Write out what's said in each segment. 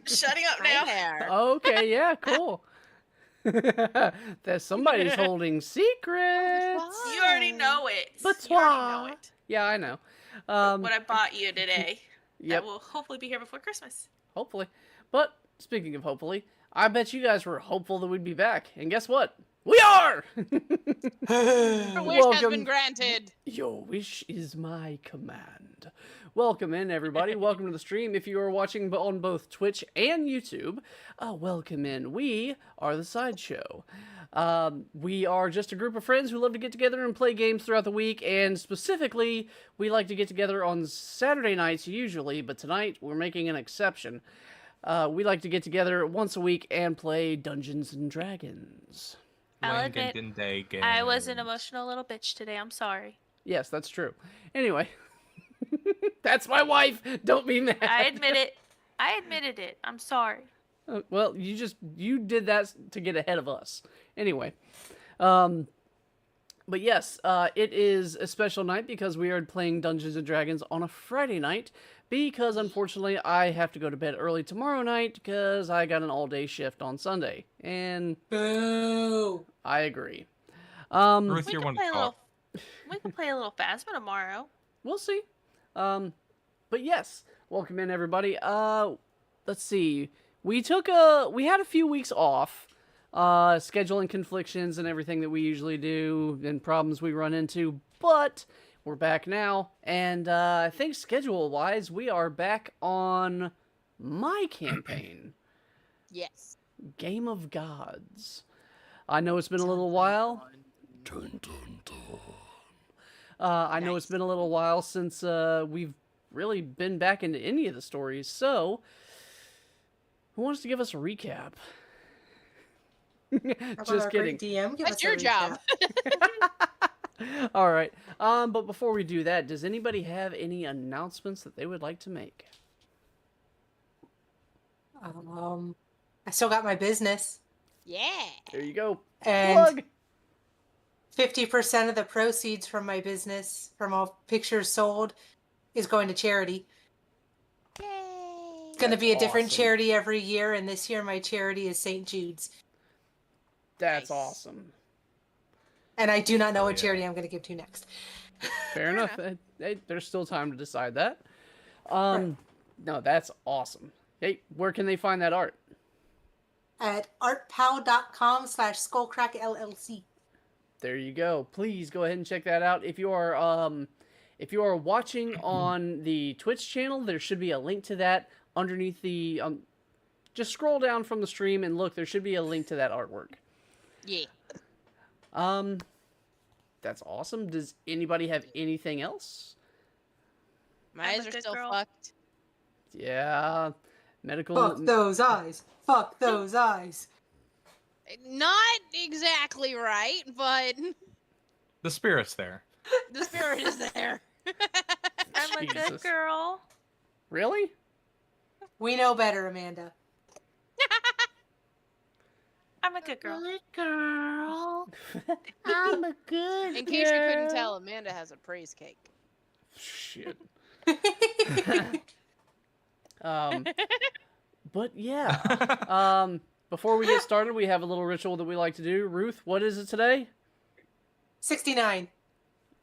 Shutting up now. There. Okay, yeah, cool. There's somebody's holding secrets. You already know it. But You already know it. Yeah, I know. What I bought you today. Yep. That will hopefully be here before Christmas. Hopefully. But speaking of hopefully, I bet you guys were hopeful that we'd be back. And guess what? We are! Your wish has been granted. Your wish is my command. Welcome in, everybody. Welcome to the stream. If you are watching on both Twitch and YouTube, welcome in. We are the Sideshow. We are just a group of friends who love to get together and play games throughout the week, and specifically, we like to get together on Saturday nights usually, but tonight we're making an exception. We like to get together once a week and play Dungeons and Dragons. I'll admit, I was an emotional little bitch today. I'm sorry. Yes, that's true. Anyway, that's my wife. Don't be mad. I admit it. I admitted it. I'm sorry. Well, you did that to get ahead of us. Anyway, but yes, it is a special night because we are playing Dungeons and Dragons on a Friday night. Because unfortunately, I have to go to bed early tomorrow night because I got an all-day shift on Sunday, and boo. I agree. Ruth, you're one to talk. We can play a little Phasma tomorrow. We'll see. But yes, welcome in everybody. Let's see. We had a few weeks off, scheduling conflictions and everything that we usually do and problems we run into, but we're back now, and I think schedule-wise, we are back on my campaign. Yes. Game of Gods. I know it's been a little while. I know it's been a little while since we've really been back into any of the stories, so who wants to give us a recap? Just kidding. DM, that's your job. All right. But before we do that, does anybody have any announcements that they would like to make? I still got my business. Yeah. There you go. And plug. 50% of the proceeds from my business, from all pictures sold, is going to charity. Yay. It's going to be a different awesome. charity every year, and this year my charity is St. Jude's. That's Nice. awesome. And I do not know what charity I'm going to give to next. Fair enough. There's still time to decide that. Right. No, that's awesome. Hey, where can they find that art? At artpal.com/skullcrackllc. There you go. Please go ahead and check that out. If you are watching on the Twitch channel, there should be a link to that underneath the just scroll down from the stream and look, there should be a link to that artwork. Yeah. That's awesome. Does anybody have anything else? My eyes are still girl. fucked. Yeah. Medical. Fuck those eyes. Fuck those eyes. Not exactly right, but The spirit's there. the spirit is there. I'm a Jesus. good girl. Really? We know better, Amanda. I'm a good girl. Good girl. I'm a good In case you couldn't tell, Amanda has a praise cake. Shit. But yeah. Before we get started, we have a little ritual that we like to do. Ruth, what is it today? 69.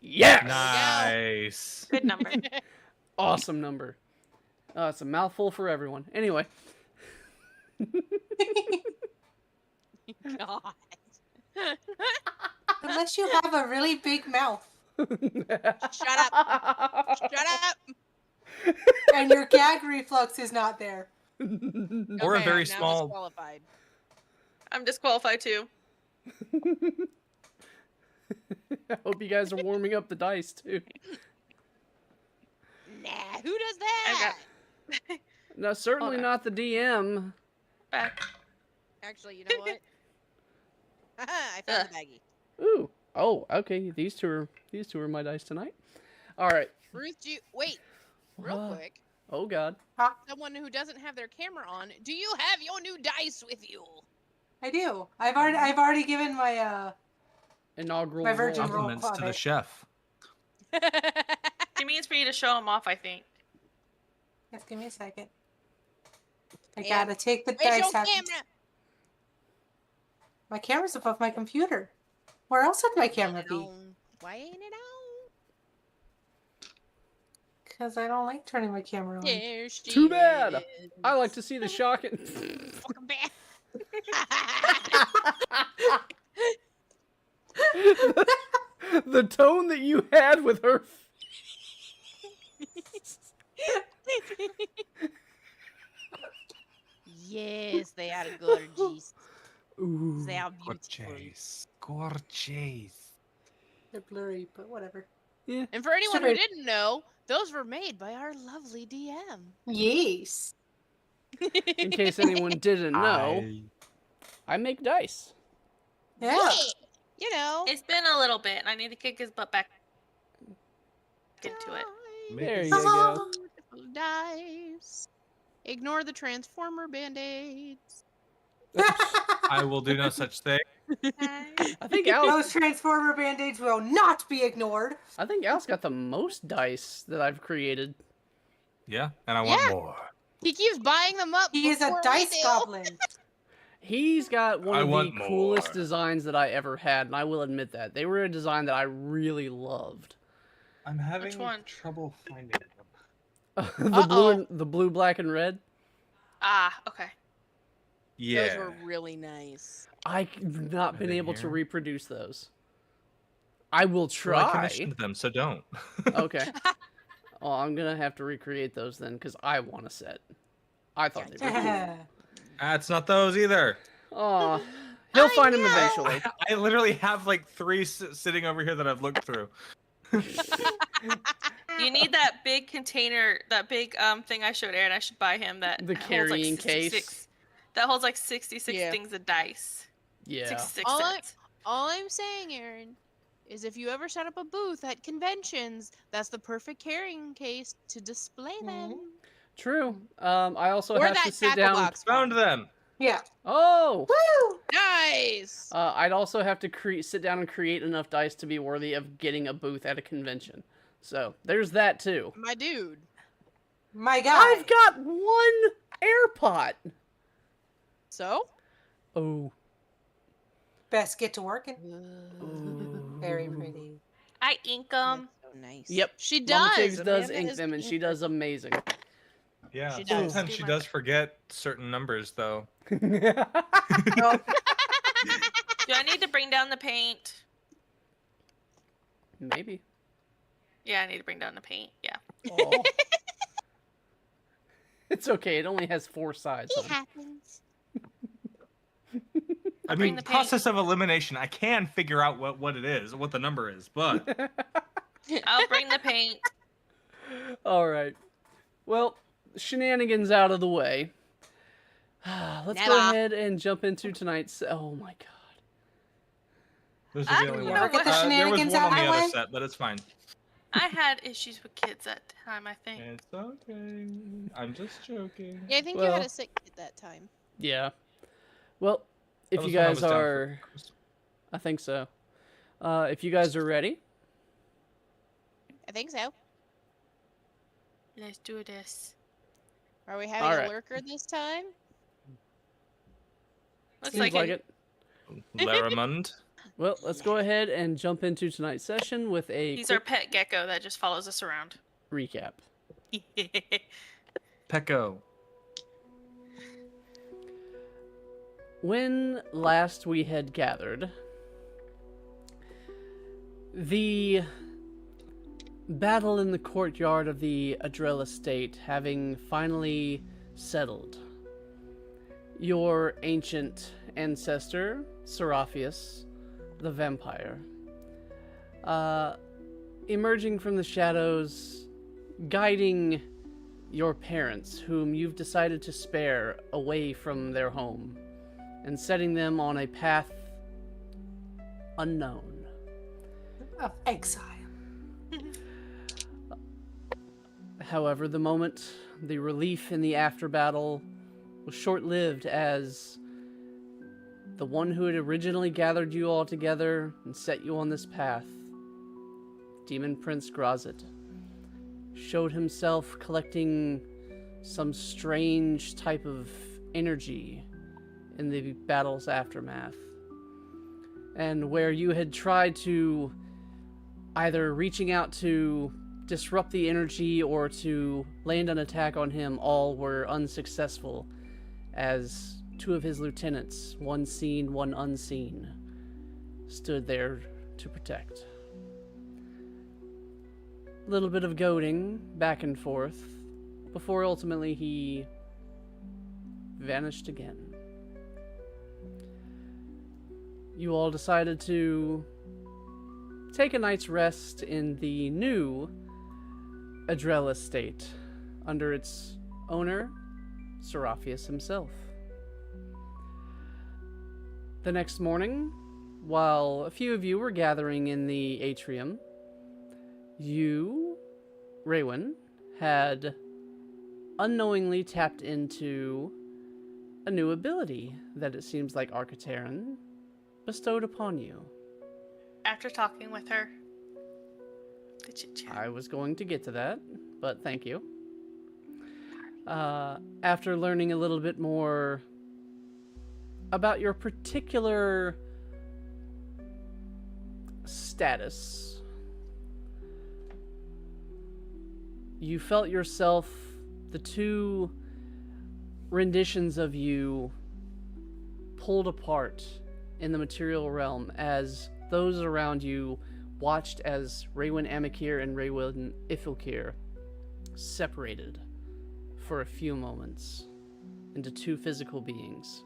Yes! Nice. Good number. Awesome number. It's a mouthful for everyone. Anyway. God. Unless you have a really big mouth. Shut up. Shut up. And your gag reflex is not there. Or a Okay, very I'm now small- disqualified. I'm disqualified too. I hope you guys are warming up the dice, too. Nah, who does that? No, certainly Hold on. not the DM. Back. Actually, you know what? I found the baggie. Ooh. Oh, okay. These two are my dice tonight. All right. Ruth, wait, real What? quick. Oh God. Someone who doesn't have their camera on, do you have your new dice with you? I do. I've already given my Inaugural. My virgin roll. roll. Compliments to the vomit. chef. She means for you to show them off, I think. Yes, give me a second. I Yeah. gotta take the Where's dice your out. camera? My camera's above my computer. Where else would my camera Ain't it be? on? Why ain't it on? Because I don't like turning my camera on. There she Too bad. is. I like to see the shocking. Fucking bad. The tone that you had with her. Yes, they are gorgeous. Ooh. They are beautiful. Gorgeous. Gorgeous. They're blurry, but whatever. Yeah. And for anyone who Sugar. didn't know, those were made by our lovely DM. Yes. In case anyone didn't know, I... I make dice. Yeah. You know. It's been a little bit. I need to kick his butt back into it. There you Come go. on. Beautiful dice. Ignore the Transformer band-aids. I will do no such thing. I think Al. Those Transformer band-aids will not be ignored. I think Al's got the most dice that I've created. Yeah, and I want Yeah. more. He keeps buying them up. He is a before we dice do. goblin. He's got one I of the want coolest more. designs that I ever had, and I will admit that. They were a design that I really loved. I'm having one? trouble finding them. The blue, black, and red. Ah, okay. Yeah. Those were really nice. I've not been they able to here? reproduce those. I will Well, I try. commissioned them, so don't. Okay. Oh, I'm gonna have to recreate those then, because I want a set. I thought they were cool. It's not those either. Aw. He'll I find them know. eventually. I literally have like 3 sitting over here that I've looked through. You need that big container, that big thing I showed Aaron. I should buy him that. The holds, carrying like, 66 case. That holds like 66 Yeah. things of dice. Yeah. 66 All cents. All I'm saying, Aaron, is if you ever set up a booth at conventions, that's the perfect carrying case to display them. True. I also Or have that to sit tackle down. box. Found them. Yeah. Oh. Woo! Nice. I'd also have to sit down and create enough dice to be worthy of getting a booth at a convention. So there's that too. My dude. My guy. I've got one air pot. So? Oh. Best get to working. Ooh. Very pretty. I ink them. That's so nice. Yep. She Mama does. Tiggs does Amanda ink is them, and she inker. does amazing. Yeah, She does. sometimes she does forget certain numbers, though. Do I need to bring down the paint? Maybe. Yeah, I need to bring down the paint. Yeah. Oh. It's okay. It only has 4 sides. It on it. happens. I bring mean, the paint. process of elimination, I can figure out what it is, what the number is, but I'll bring the paint. All right. Well, shenanigans out of the way. Let's go Never. ahead and jump into tonight's. Oh my god. this is I the only don't one. know what- Get the There was shenanigans one out on of the the other way. set, but it's fine. I had issues with kids that time, I think. It's okay. I'm just joking. Yeah, I think you Well- had a sick kid that time. Yeah. Well, if That you was when I guys was down for are, I think so. If you guys are ready, I think so. Let's do this. Are we having Alright. a lurker this time? Looks seems like it. it. Laramund. Well, let's go ahead and jump into tonight's session with a He's our quick pet gecko that just follows us around. recap. Pecco. When last we had gathered, the battle in the courtyard of the Adrel estate having finally settled, your ancient ancestor, Seraphius, the vampire, emerging from the shadows, guiding your parents, whom you've decided to spare, away from their home, and setting them on a path unknown. Of exile. However, the relief in the after battle was short-lived, as the one who had originally gathered you all together and set you on this path, Demon Prince Grazit, showed himself collecting some strange type of energy in the battle's aftermath. And where you had tried to either reaching out to disrupt the energy or to land an attack on him, all were unsuccessful, as two of his lieutenants, one seen, one unseen, stood there to protect. A little bit of goading back and forth before ultimately he vanished again. You all decided to take a night's rest in the new Adrel estate under its owner, Seraphius himself. The next morning, while a few of you were gathering in the atrium, you, Raywin, had unknowingly tapped into a new ability that it seems like Architaran bestowed upon you. After talking with her. The chit-chat. I was going to get to that, but thank you. After learning a little bit more about your particular status, you felt yourself, the two renditions of you pulled apart in the material realm as those around you watched as Raywin Amikir and Raywin Ifilkir separated for a few moments into two physical beings.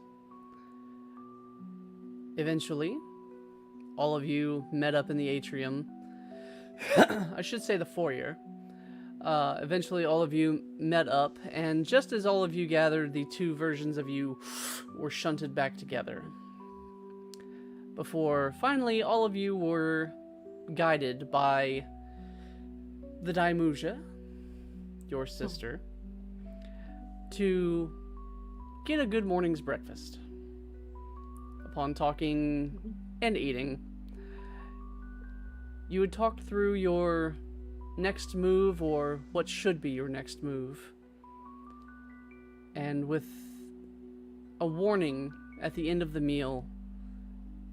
Eventually, all of you met up in the atrium. I should say the foyer. Eventually, all of you met up, and just as all of you gathered, the two versions of you were shunted back together. Before finally, all of you were guided by the Daimuja, your sister, to get a good morning's breakfast. Upon talking and eating, you had talked through your next move, or what should be your next move. And with a warning at the end of the meal,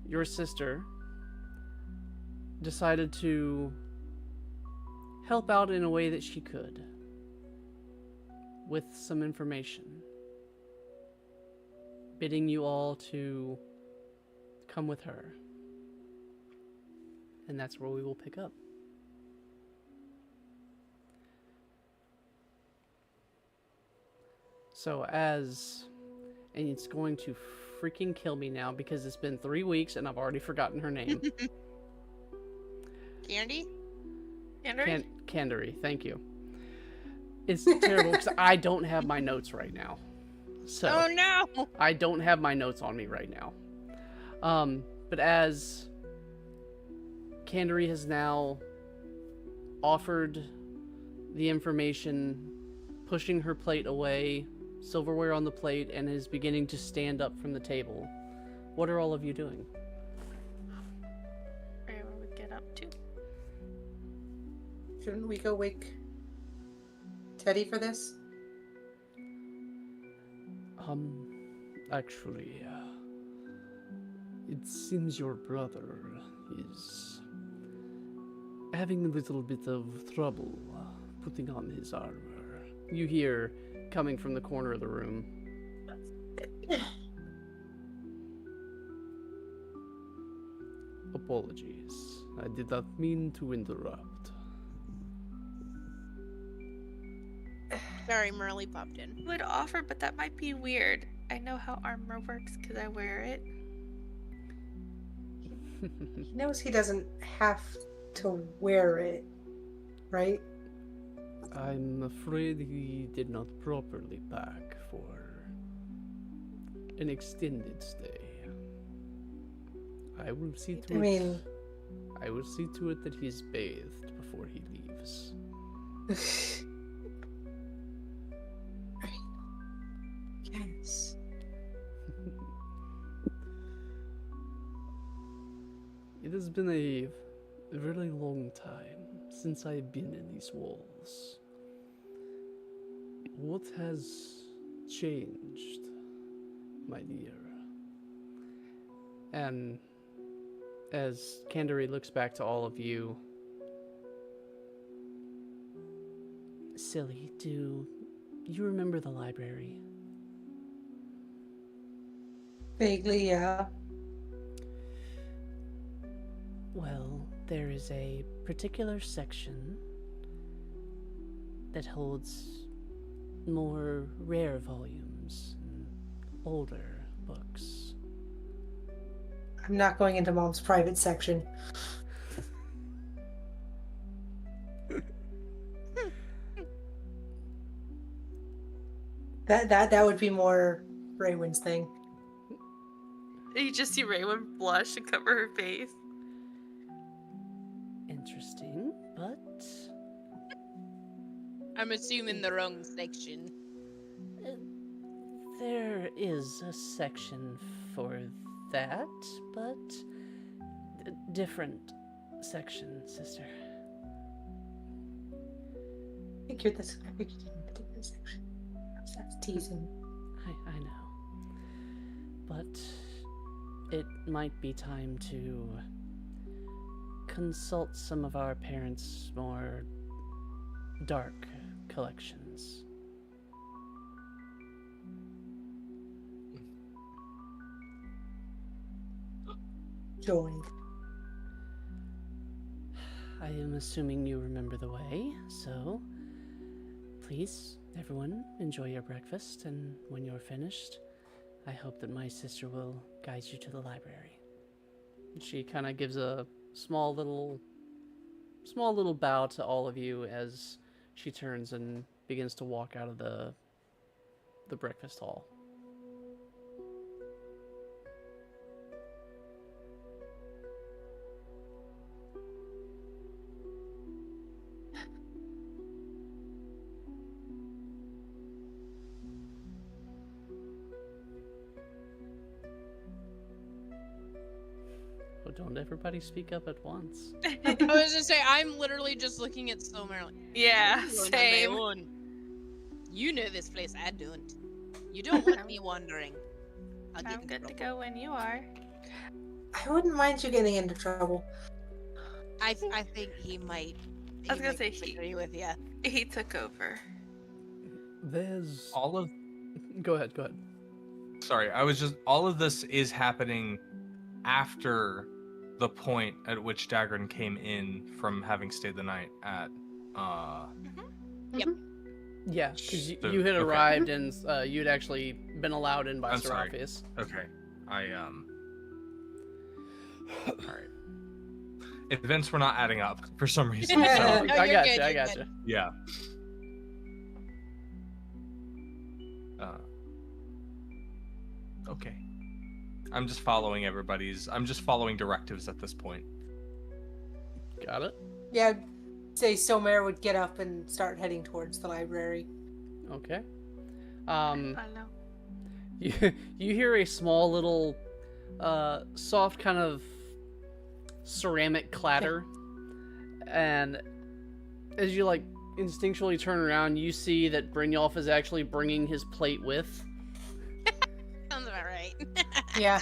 your sister decided to help out in a way that she could with some information, bidding you all to come with her. And that's where we will pick up. So and it's going to freaking kill me now because it's been 3 weeks and I've already forgotten her name. Candy? Candery, thank you. It's terrible because I don't have my notes right now. So Oh no! I don't have my notes on me right now. But as Candery has now offered the information, pushing her plate away, silverware on the plate, and is beginning to stand up from the table, what are all of you doing? Where would we get up to? Shouldn't we go wake Teddy for this? Actually, it seems your brother is having a little bit of trouble putting on his armor. You hear coming from the corner of the room. Apologies. I did not mean to interrupt. Sorry, Merle popped in. Would offer, but that might be weird. I know how armor works because I wear it. He knows he doesn't have to wear it, right? I'm afraid he did not properly pack for an extended stay. I will see to it. I will see to it that he is bathed before he leaves. Yes. It has been a very long time since I've been in these walls. What has changed, my dear? And as Kandari looks back to all of you, Silly, do you remember the library? Vaguely, yeah. Well, there is a particular section that holds more rare volumes and older books. I'm not going into Mom's private section. That would be more Raywin's thing. You just see Raywin blush and cover her face. Interesting, but I'm assuming the wrong section. there is a section for that, but different section, sister. I figured this in a particular section. That's teasing. I know. But it might be time to consult some of our parents' more dark collections. Joined. I am assuming you remember the way, so please, everyone, enjoy your breakfast, and when you're finished, I hope that my sister will guide you to the library. She kind of gives a small little bow to all of you as she turns and begins to walk out of the breakfast hall. Oh, don't everybody speak up at once. I was gonna say, I'm literally just looking at Silmer like, Yeah, "I'm going on my same. own. You know this place, I don't. You don't want me wandering. I'll get I'm in good to trouble." go when you are. I wouldn't mind you getting into trouble. I think he might. I was gonna say disagree with you. He took over. There's... All of Go ahead. sorry, all of this is happening after the point at which Dagran came in from having stayed the night at Yep. Yeah, because So, you had okay. arrived and you'd actually been allowed in by I'm sorry. Seraphius. Okay. Alright. Events were not adding up for some reason. Yeah. So, No, I you're gotcha, good, I you're gotcha. good. yeah. Okay. I'm just following directives at this point. Got it? Yeah, I'd say Silmer would get up and start heading towards the library. Okay. I don't know. You hear a small little soft kind of ceramic clatter, and as you like instinctually turn around, you see that Brynjolf is actually bringing his plate with. Sounds about right. Yeah.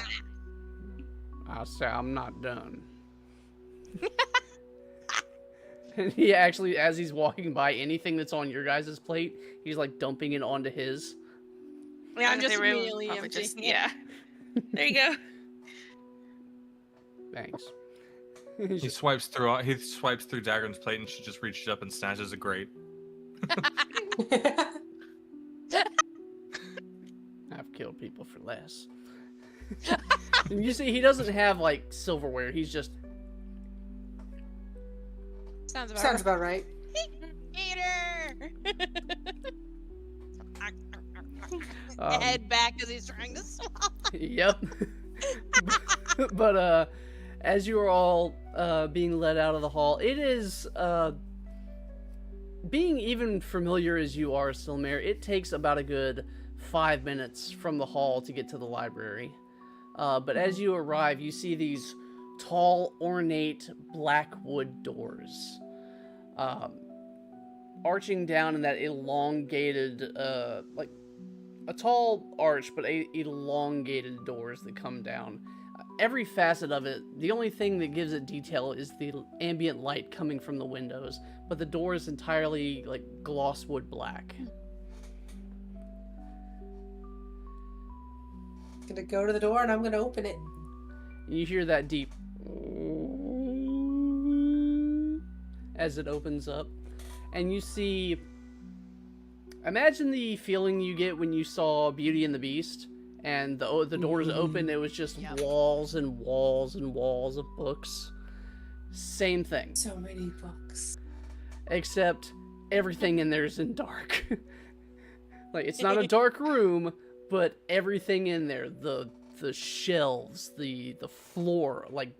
I say I'm not done. And he actually, as he's walking by, anything that's on your guys' plate, he's like dumping it onto his. Yeah, I'm I was just gonna say Raywin immediately probably emptying just- it. yeah. There you go. Thanks. He swipes through Dagran's plate and she just reaches up and snatches a grape. I've killed people for less. And you see, he doesn't have like silverware. He's just Sounds about Sounds right. about right. Eater! um, Head back as he's trying to swallow. Yep. But as you are all being led out of the hall, it is being even familiar as you are, Silmer, it takes about a good 5 minutes from the hall to get to the library. But as you arrive, you see these tall, ornate black wood doors. arching down in that elongated, like a tall arch, but elongated doors that come down. Every facet of it, the only thing that gives it detail is the ambient light coming from the windows, but the door is entirely like glosswood black. I'm gonna go to the door and I'm gonna open it. You hear that deep as it opens up, and you see. Imagine the feeling you get when you saw Beauty and the Beast, and the doors open. It was just walls and walls and walls of books. Same thing. So many books. Except everything in there is in dark. Like, it's not a dark room, but everything in there, the shelves, the floor, like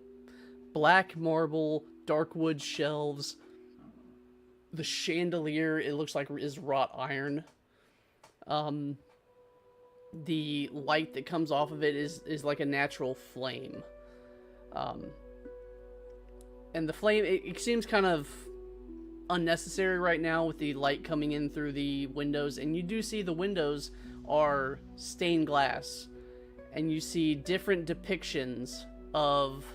black marble, dark wood shelves. The chandelier, it looks like, is wrought iron. The light that comes off of it is like a natural flame. And the flame, it seems kind of unnecessary right now with the light coming in through the windows. And you do see the windows are stained glass. And you see different depictions of,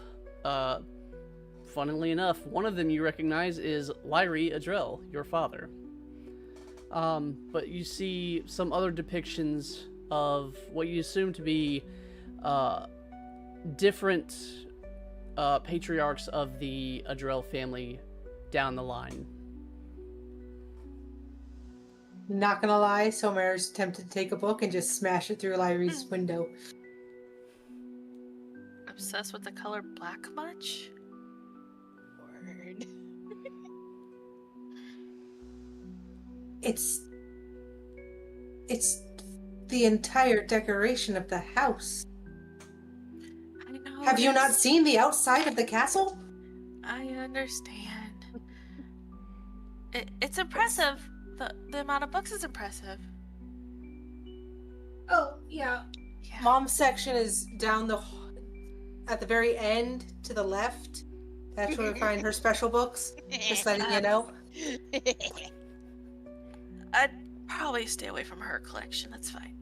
funnily enough, one of them you recognize is Lyrie Adrell, your father. But you see some other depictions of what you assume to be different patriarchs of the Adrell family down the line. Not gonna lie, Somer's tempted to take a book and just smash it through Lyrie's window. Obsessed with the color black much? Word. It's the entire decoration of the house. I know. Have you not it's- seen the outside of the castle? I understand. It's impressive. The amount of books is impressive. Oh, yeah. Yeah. Mom's section is down at the very end to the left. That's where we find her special books. Just letting you know. I'd probably stay away from her collection. That's fine.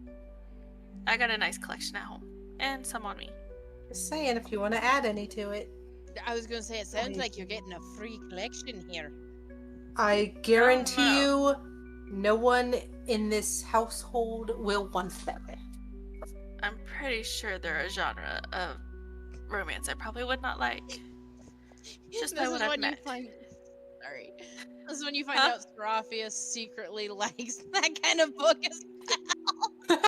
I got a nice collection at home. And some on me. Just saying, if you want to add any to it. I was gonna say, it sounds like you're getting a free collection here. I guarantee you, no one in this household will want them. I'm pretty sure they're a genre of romance I probably would not like. Just by This what is I've when you met. find. Sorry. This is when you find Huh? out Seraphius secretly likes that kind of book as well.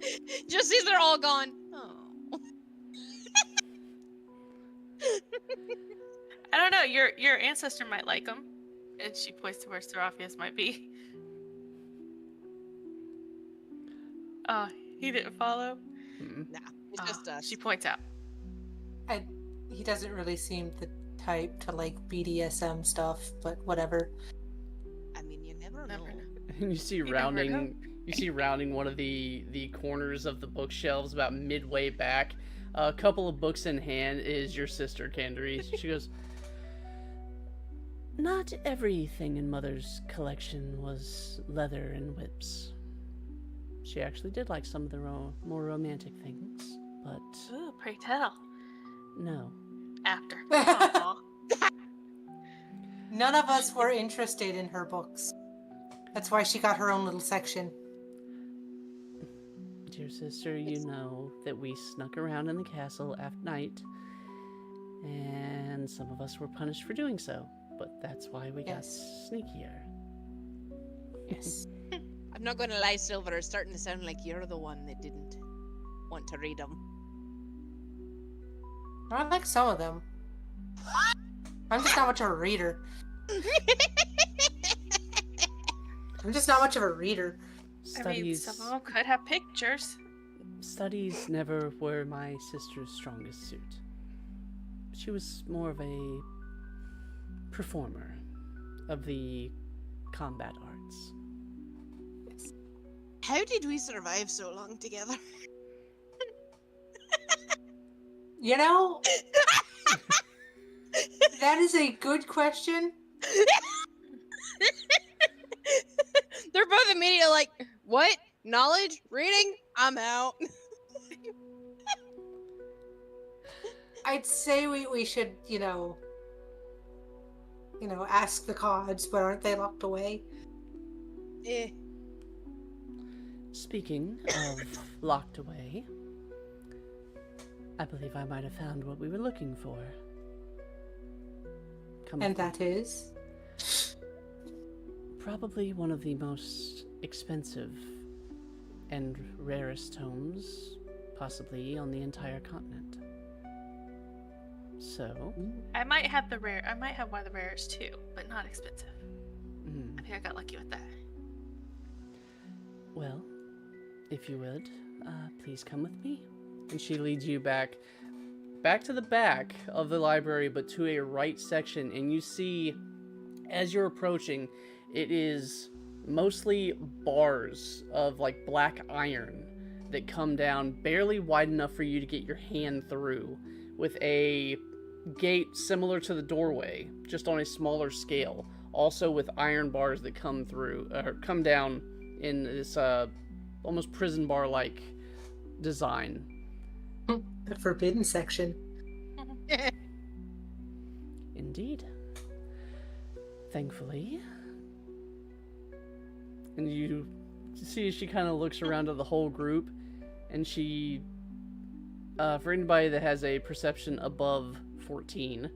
Just see they're all gone. Oh. I don't know. Your ancestor might like them. And she points to where Seraphius might be. Oh, he didn't follow? Mm-mm. Nah, it's just us. She points out. He doesn't really seem the type to like BDSM stuff, but whatever. I mean, you never know. Never know. And you see never know. rounding one of the corners of the bookshelves about midway back, a couple of books in hand, is your sister Candace. She goes, "Not everything in Mother's collection was leather and whips. She actually did like some of the more romantic things, but Ooh, pray tell. no." After. Aw. None of us were interested in her books. That's why she got her own little section. Dear sister, you know that we snuck around in the castle at night, and some of us were punished for doing so, but that's why we got Yes. sneakier. Yes. I'm not gonna lie, Silver. It's starting to sound like you're the one that didn't want to read them. I like some of them. I'm just not much of a reader. I'm just not much of a reader. I mean, some of them could have pictures. Studies never were my sister's strongest suit. She was more of a performer of the combat arts. How did we survive so long together? You know, that is a good question. They're both immediately like, what? Knowledge? Reading? I'm out. I'd say we should, ask the cods, but aren't they locked away? Eh. Speaking of locked away, I believe I might have found what we were looking for. And that is? Probably one of the most expensive and rarest tomes, possibly on the entire continent. So, I might have one of the rares too, but not expensive. I think I got lucky with that. well, if you would, please come with me. And she leads you back to the back of the library, but to a right section, and you see, as you're approaching, it is mostly bars of like black iron that come down barely wide enough for you to get your hand through, with a gate similar to the doorway, just on a smaller scale, also with iron bars that come down in this almost prison bar like design. The forbidden section. Indeed. Thankfully. And you see she kind of looks around at the whole group, and she, for anybody that has a perception above 14,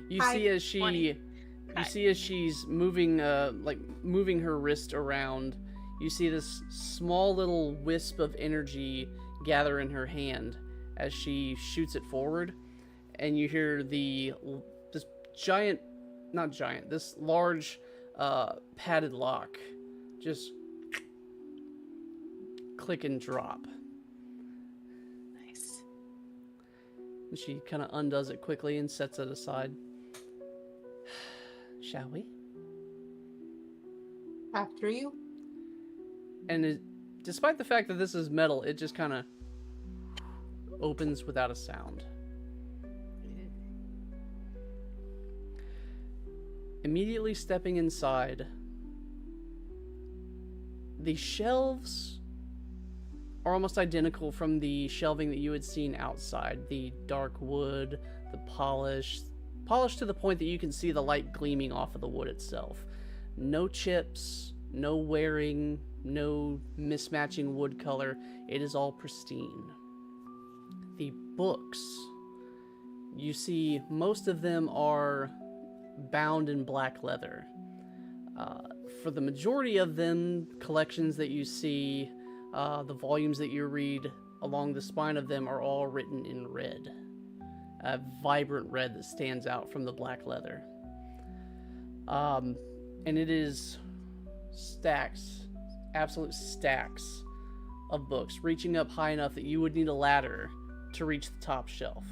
you see as she's moving, moving her wrist around, you see this small little wisp of energy gather in her hand as she shoots it forward, and you hear this large padded lock just click and drop. Nice. And she kind of undoes it quickly and sets it aside. Shall we? After you? And despite the fact that this is metal, it just kind of opens without a sound. Immediately stepping inside, the shelves are almost identical from the shelving that you had seen outside. The dark wood, the polished to the point that you can see the light gleaming off of the wood itself. No chips, no wearing, no mismatching wood color. It is all pristine. The books, you see most of them are bound in black leather. For the majority of them, collections that you see, the volumes that you read along the spine of them are all written in red. A vibrant red that stands out from the black leather. And it is stacks, absolute stacks of books, reaching up high enough that you would need a ladder to reach the top shelf.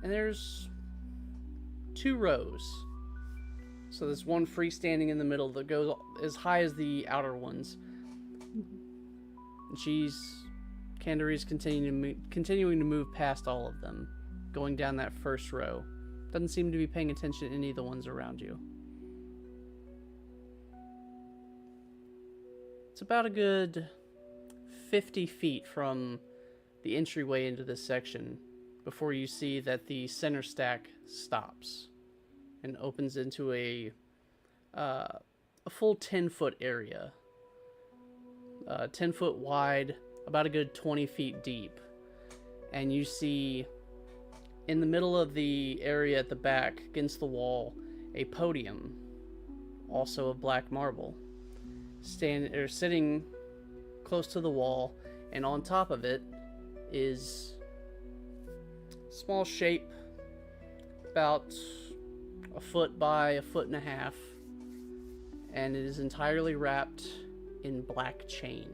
And there's 2 rows. So there's one freestanding in the middle that goes as high as the outer ones. And Candary's continuing to move past all of them, going down that first row. Doesn't seem to be paying attention to any of the ones around you. It's about a good 50 feet from the entryway into this section before you see that the center stack stops and opens into a full 10-foot area. 10 foot wide, about a good 20 feet deep. And you see in the middle of the area at the back, against the wall, a podium, also of black marble, sitting close to the wall, and on top of it is a small shape, about a foot by a foot and a half, and it is entirely wrapped in black chain,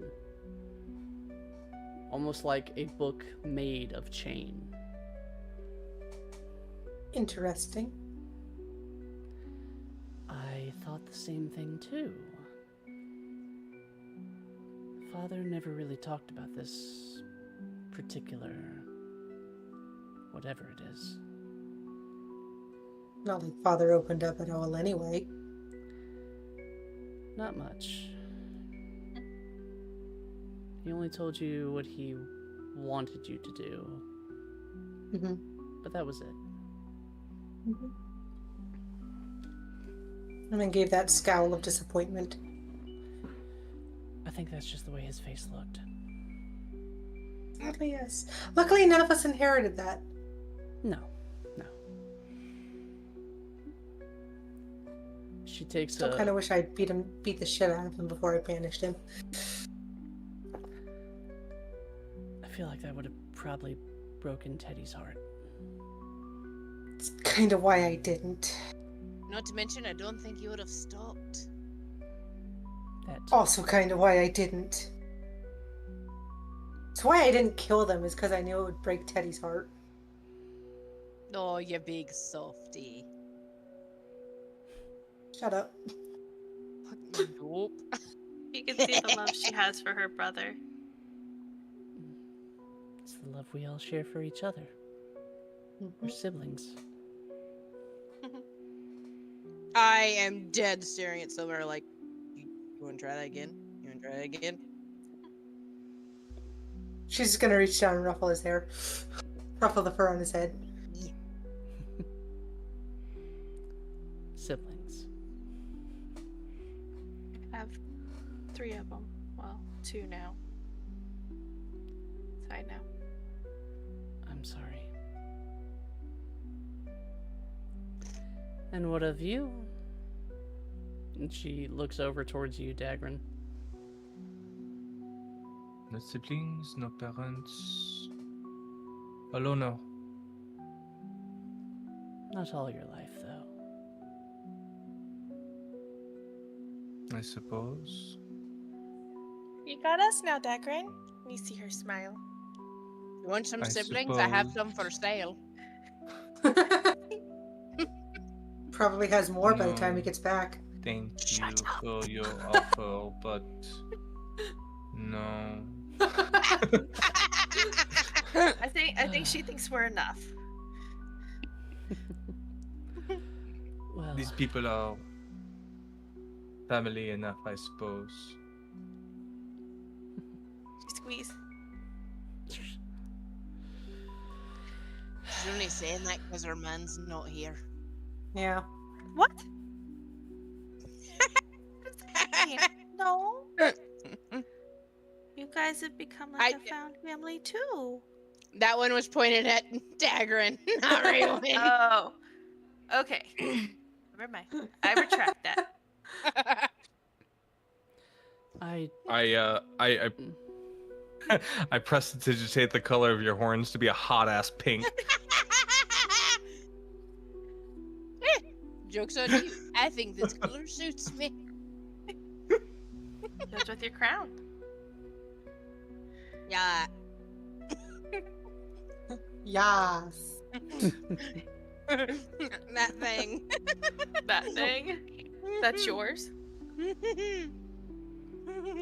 almost like a book made of chain. Interesting. I thought the same thing too. Father never really talked about this particular whatever it is. Not like Father opened up at all anyway. Not much. He only told you what he wanted you to do, Mm-hmm. but that was it. Mm-hmm. And then gave that scowl of disappointment. I think that's just the way his face looked. Sadly, yes. Luckily, none of us inherited that. No. She takes Still kind of wish I beat the shit out of him before I banished him. I feel like that would have probably broken Teddy's heart. It's kind of why I didn't. Not to mention, I don't think you would have stopped. That Also kind of why I didn't. It's why I didn't kill them, is because I knew it would break Teddy's heart. Oh, you big softy. Shut up. Nope. You can see the love she has for her brother. it's the love we all share for each other. We're siblings. I am dead staring at Silver like, you want to try that again? You want to try that again? She's just gonna reach down and ruffle his hair. Ruffle the fur on his head. Siblings. I have 3 of them. Well, 2 now. So I know. I'm sorry. And what of you? And she looks over towards you, Dagran. No siblings, no parents. Alone now. Not all your life, though. I suppose. You got us now, Dagran. Let me see her smile. You want some I siblings? I have suppose. some for sale. Probably has more by the time he No. gets back. Thank you for your offer, but no. I think she thinks we're enough. Well, These people are family enough, I suppose. She squeeze. She's only saying that because her man's not here. Yeah. What? No. You guys have become like a found family too. That one was pointed at Dagran, not Raywin. Oh. Okay. Never mind. I retract that. I I prestidigitate the color of your horns to be a hot ass pink. Joke's on you. I think this color suits me. Goes with your crown. Yeah. Yes. That thing. That thing. That's yours.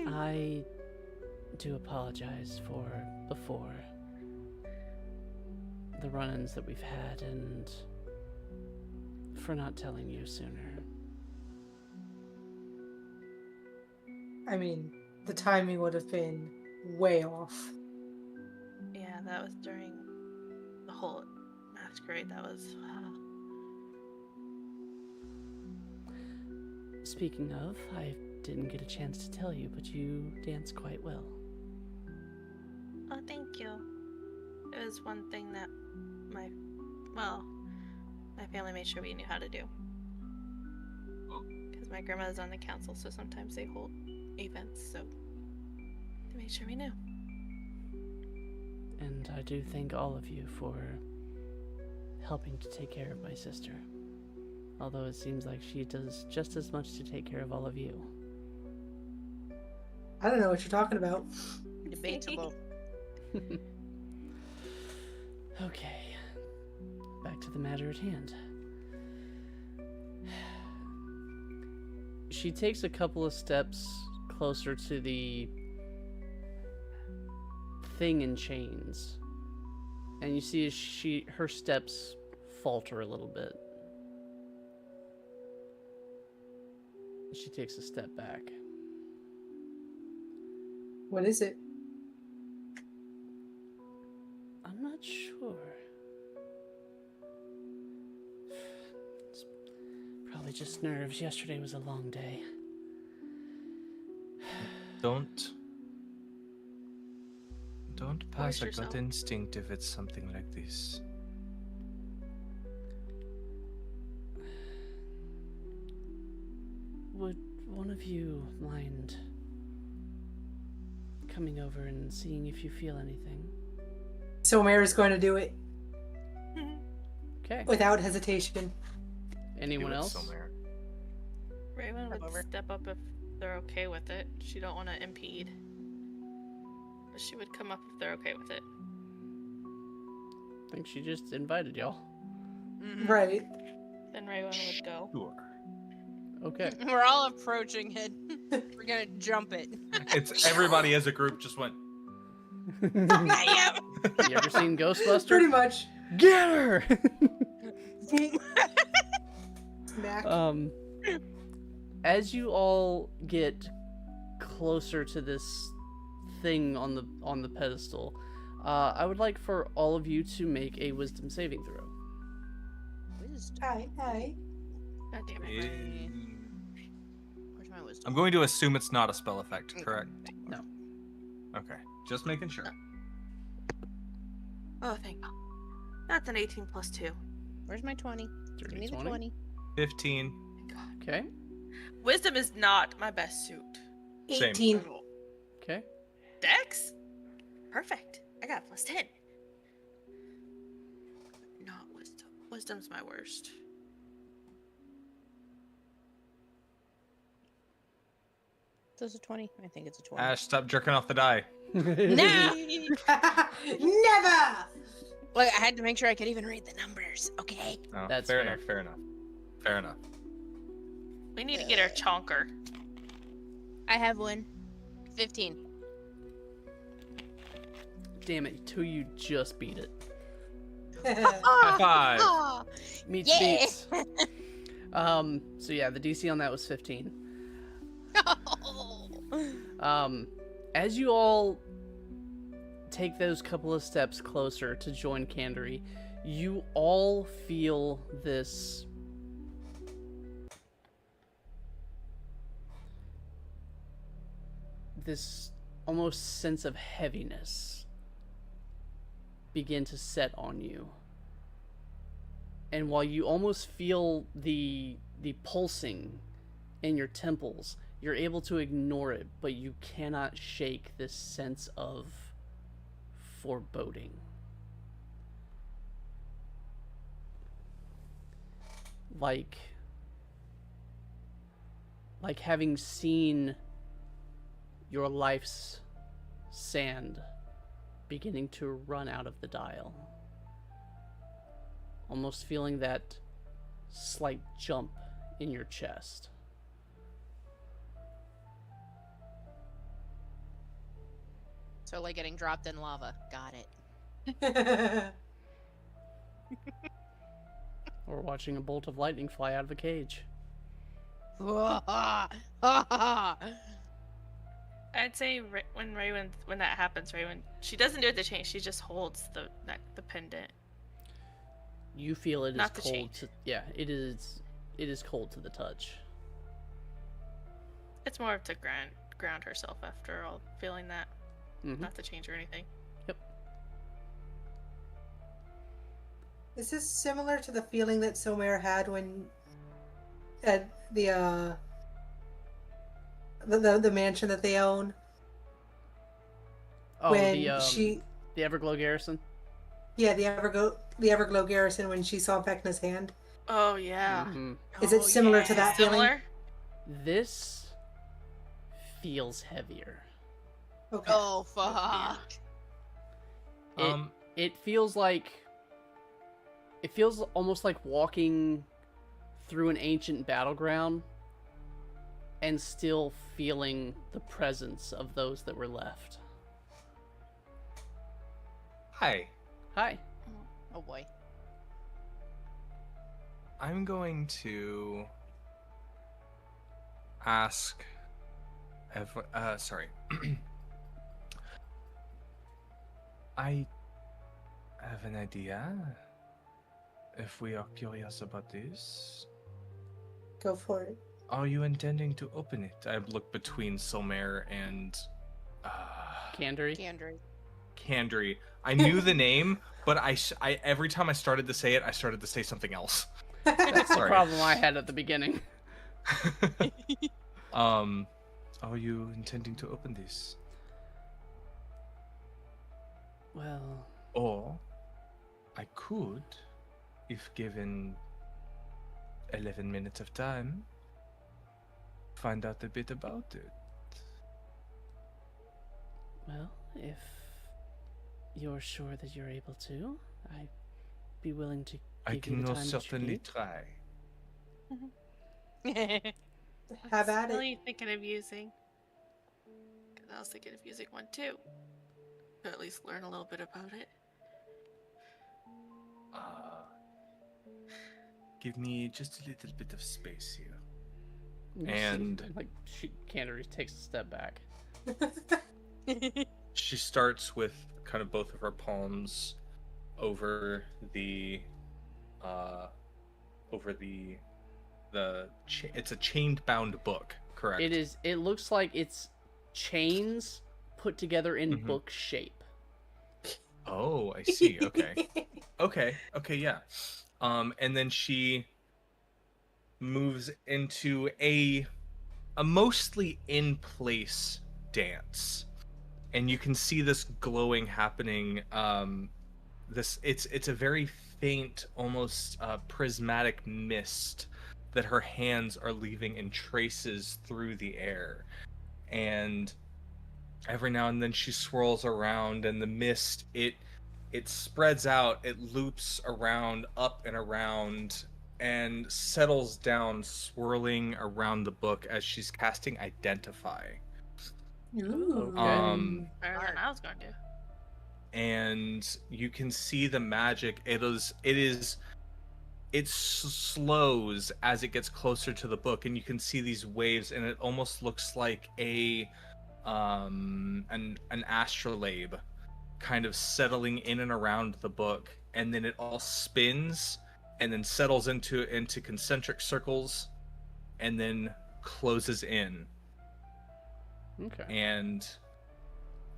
I do apologize for before. The run-ins that we've had and for not telling you sooner. I mean, the timing would have been way off. Yeah, that was during the whole masquerade. That was. Speaking of, I didn't get a chance to tell you, but you dance quite well. Oh, thank you. It was one thing that my family made sure we knew how to do. Because my grandma's on the council, so sometimes they hold events, so they made sure we knew. And I do thank all of you for helping to take care of my sister. Although it seems like she does just as much to take care of all of you. I don't know what you're talking about. Debatable. Okay, back to the matter at hand. She takes a couple of steps closer to the thing in chains, and you see as her steps falter a little bit. She takes a step back. What is it? I'm not sure. It's probably just nerves. Yesterday was a long day. Don't pass a yourself. gut instinct if it's something like this. Would one of you mind coming over and seeing if you feel anything? Somer is going to do it Okay. without hesitation. Anyone Do it else? somewhere. Raven would over. step up if they're okay with it. She don't want to impede. But she would come up if they're okay with it. I think she just invited y'all. Right. Then Raven would go. Sure. Okay. We're all approaching it. We're gonna jump it. It's everybody as a group just went. Not yet. You ever seen Ghostbuster? Pretty much. Get her! Smack. As you all get closer to this thing on the pedestal, I would like for all of you to make a wisdom saving throw. Wisdom. Hi. God damn it. Where's my wisdom? I'm going to assume it's not a spell effect, correct? No. Okay, just making sure. Oh, thank God. That's an 18 plus 2. Where's my 20? Give me the 20? 20. 15. Thank God. Okay. Wisdom is not my best suit. Same. 18. Okay. Dex? Perfect. I got plus 10. Not wisdom. Wisdom's my worst. So it's a 20. I think it's a 20. Ash, stop jerking off the die. No! Never! Like, I had to make sure I could even read the numbers, okay? Oh, That's fair fair. enough. Fair enough. Fair enough. We need to get our chonker. I have one. 15. Damn it, two you just beat it. High five. Ah! Meets Yeah. beats. So yeah, the DC on that was 15. As you all take those couple of steps closer to join Candery, you all feel this almost sense of heaviness begin to set on you. And while you almost feel the pulsing in your temples, you're able to ignore it, but you cannot shake this sense of foreboding. Like having seen your life's sand beginning to run out of the dial. Almost feeling that slight jump in your chest. So, like getting dropped in lava. Got it. Or watching a bolt of lightning fly out of a cage. Ah! I'd say when that happens, Raven, she doesn't do it to change. She just holds the pendant. You feel it is Not the cold chain. yeah, it is cold to the touch. It's more to ground herself after all, feeling that. Mhm. Not to change or anything. Is this similar to the feeling that Somer had when at the mansion that they own? Oh, when the she Everglow Garrison? Yeah, the Everglow Garrison when she saw Vecna's hand. Oh yeah. Mhm. Is it similar to that feeling? Similar? This feels heavier. Okay. Oh, fuck. It feels almost like walking through an ancient battleground and still feeling the presence of those that were left. Hi. Hi. Oh, boy. I'm going to ask. Sorry. I have an idea. If we are curious about this, Go for it. are you intending to open it? I look between Silmare and Candery. Candry. I knew the name, but I every time I started to say it, I started to say something else. That's the Sorry. problem I had at the beginning. Are you intending to open this? Well, Or I could, if given 11 minutes of time, find out a bit about it. well, if you're sure that you're able to, I'd be willing to I give you can the most time that you certainly need. try. Have at Still it. you thinking of using? Because I was thinking of using one too. To at least learn a little bit about it. Give me just a little bit of space here. You see, And- like Candery takes a step back. She starts with kind of both of her palms over the it's a chained bound book, correct? It is. It looks like it's chains put together in Mhm. book shape. Oh, I see. Okay. Okay, yeah. And then she moves into a mostly in place dance. And you can see this glowing happening. It's a very faint, almost prismatic mist that her hands are leaving in traces through the air. And every now and then she swirls around, and the mist it spreads out, it loops around, up and around, and settles down, swirling around the book as she's casting Identify. Ooh. Okay. Better than I was going to. And you can see the magic. It slows as it gets closer to the book, and you can see these waves, and it almost looks like an astrolabe kind of settling in and around the book, and then it all spins and then settles into concentric circles and then closes in. Okay. And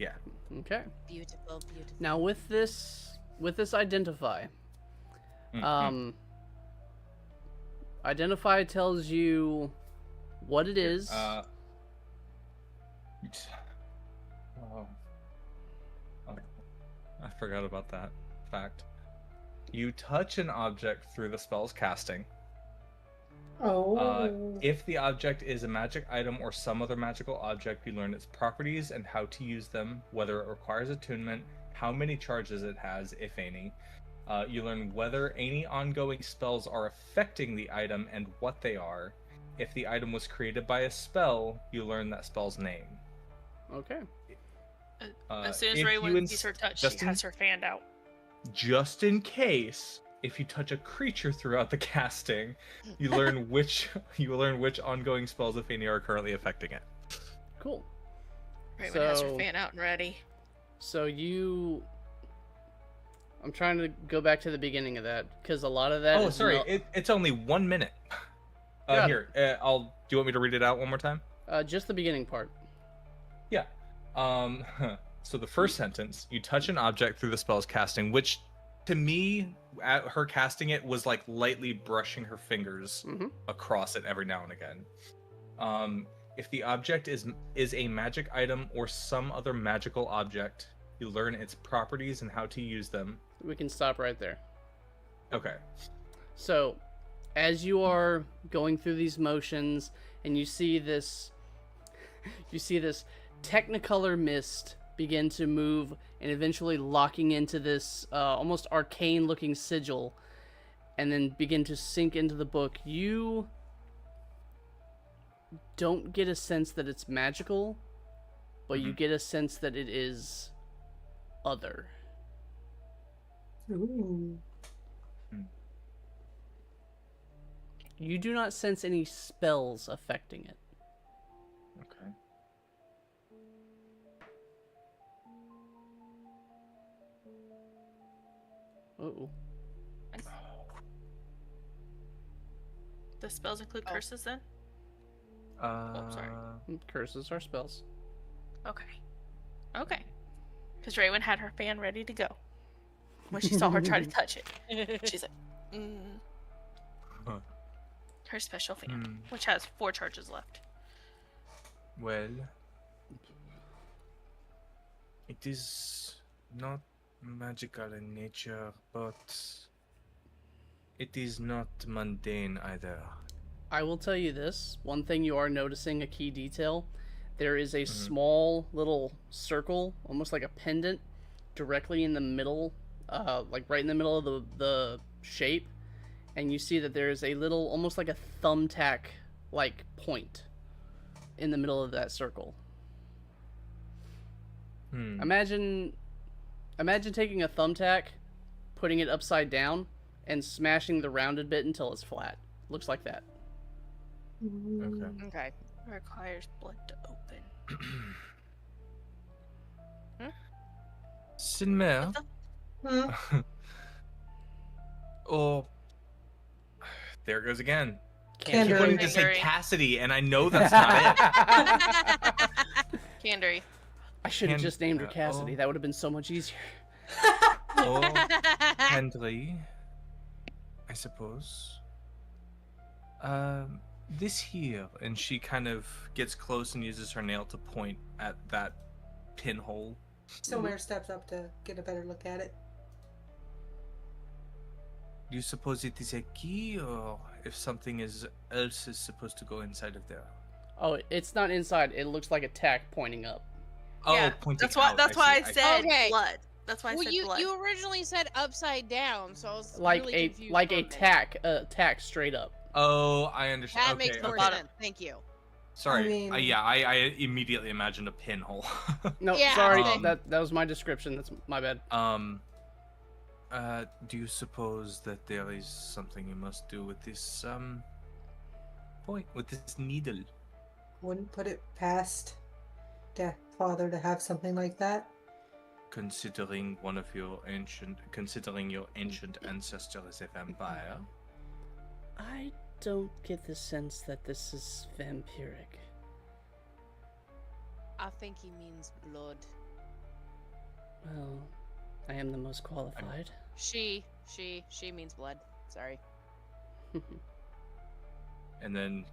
yeah. Okay. Beautiful. Now with this identify, Mhm. identify tells you what it is. Oh. I forgot about that fact. You touch an object through the spell's casting. Oh. If the object is a magic item or some other magical object, you learn its properties and how to use them, whether it requires attunement, how many charges it has, if any. You learn whether any ongoing spells are affecting the item and what they are. If the item was created by a spell, you learn that spell's name. Okay. As soon as if you Raywin sees her touch, she Justin? has her fan out. Just in case, if you touch a creature throughout the casting, you learn which ongoing spells, if any, are currently affecting it. Cool. Raywin has her So- fan out and ready. So I'm trying to go back to the beginning of that because a lot of that. Oh, is sorry, not- it's only 1 minute. Got it. Here, do you want me to read it out one more time? just the beginning part. Yeah. So the first sentence, you touch an object through the spell's casting, which to me, at her casting it, was like lightly brushing her fingers Mhm. across it every now and again. If the object is a magic item or some other magical object, you learn its properties and how to use them. We can stop right there. Okay. So, as you are going through these motions, and you see this Technicolor mist begin to move, and eventually locking into this almost arcane-looking sigil, and then begin to sink into the book. You don't get a sense that it's magical, but you get a sense that it is other. Ooh. You do not sense any spells affecting it. Oh. The spells include Oh. curses then? sorry. Curses are spells. Okay. Okay. Because Raywin had her fan ready to go when she saw her try to touch it. She's like, Huh. her special fan, which has 4 charges left. Well, it is not magical in nature, but it is not mundane either. I will tell you this. One thing you are noticing, a key detail. There is a small little circle, almost like a pendant, directly in the middle, like right in the middle of the shape. And you see that there is a little, almost like a thumbtack-like point in the middle of that circle. Imagine taking a thumbtack, putting it upside down, and smashing the rounded bit until it's flat. Looks like that. Okay. Okay. Requires blood to open. Sinmer. Hmm? Oh, there it goes again. Can't You're do going it. to say Candery. Cassidy, and I know that's not it. Candery. I should have Can- just named her oh. Cassidy. That would have been so much easier. Oh, Henry, I suppose. This here, and she kind of gets close and uses her nail to point at that pinhole. Somewhere steps up to get a better look at it. Do you suppose it is a key, or if something else is supposed to go inside of there? Oh, it's not inside. It looks like a tack pointing up. Oh, Yeah, pointing that's why. out. That's why I see, said Okay. blood. That's why I Well, said you blood. you originally said upside down, so I was Like really confused a for minute. tack straight up. Oh, I understand. That okay, makes more okay. sense. Thank you. Sorry. I mean- Yeah, I immediately imagined a pinhole. No, Yeah, sorry. okay. That was my description. That's my bad. Do you suppose that there is something you must do with this point, with this needle? Wouldn't put it past Death Father to have something like that. Considering your ancient ancestor is a vampire. I don't get the sense that this is vampiric. I think he means blood. Well, I am the most qualified. She means blood. Sorry. And then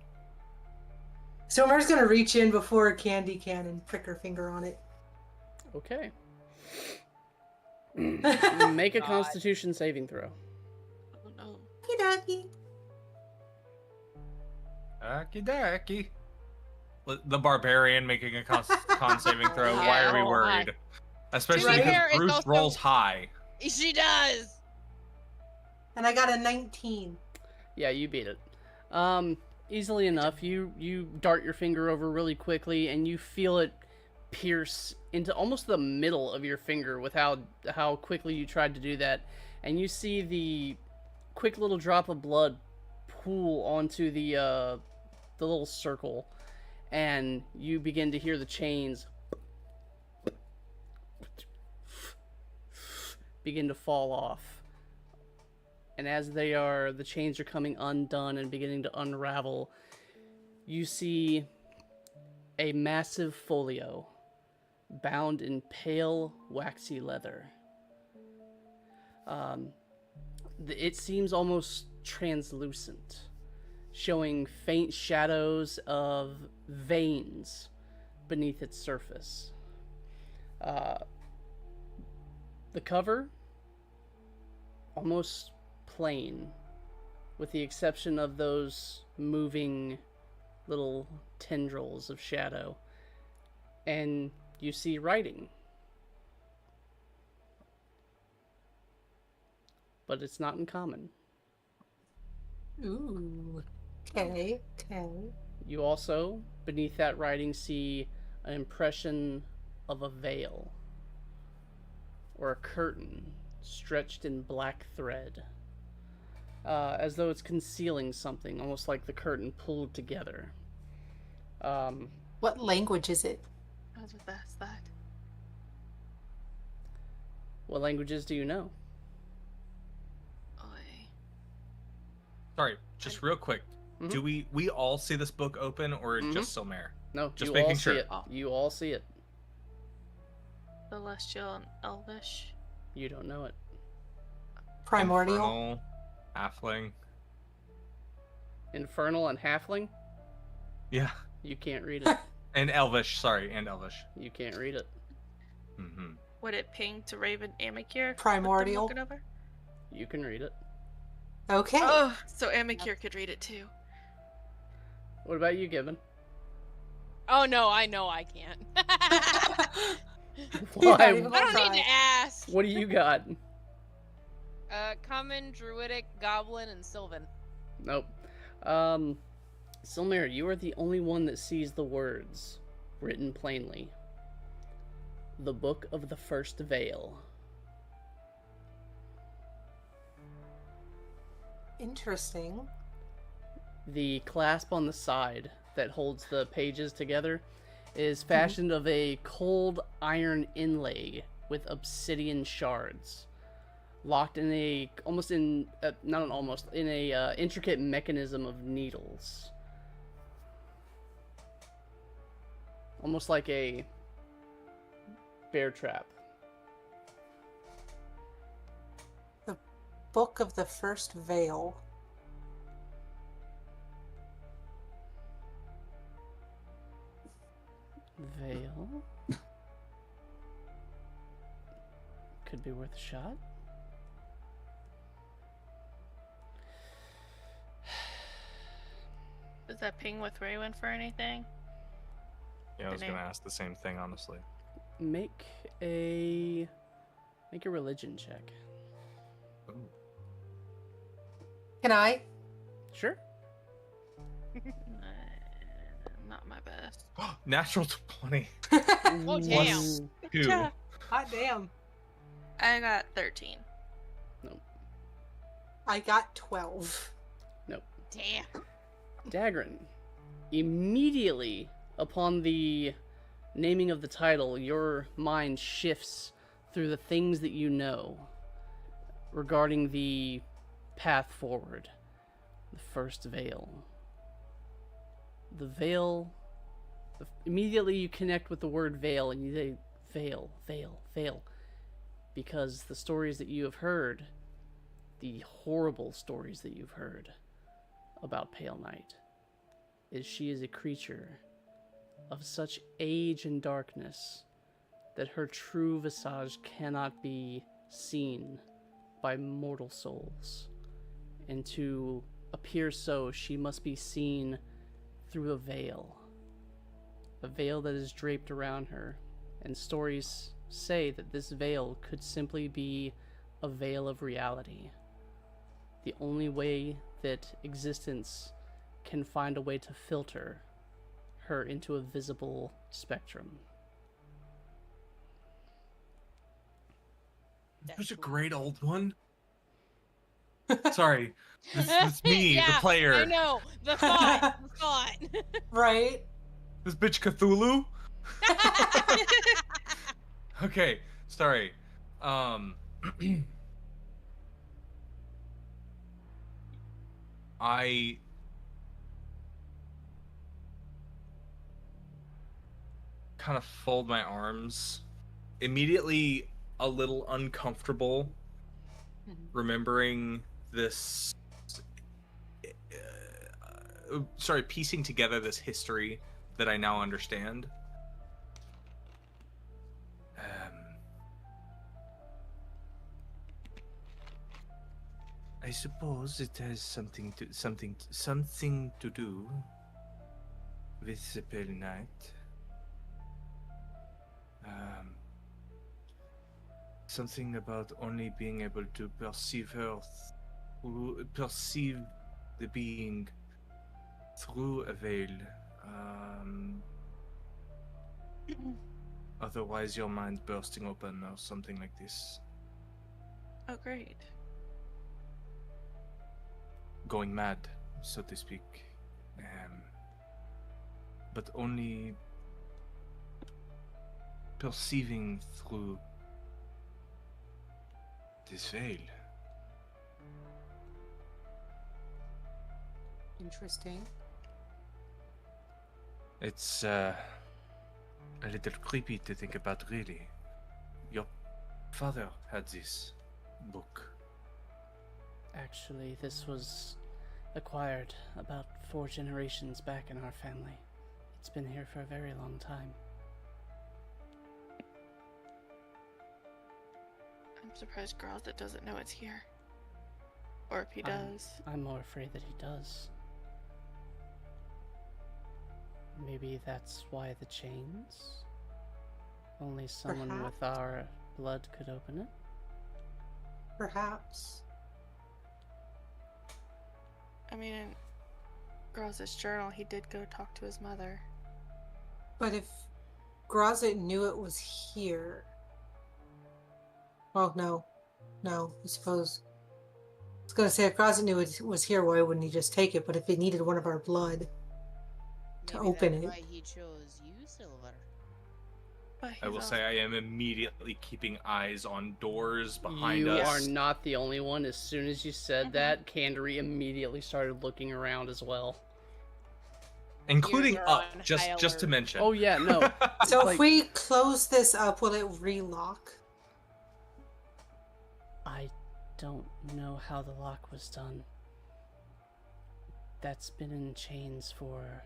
Somer's gonna reach in before Candy can and prick her finger on it. Okay. Make a God. Constitution saving throw. Oh no. Okey-dokey. Aki-daki. The barbarian making a con saving throw. Why are we Yeah. worried? Especially Right. because It's Bruce also- rolls high. She does. And I got a 19. Yeah, you beat it. Easily enough. You dart your finger over really quickly, and you feel it pierce into almost the middle of your finger with how quickly you tried to do that, and you see the quick little drop of blood pool onto the little circle, and you begin to hear the chains begin to fall off. And as the chains are coming undone and beginning to unravel, you see a massive folio bound in pale, waxy leather. It seems almost translucent, showing faint shadows of veins beneath its surface. The cover, almost plain, with the exception of those moving little tendrils of shadow. And you see writing. But it's not in common. Ooh. Okay. You also, beneath that writing, see an impression of a veil or a curtain stretched in black thread, as though it's concealing something, almost like the curtain pulled together. What language is it? I was about to ask that. What languages do you know? just real quick, Mhm. do we all see this book open, or just Silmare? No, Just you making all sure. see it. You all see it. Celestial and Elvish. You don't know it. Primordial. Infernal, halfling. Infernal and halfling. Yeah, You can't read it. and Elvish. Sorry, and Elvish. You can't read it. Mm-hmm. Would it ping to Raven Amikir? Primordial. Over? You can read it. Okay. Oh, so Amikir could read it too. What about you, Gibbon? Oh no, I know I can't. Not Why? even I don't try. need to ask. What do you got? Common, Druidic, Goblin, and Sylvan. Nope. Silmare, you are the only one that sees the words written plainly. The Book of the First Veil. Interesting. The clasp on the side that holds the pages together is fashioned of a cold iron inlay with obsidian shards, locked in a intricate mechanism of needles, almost like a bear trap. The Book of the First Veil. Veil could be worth a shot. Does that ping with Raywin for anything? Yeah, I was gonna ask the same thing, honestly. Make a religion check. Ooh. Can I? Sure. Not my best. Natural 20. Oh damn. Plus 2. Hot damn. I got 13. I got 12. Damn. Dagran, immediately upon the naming of the title, your mind shifts through the things that you know regarding the path forward. The first veil. The veil. Immediately you connect with the word veil and you say, veil, veil, veil. Because the stories that you have heard, the horrible stories that you've heard about Pale Night, is she is a creature of such age and darkness that her true visage cannot be seen by mortal souls. And to appear so, she must be seen through a veil that is draped around her. And stories say that this veil could simply be a veil of reality. The only way that existence can find a way to filter her into a visible spectrum. Such a great old one. Sorry, it's me, Yeah, the player. I know. The thought. The thought. Right? This bitch Cthulhu. Okay, sorry. I kind of fold my arms, immediately a little uncomfortable, remembering this. Piecing together this history that I now understand. I suppose it has something to do with the Pale Night. Something about only being able to perceive her, perceive the being through a veil. Otherwise, your mind bursting open or something like this. Oh, great. Going mad, so to speak. But only perceiving through this veil. Interesting. It's a little creepy to think about, really. Your father had this book. Actually, this was acquired about 4 generations back in our family. It's been here for a very long time. I'm surprised Grozit doesn't know it's here. Or if he does. I'm more afraid that he does. Maybe that's why the chains? Only someone Perhaps. with our blood could open it? Perhaps. I mean, in Grozit's journal, he did go talk to his mother. But if Grozit knew it was here... Well, no. No, I suppose... I was going to say, if Grozit knew it was here, why wouldn't he just take it? But if he needed one of our blood to Maybe open that's it... why he chose you, Silver. But I will he's say I am immediately keeping eyes on doors behind You us. are not the only one. As soon as you said that, Candery immediately started looking around as well. Including Ears are up, on just high to alert. mention. Oh yeah, no. So Like- if we close this up, will it relock? I don't know how the lock was done. That's been in chains for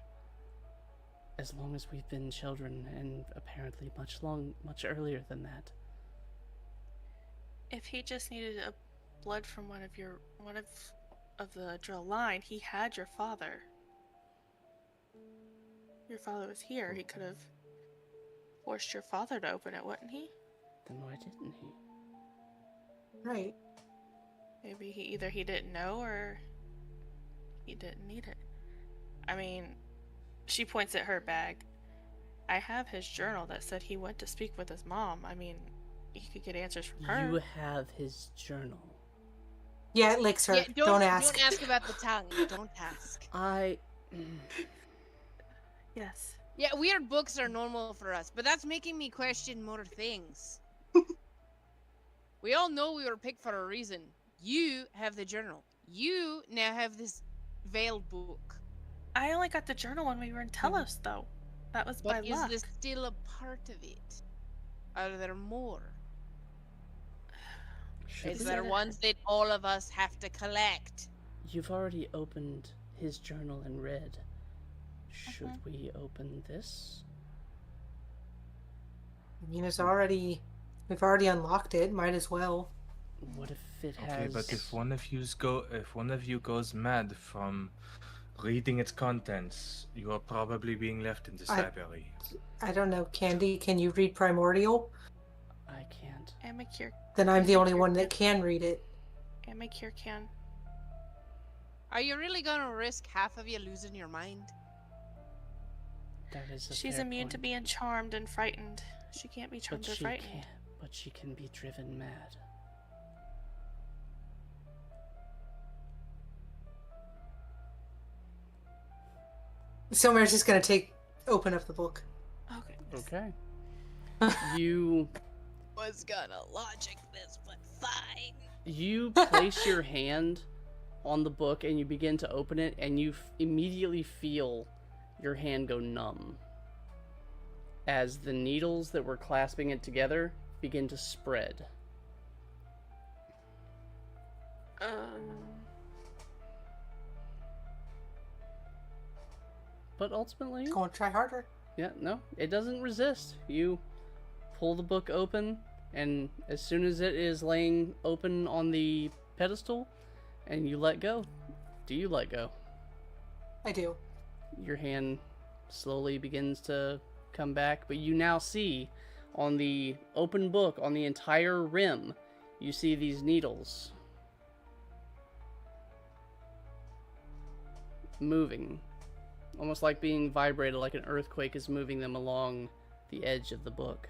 as long as we've been children, and apparently much earlier than that. If he just needed a blood from one of the drill line, he had your father. Your father was here. He could have forced your father to open it, wouldn't he? Then why didn't he? Right. Maybe he didn't know or he didn't need it. I mean, she points at her bag. I have his journal that said he went to speak with his mom. I mean, he could get answers from her. You have his journal. Yeah, it licks her. Yeah, don't ask. Don't ask about the tongue. Don't ask. Yes. Yeah, weird books are normal for us, but that's making me question more things. We all know we were picked for a reason. You have the journal. You now have this veiled book. I only got the journal when we were in Telos, though. That was by But is luck. this still a part of it? Are there more? Should Is we- there ones that all of us have to collect? You've already opened his journal and read. Should we open this? I mean, we've already unlocked it. Might as well. What if it has... Okay, but if one of you goes mad from reading its contents, you are probably being left in this library. I don't know, Candy. Can you read Primordial? I can't. Amicure. Then I'm the only one that can read it. Amicure can. Are you really gonna risk half of you losing your mind? That is a She's fair immune to point. being charmed and frightened. She can't be charmed or frightened. But she can be driven mad. Silmer's just gonna open up the book. Okay. Okay. You Was gonna logic this, but fine. You place your hand on the book and you begin to open it, and you immediately feel your hand go numb as the needles that were clasping it together begin to spread. But ultimately, Go and try harder. yeah, no, it doesn't resist. You pull the book open, and as soon as it is laying open on the pedestal, and you let go. Do you let go? I do. Your hand slowly begins to come back, but you now see on the open book, on the entire rim, you see these needles moving, almost like being vibrated, like an earthquake is moving them along the edge of the book.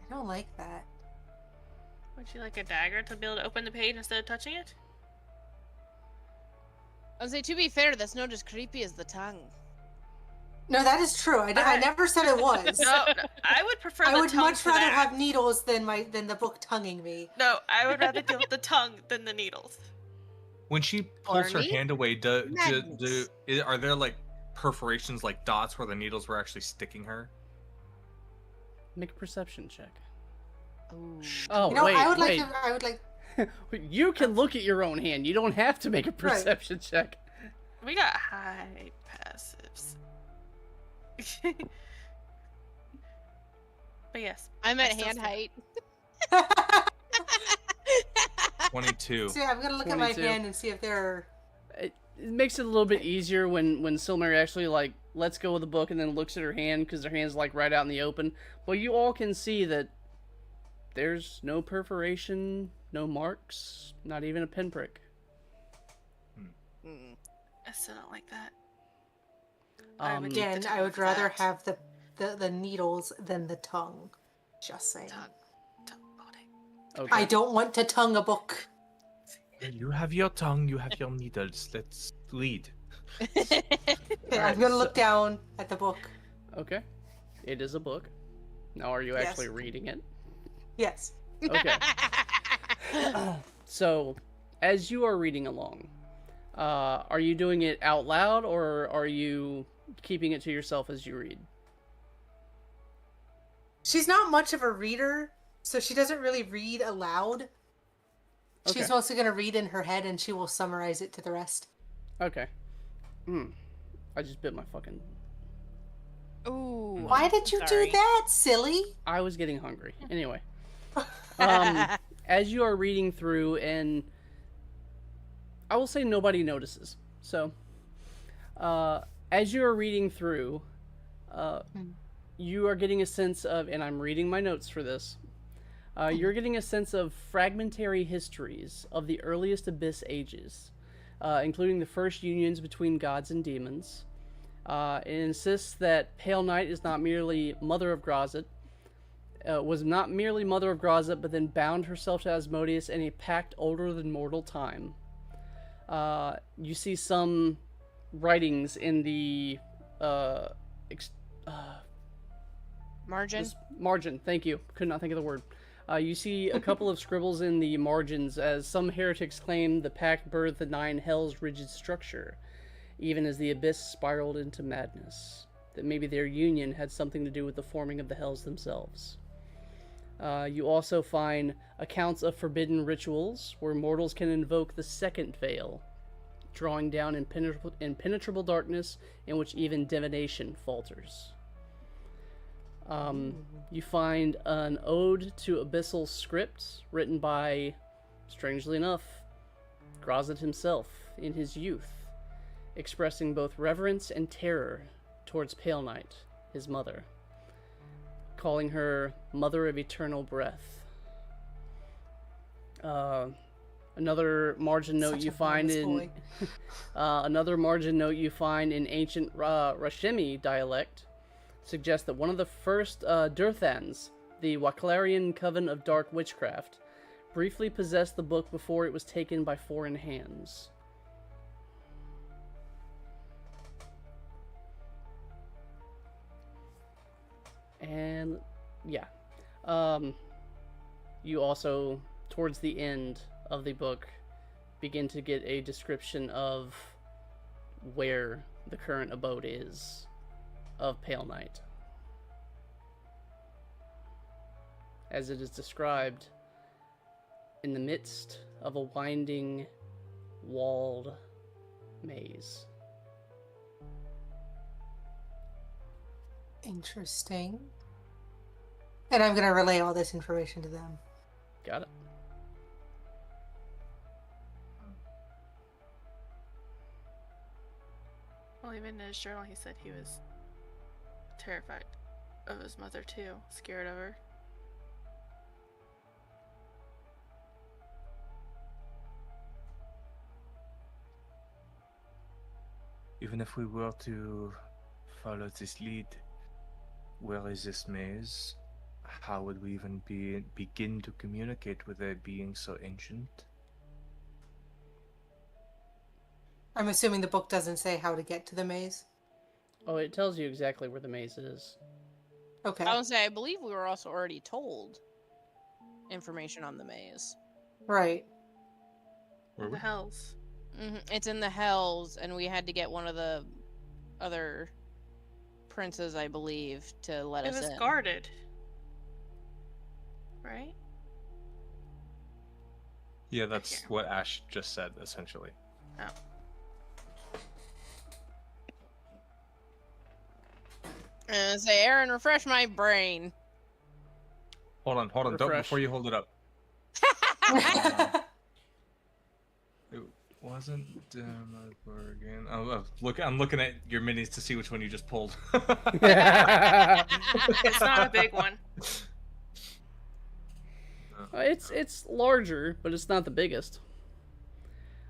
I don't like that. Would you like a dagger to be able to open the page instead of touching it? I would say, to be fair, that's not as creepy as the tongue. No, that is true. I never said it was. No, I would prefer I the would tongue much to rather that. have needles than the book tonguing me. No, I would rather deal with the tongue than the needles. When she pulls her Arnie? hand away, Madness. are there like perforations, like dots where the needles were actually sticking her? Make a perception check. Ooh. Oh, You know, wait, I would wait. like to. I would like. You can look at your own hand. You don't have to make a perception check. We got high passives. But yes. I'm I at still hand say- height. 22. So yeah, I'm gonna look at my 22. hand and see if there are. It makes it a little bit easier when Silmary actually like lets go of the book and then looks at her hand because her hand's like right out in the open. But you all can see that there's no perforation, no marks, not even a pinprick. Mm. I still don't like that. Again, I would rather have the needles than the tongue. Just saying. Tongue body. Okay. I don't want to tongue a book. You have your tongue, you have your needles. Let's read. Okay, Alright, I'm gonna so- look down at the book. Okay. It is a book. Now, are you Yes. actually reading it? Yes. Okay. So, as you are reading along, are you doing it out loud or are you keeping it to yourself as you read? She's not much of a reader, so she doesn't really read aloud. Okay. She's mostly gonna read in her head, and she will summarize it to the rest. Okay. I just bit my fucking... Ooh. Why did you sorry. do that, silly? I was getting hungry. Anyway. As you are reading through, and I will say nobody notices. So, as you are reading through, you are getting a sense of, and I'm reading my notes for this, you're getting a sense of fragmentary histories of the earliest Abyss ages, including the first unions between gods and demons. It insists that Pale Night is not merely mother of Grozit, was not merely mother of Grozit, but then bound herself to Asmodeus in a pact older than mortal time. You see some writings in the Margin. margin. Thank you. Could not think of the word. You see a couple of scribbles in the margins as some heretics claim the pact birthed the nine hells' rigid structure, even as the abyss spiraled into madness. That maybe their union had something to do with the forming of the hells themselves. You also find accounts of forbidden rituals where mortals can invoke the second veil, drawing down impenetrable darkness in which even divination falters. You find an ode to abyssal script written by, strangely enough, Grozit himself in his youth, expressing both reverence and terror towards Pale Night, his mother, calling her Mother of Eternal Breath. Another margin note Such you a find bonus in boy. another margin note you find in ancient Rashemi dialect suggests that one of the first Durthans, the Waklarian Coven of Dark Witchcraft, briefly possessed the book before it was taken by foreign hands. And yeah, you also, towards the end of the book, begin to get a description of where the current abode is of Pale Night. As it is described in the midst of a winding, walled maze. Interesting. And I'm gonna relay all this information to them. Got it. Well, even in his journal, he said he was terrified of his mother too, scared of her. Even if we were to follow this lead, where is this maze? How would we even begin to communicate with a being so ancient? I'm assuming the book doesn't say how to get to the maze. Oh, it tells you exactly where the maze is. Okay. I would say I believe we were also already told information on the maze. Right. Were The we? hells. It's in the Hells, and we had to get one of the other princes, I believe, to let It us was in. guarded. Right? Yeah, that's Okay. what Ash just said, essentially. Oh. Say, Aaron, refresh my brain. Hold on, don't Refresh. before you hold it up. It wasn't Demogorgon. Oh, look, I'm looking at your minis to see which one you just pulled. It's not a big one. It's larger, but it's not the biggest.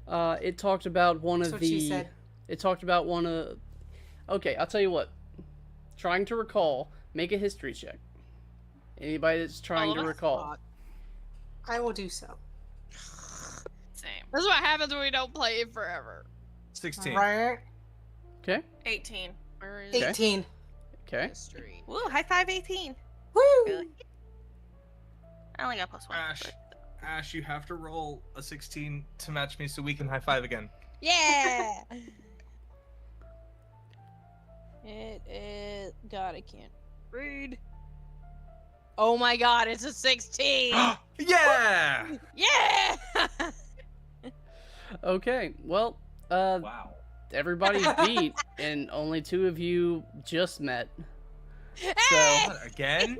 It talked about one That's of what the. she said. It talked about one of. Okay, I'll tell you what. Trying to recall, make a history check. Anybody that's trying All to of us? recall. I will do so. Same. This is what happens when we don't play it forever. 16. Right. Okay. 18. Where is 18. Okay. history? Woo, high five 18. Woo! Really? I only got +1. Ash, but- Ash, you have to roll a 16 to match me so we can high five again. Yeah! It is... God, I can't read. Oh my god, it's a 16! Yeah! Yeah! Okay. Well, Wow. everybody's beat, and only 2 of you just met. So, What, again?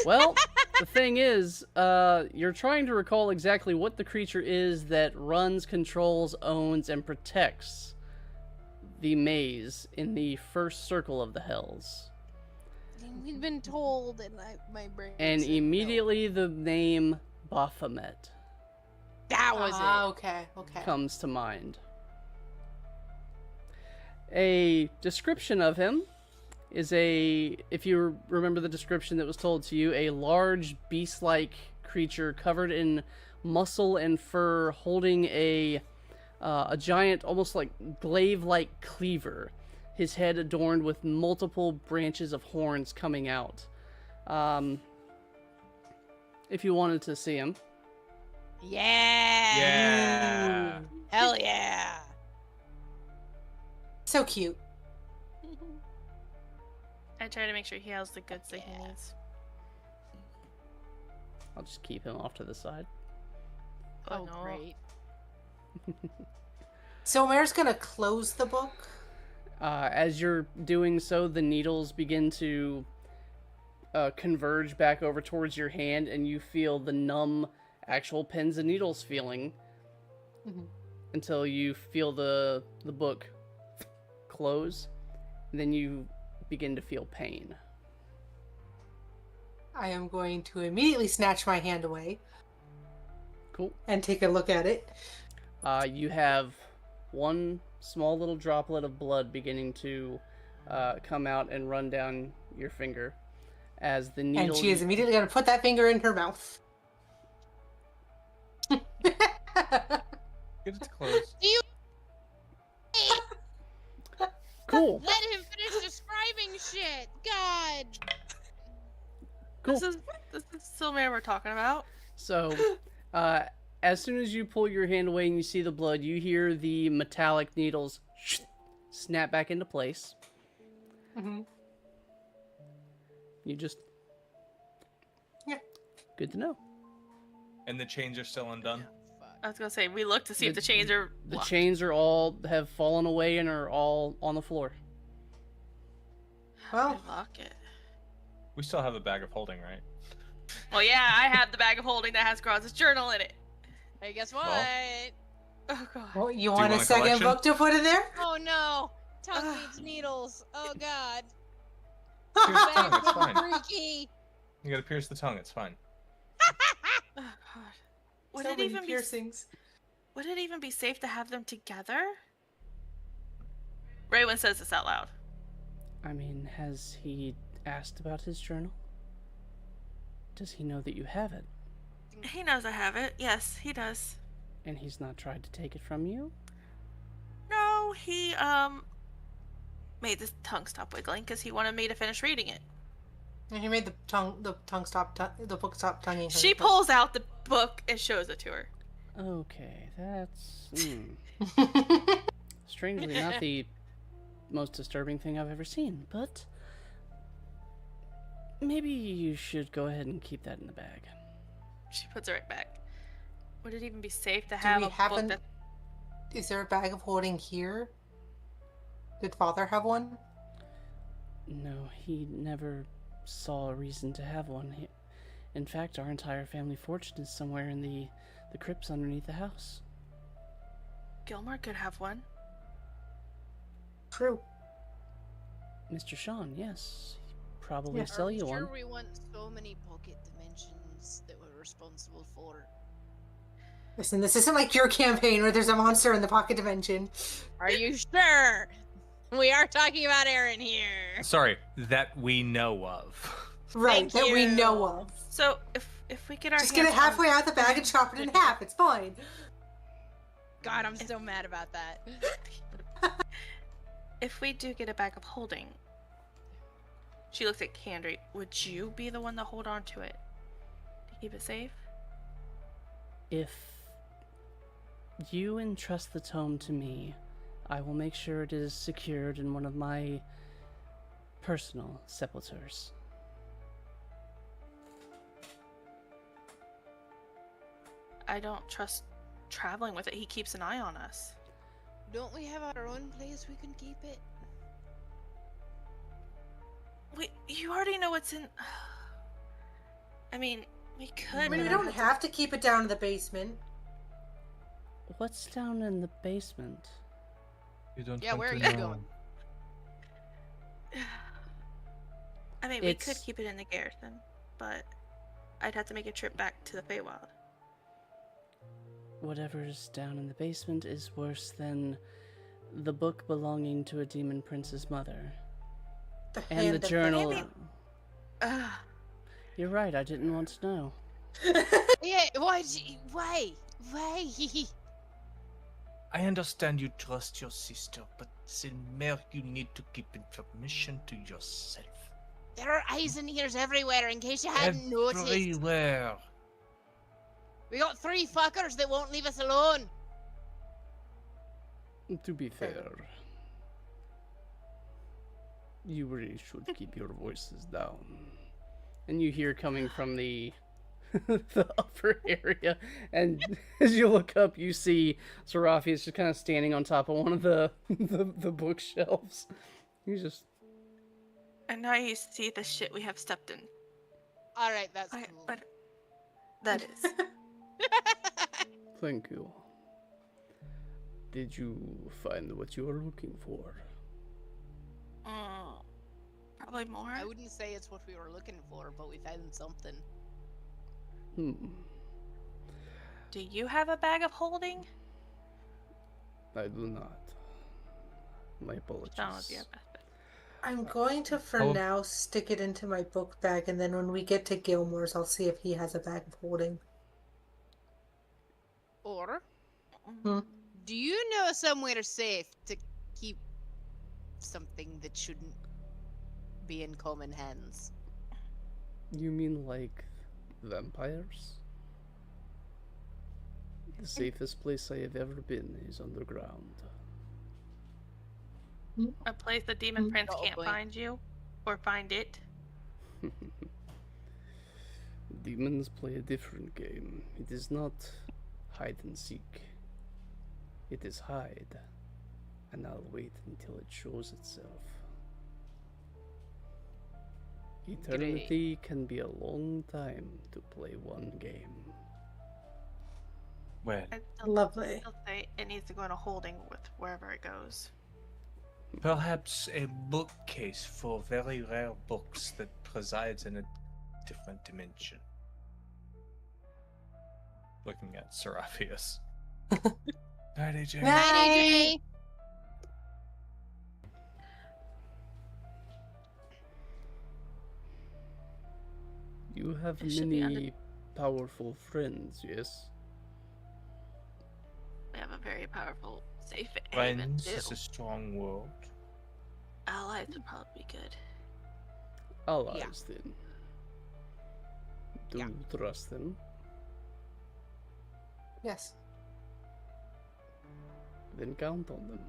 well, the thing is, you're trying to recall exactly what the creature is that runs, controls, owns, and protects the maze in the first circle of the Hells. We've been told, and my brain. And said no. immediately the name Baphomet That was it. Okay. Okay. comes to mind. A description of him is if you remember the description that was told to you, a large beast-like creature covered in muscle and fur, holding a giant, almost like glaive-like cleaver. His head adorned with multiple branches of horns coming out. If you wanted to see him. Yeah! Yeah. Hell yeah! So cute. I try to make sure he has the goods that he needs. I'll just keep him off to the side. Oh, no. great. So Mare's gonna close the book. As you're doing so, the needles begin to converge back over towards your hand, and you feel the numb, actual pins and needles feeling until you feel the book close. And then you begin to feel pain. I am going to immediately snatch my hand away Cool. and take a look at it. You have one small little droplet of blood beginning to come out and run down your finger as the needle. And she is immediately going to put that finger in her mouth. Get it to close. Do you Cool. let him finish describing shit? God! Cool. This is still man we're talking about. So, as soon as you pull your hand away and you see the blood, you hear the metallic needles snap back into place. Mm-hmm. You just... Yeah. Good to know. And the chains are still undone? I was gonna say we look to see if the chains are The locked. chains have fallen away and are all on the floor. How do Well. I lock it? We still have a bag of holding, right? Well, yeah, I have the bag of holding that has Graz's journal in it. Hey, guess what? Oh god. Well, you want want a a second collection? book to put in there? Oh no! Tongue needs needles. Oh god. Pierce the tongue, That's it's fine. freaky. You gotta pierce the tongue, it's fine. Oh god. Would So it many even piercings. would it even be safe to have them together? Raywin says this out loud. I mean, has he asked about his journal? Does he know that you have it? He knows I have it. Yes, he does. And he's not tried to take it from you? No, he made the tongue stop wiggling because he wanted me to finish reading it. And he made the book stop tonguing her. She pulls out the book and shows it to her. Okay, that's strangely not the most disturbing thing I've ever seen, but maybe you should go ahead and keep that in the bag. She puts it right back. Would it even be safe to Do have we a have book an? that... Is there a bag of holding here? Did Father have one? No, he never saw a reason to have one. In fact, our entire family fortune is somewhere in the crypts underneath the house. Gilmore could have one. True. Mr. Sean, yes. He'd probably Yeah. sell Are we you sure one. we want so many pocket dimensions that we're responsible for? Listen, this isn't like your campaign where there's a monster in the pocket dimension. Are you sure? We are talking about Aaron here. Sorry, that we know of. Right, Thank that we know you. of. So if we get our Just get it hands on- halfway out the bag and chop it in half. It's fine. God, I'm still mad about that. If we do get a bag of holding, she looks at Candy. Would you be the one to hold on to it to keep it safe? If you entrust the tome to me, I will make sure it is secured in one of my personal sepulchres. I don't trust traveling with it. He keeps an eye on us. Don't we have our own place we can keep it? Wait, you already know what's in... I mean, we could... I mean, we but don't have to keep it down in the basement. What's down in the basement? You don't Yeah, want where are to you know. going? I mean, we could It's- keep it in the garrison, but I'd have to make a trip back to the Feywild. Whatever's down in the basement is worse than the book belonging to a demon prince's mother. The And hand the of journal. Maybe- Ugh. You're right, I didn't want to know. Yeah, why? I understand you trust your sister, but Silmer, you need to keep information to yourself. There are eyes and ears everywhere in case you hadn't noticed. Everywhere. We got 3 fuckers that won't leave us alone. To be fair, you really should keep your voices down. And you hear coming from the the upper area, and as you look up, you see Seraphius just kind of standing on top of one of the bookshelves. He's just And now you see the shit we have stepped in. All right, that's cool. But that is. thank you. Did you find what you were looking for? Probably more. I wouldn't say it's what we were looking for, but we found something. Do you have a bag of holding? I do not. My apologies. That would be a best bet. I'm going to, for Oh. now, stick it into my book bag, and then when we get to Gilmore's, I'll see if he has a bag of holding. Or, Hmm. do you know somewhere safe to keep something that shouldn't be in common hands? You mean like vampires? The safest place I have ever been is underground. A place the demon prince can't Probably. find you? Or find it? Demons play a different game. It is not hide and seek. It is hide, and I'll wait until it shows itself. Eternity can be a long time to play one game. Well, I'd still, Lovely. still say it needs to go in a holding with wherever it goes. perhaps a bookcase for very rare books that presides in a different dimension. Looking at Seraphius. Night, AJ. Night. Hi, AJ. You have It should be on many powerful friends, yes? We have a very powerful safe haven Friends too. is a strong word. Allies would probably be good. Allies, then. Do Yeah. you trust them? Yes. then count on them.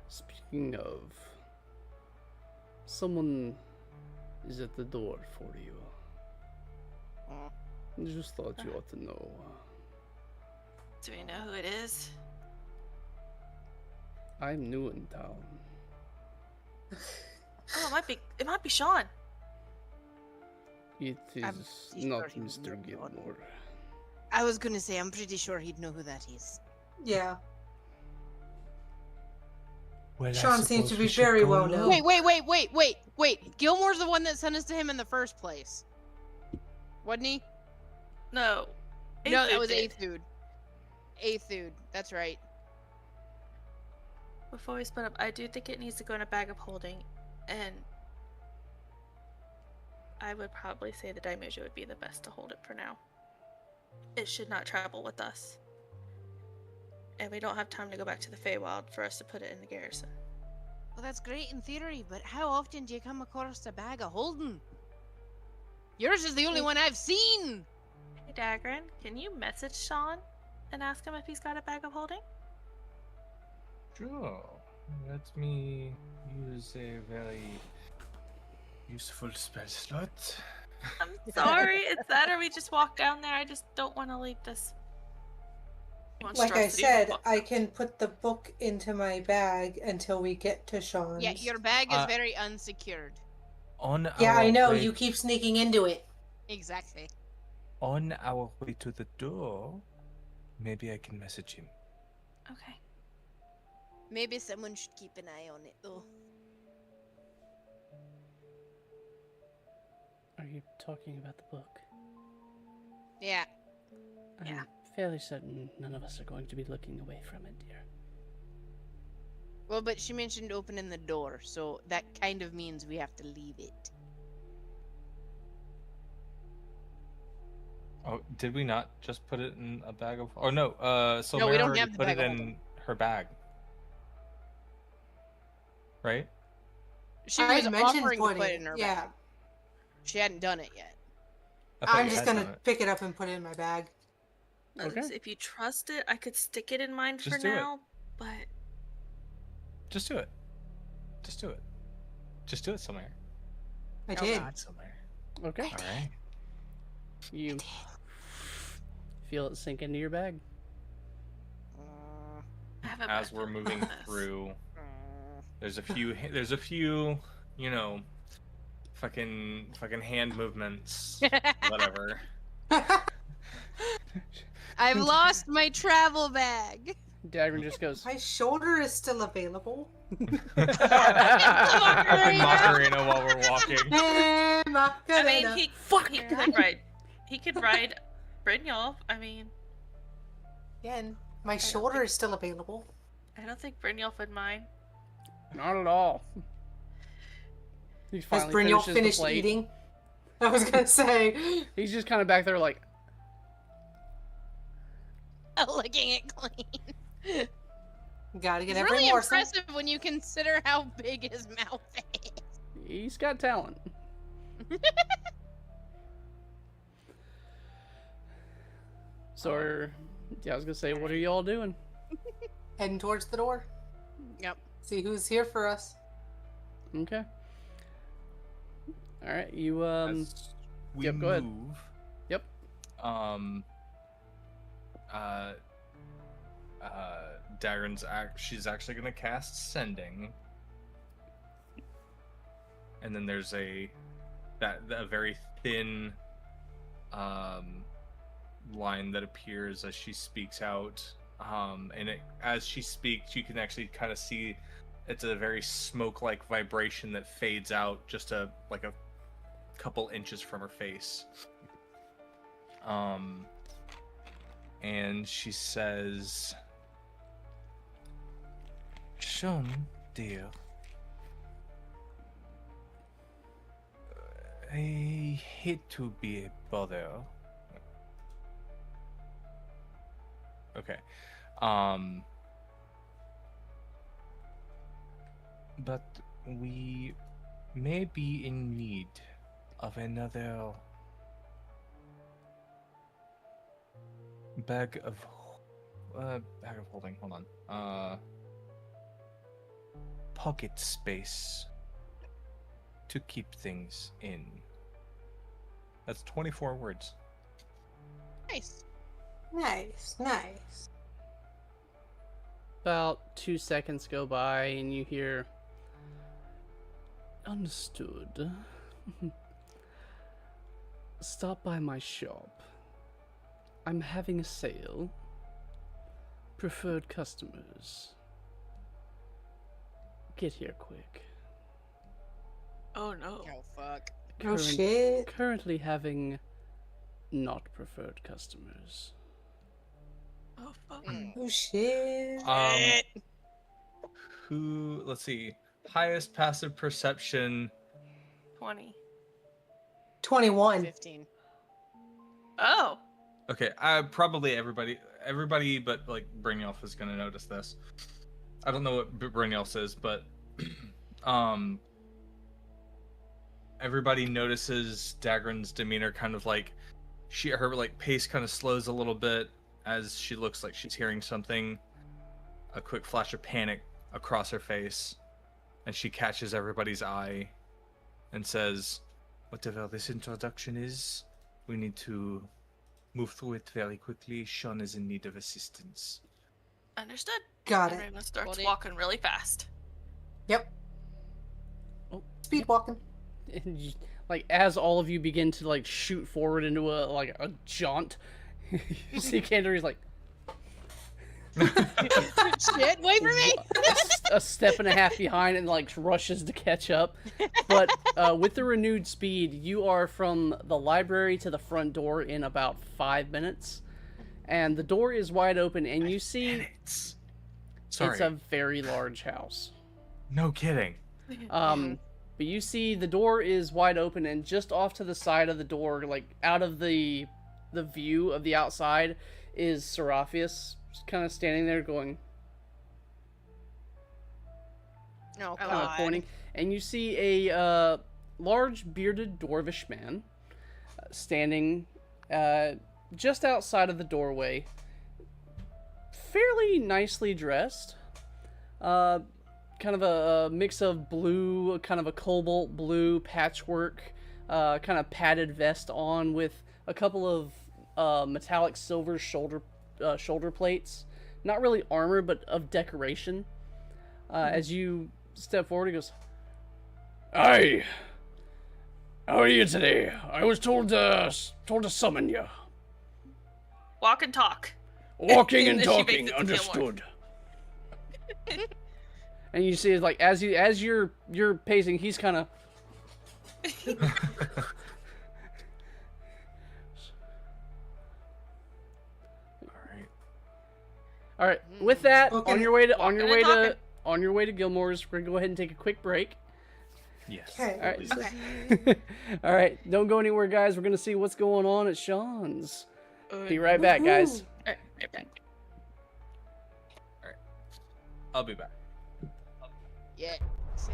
Speaking of, someone is at the door for you. Just thought you ought to know. Do we know who it is? I'm new in town. Oh, it might be Sean. It I'm is pretty not sure he Mr. would know. Gilmore. I was gonna say, I'm pretty sure he'd know who that is. Yeah. Well, I Sean seems suppose to we be should very go well look. known. Wait. Gilmore's the one that sent us to him in the first place. Wasn't he? No. No, that Aether was did. Aethude. Aethude, that's right. Before we split up, I do think it needs to go in a bag of holding, and I would probably say the Daimyojo would be the best to hold it for now. It should not travel with us. And we don't have time to go back to the Feywild for us to put it in the garrison. Well, that's great in theory, but how often do you come across a bag of holding? Yours is the only one I've seen! Hey Dagran, can you message Sean and ask him if he's got a bag of holding? Sure. Let me use a very useful spell slot. I'm sorry, it's that or we just walk down there. I just don't want to leave this Like I monstrosity said, book. I can put the book into my bag until we get to Sean's. Yeah, your bag is very unsecured. On Yeah, our I know. way, You keep sneaking into it. Exactly. on our way to the door, maybe I can message him. Okay. Maybe someone should keep an eye on it, though. Are you talking about the book? Yeah. Yeah. I'm fairly certain none of us are going to be looking away from it, dear. Well, but she mentioned opening the door, so that kind of means we have to leave it. Oh, did we not just put it in a bag of? Oh no, so No, we Mara don't already have the put bag it of in holding. her bag, right? She I was had mentioned offering to putting put it, it in her yeah. bag. She hadn't done it yet. I thought I'm you just had gonna done it. pick it up and put it in my bag. Okay. If you trust it, I could stick it in mine Just for do it. now, but Just do it. Just do it. Just do it somewhere. I Oh, did. God. Somewhere. Okay. All right. You feel it sink into your bag. I haven't As been we're moving this. through, there's a few, you know, fucking hand movements, whatever. I've lost my travel bag. Dagran just goes. My shoulder is still available. Macarena while we're walking. I mean, he Fuck! He could ride Brynjolf. I mean, Again, my shoulder is still available. I don't think Brynjolf would mind. Not at all. He Has finally Brynjolf finishes the finished plate. eating? I was gonna say. He's just kind of back there like, Licking it clean. Gotta get It's every really morsel. impressive when you consider how big his mouth is. he's got talent. So, yeah, I was gonna say, what are y'all doing? Heading towards the door. Yep. See who's here for us. Okay. All right, you As we yep, go ahead. move, Yep. Dagran's she's actually gonna cast Sending, and then there's a very thin line that appears as she speaks out, and as she speaks, you can actually kind of see it's a very smoke-like vibration that fades out just a couple inches from her face. And she says, Sean, dear, I hate to be a bother. Okay. But we may be in need of another bag of bag of holding. Hold on. Pocket space to keep things in. That's 24 words. Nice. Nice, nice. About 2 seconds go by and you hear, understood. Stop by my shop. I'm having a sale. Preferred customers. Get here quick. Oh no. Oh fuck. Oh shit. Currently having not preferred customers. Oh fuck. Oh shit. Who? Let's see. Highest passive perception. 20. 21. 15. Oh. Okay, probably everybody, but like Brynjolf is gonna notice this. I don't know what Brynjolf says, but everybody notices Dagran's demeanor kind of like her like pace kind of slows a little bit as she looks like she's hearing something. A quick flash of panic across her face, and she catches everybody's eye and says, "Whatever this introduction is, we need to move through it very quickly. Sean is in need of assistance." Understood. Got And it. Raven starts Got it. walking really fast. Yep. Oh. Speed walking. And like as all of you begin to like shoot forward into a jaunt, you see Candary's like Shit, wait for me! a step and a half behind and like rushes to catch up. But with the renewed speed, you are from the library to the front door in about 5 minutes. And the door is wide open and you see Sorry. it's a very large house. No kidding. But you see the door is wide open and just off to the side of the door, like out of the view of the outside, is Seraphius kind of standing there going, Oh, kind of God. pointing. And you see a large bearded dwarvish man standing just outside of the doorway, fairly nicely dressed. Kind of a mix of blue, kind of a cobalt blue patchwork, kind of padded vest on with a couple of metallic silver shoulder plates. Not really armor, but of decoration. As you step forward, he goes, "Hi, how are you today? I was told to summon you." Walk and talk. Walking and And she makes talking, it to Gilmore. understood. And you see, like as you're pacing, he's kind of. All right. With that, Okay. on your way to Walking and talking. Gilmore's, we're gonna go ahead and take a quick break. Yes. Okay. All right. Okay. All right. Don't go anywhere, guys. We're gonna see what's going on at Sean's. Be right back, guys. Alright, right back. I'll be back. Yeah. See.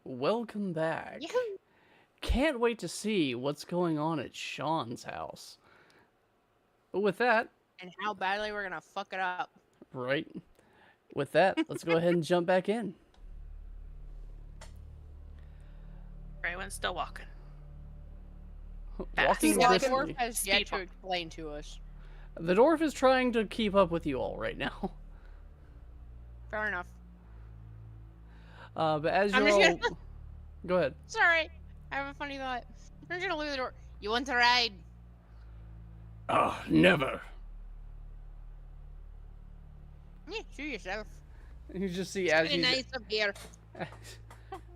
Welcome back. Yahoo! Can't wait to see what's going on at Sean's house. But with that, And how badly we're gonna fuck it up. right? With that, let's go ahead and jump back in. Raywen's still walking. Walking He's The walking. dwarf briskly. has yet Speed to walk. explain to us. The dwarf is trying to keep up with you all right now. Fair enough. But as I'm you're just all... gonna- Go ahead. Sorry, I have a funny thought. I'm just gonna look at the door. You want to ride? Never. Yeah, shoot yourself. You just see It's as pretty he's... nice up here.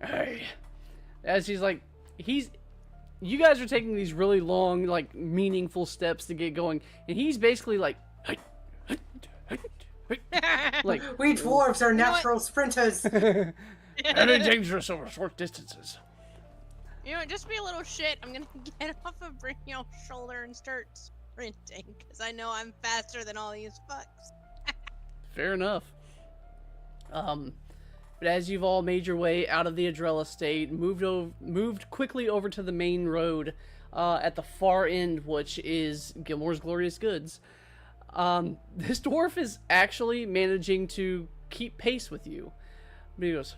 Hey. As he's like... You guys are taking these really long, like, meaningful steps to get going, and he's basically like... like... We dwarves are know what? natural sprinters. Very dangerous over short distances. You know, just be a little shit. I'm gonna get off of Brynjol's shoulder and start sprinting, because I know I'm faster than all these fucks. Fair enough. But as you've all made your way out of the Adrell estate, moved quickly over to the main road at the far end, which is Gilmore's Glorious Goods, this dwarf is actually managing to keep pace with you. But he goes,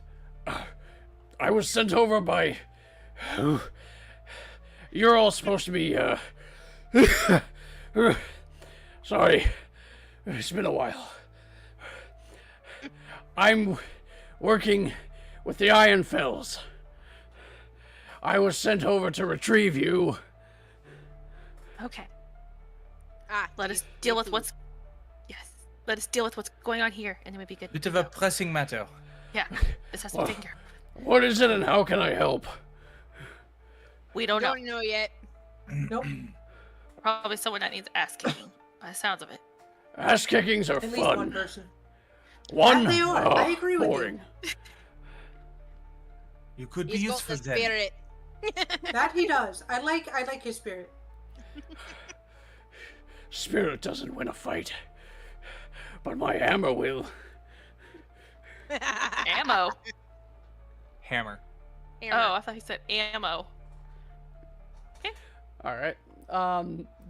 I was sent over by... You're all supposed to be, Sorry. It's been a while. I'm working with the Ironfells. I was sent over to retrieve you. Okay. Let Let us deal with what's... Yes. Let us deal with what's going on here, and then we'll be good. Bit to of a go. pressing matter. Yeah. This has to Well- be taken care of. What is it and how can I help? We don't know. Don't know yet. Nope. Probably someone that needs ass kicking, by the sounds of it. Ass kickings are At least fun. one person. One? That they are. I agree with you. boring. You could be He's got useful the then. spirit. That he does. I like his spirit. Spirit doesn't win a fight, but my hammer will. Ammo. Hammer. Oh, I thought he said ammo. All right.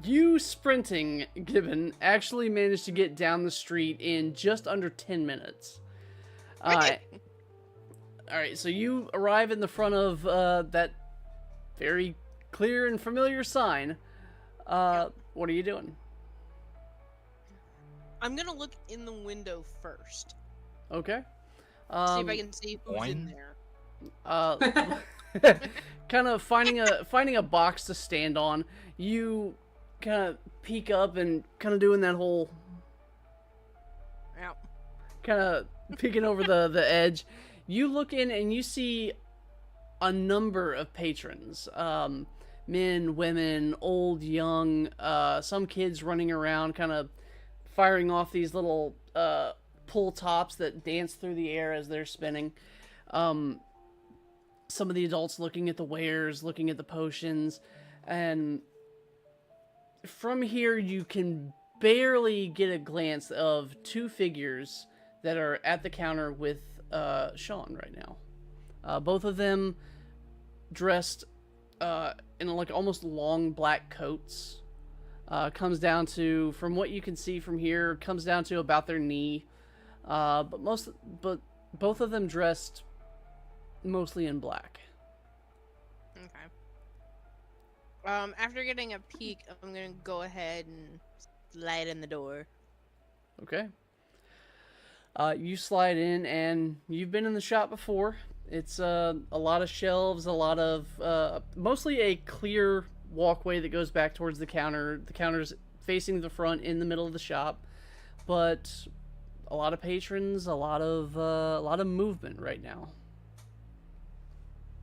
You sprinting, Gibbon, actually managed to get down the street in just under 10 minutes. All right, so you arrive in the front of that very clear and familiar sign. What are you doing? I'm gonna look in the window first. Okay. See if I can see who's in boing. there. Kind of finding a box to stand on. You kind of peek up and kind of doing that whole Yeah. kind of peeking over the edge. You look in and you see a number of patrons. Men, women, old, young, some kids running around kind of firing off these little pull tops that dance through the air as they're spinning. Some of the adults looking at the wares, looking at the potions, and from here you can barely get a glance of two figures that are at the counter with Sean right now. Both of them dressed in like almost long black coats. Comes down to, from what you can see from here, comes down to about their knee. But both of them dressed mostly in black. Okay. After getting a peek, I'm gonna go ahead and slide in the door. Okay. You slide in, and you've been in the shop before. It's a lot of shelves, a lot of mostly a clear walkway that goes back towards the counter. The counter's facing the front in the middle of the shop, but a lot of patrons, a lot of movement right now.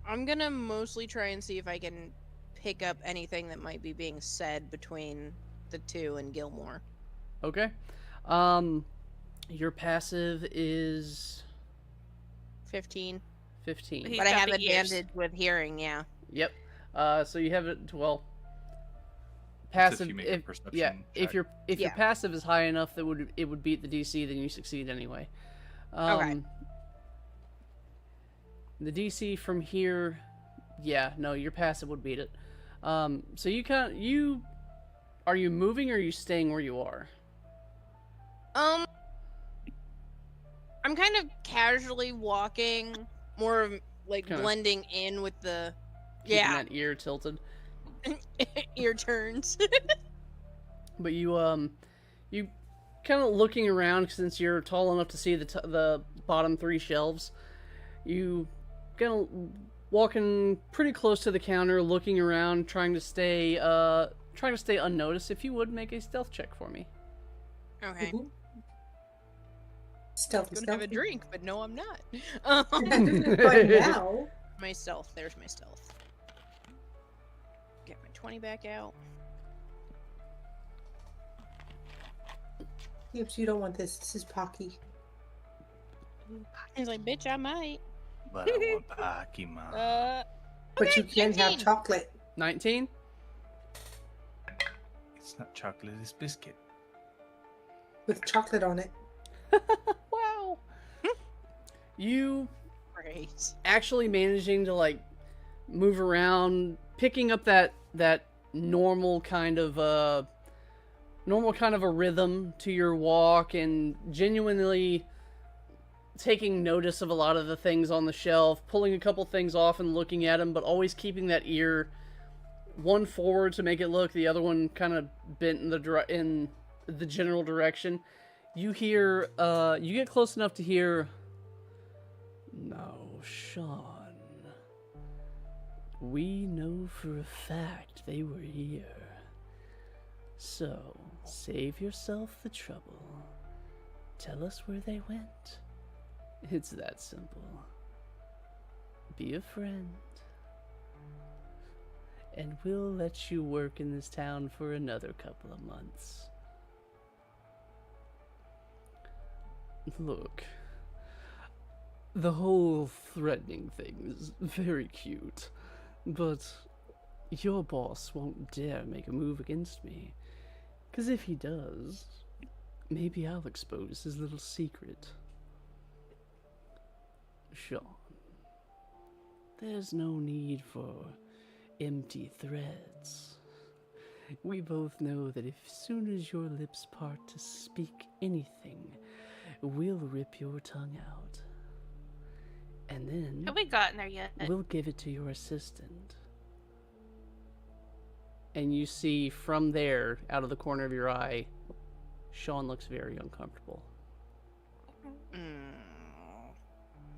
I'm gonna mostly try and see if I can pick up anything that might be being said between the two and Gilmore. Okay. Your passive is 15. 15. He's But I got have the ears. advantage with hearing, yeah. Yep. So you have it. Well, That's passive. if you make a perception yeah, check. if your Yeah. passive is high enough that it would beat the DC, then you succeed anyway. Okay. The DC from here, yeah, no, your passive would beat it. So are you moving or are you staying where you are? I'm kind of casually walking, more of like Kinda blending in with the Keeping that ear tilted. ear turns. But you kind of looking around since you're tall enough to see the bottom 3 shelves. You kind of walking pretty close to the counter, looking around, trying to stay unnoticed. If you would make a stealth check for me. Okay. Mhm. Stealth. I'm gonna have a drink, but no, I'm not. But now, My stealth. There's my stealth. Get my 20 back out. oops, you don't want this. This is Pocky. He's like, bitch, I might. But I want Pocky, Mom. But Okay, you can have 19. chocolate 19. It's not chocolate, it's biscuit. with chocolate on it. Wow. You Great. actually managing to like move around, picking up that normal kind of a rhythm to your walk, and genuinely taking notice of a lot of the things on the shelf, pulling a couple things off and looking at them, but always keeping that ear one forward to make it look, the other one kind of bent in the general direction. You hear, you get close enough to hear, "Now, Sean, we know for a fact they were here. So, save yourself the trouble. Tell us where they went. It's that simple. Be a friend. And we'll let you work in this town for another couple of months. Look, the whole threatening thing is very cute, but your boss won't dare make a move against me. 'Cause if he does, maybe I'll expose his little secret. Sean, there's no need for empty threats. We both know that as soon as your lips part to speak anything, we'll rip your tongue out. And then Have we gotten there yet? we'll give it to your assistant." And you see from there, out of the corner of your eye, Sean looks very uncomfortable.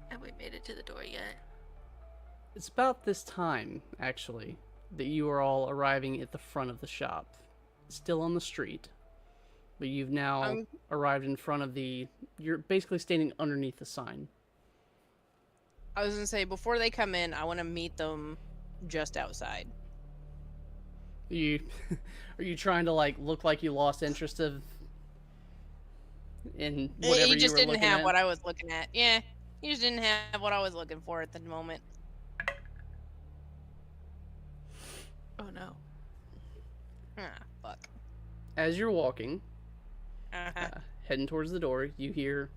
Have we made it to the door yet? It's about this time, actually, that you are all arriving at the front of the shop. Still on the street, but you've now arrived in front of you're basically standing underneath the sign. I was gonna say, before they come in, I want to meet them just outside. Are you trying to like look like you lost interest in whatever He you just were didn't looking have at? what I was looking at. Yeah, he just didn't have what I was looking for at the moment. Oh no. Ah, fuck. As you're walking, Uh-huh. heading towards the door, you hear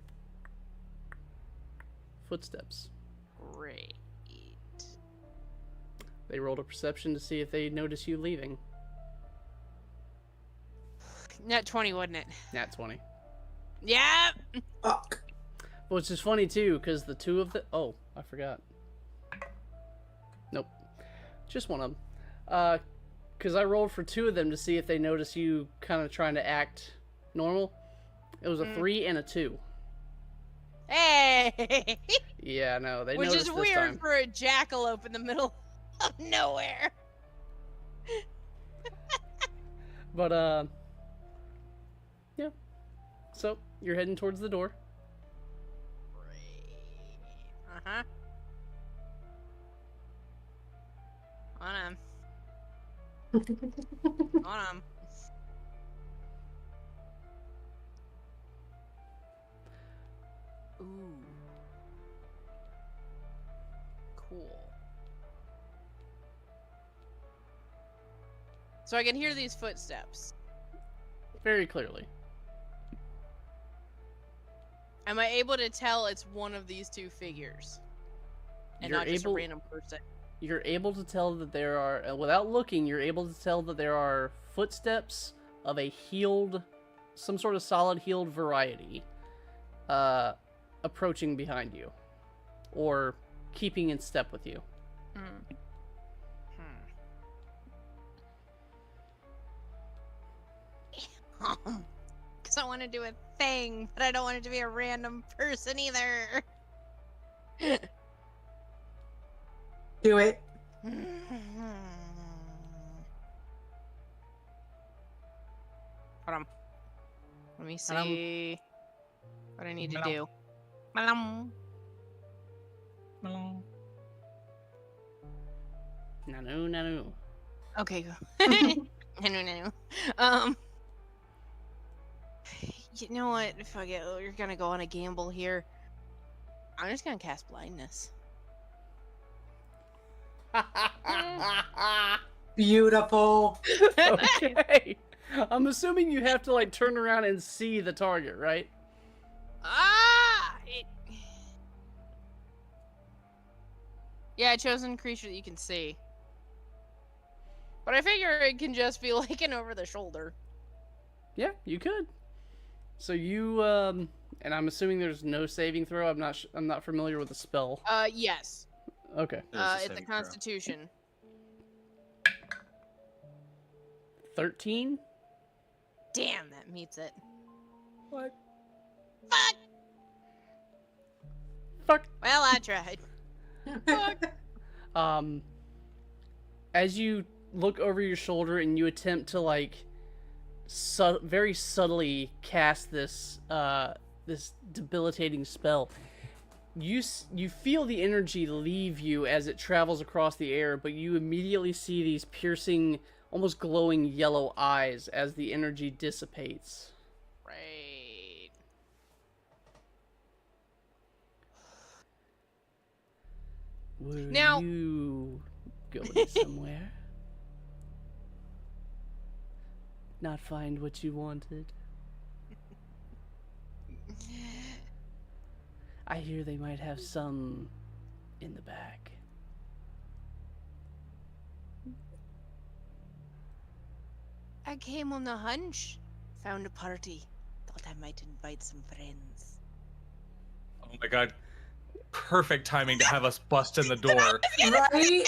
footsteps. Great. They rolled a perception to see if they notice you leaving. Net 20, wasn't it? Nat 20. Yeah. Fuck. Which is funny too, because the two of the oh, I forgot. Nope, just one of them. Because I rolled for two of them to see if they notice you kind of trying to act normal. It was a 3 and a 2. Hey. Yeah, no, they Which noticed is this weird time. for a jackalope in the middle of nowhere. But yeah. So you're heading towards the door. Uh-huh. On him. On him. Ooh. Cool. So I can hear these footsteps. Very clearly. Am I able to tell it's one of these two figures? and You're not just a able- random person. You're able to tell that there are, without looking, you're able to tell that there are footsteps of a healed, some sort of solid healed variety, approaching behind you, or keeping in step with you. Hmm. Because I want to do a thing, but I don't want it to be a random person either. Do it. Hold on. Let me see what I need to do. Nanu. Okay, go. No. You know what? You're gonna go on a gamble here. I'm just gonna cast blindness. Beautiful. Okay. I'm assuming you have to like turn around and see the target, right? Yeah, chosen creature that you can see. But I figure it can just be like an over the shoulder. Yeah, you could. So you and I'm assuming there's no saving throw. I'm not familiar with the spell. Yes. Okay. There's a It's a saving throw. Constitution. 13? Damn, that meets it. What? Fuck. Fuck. Well, I tried. As you look over your shoulder and you attempt to like very subtly cast this this debilitating spell, you feel the energy leave you as it travels across the air, but you immediately see these piercing, almost glowing yellow eyes as the energy dissipates. Right. Were Now- you going somewhere? Not find what you wanted? I hear they might have some in the back. I came on a hunch. Found a party. Thought I might invite some friends. Oh my god. Perfect timing to have us bust in the door. Right?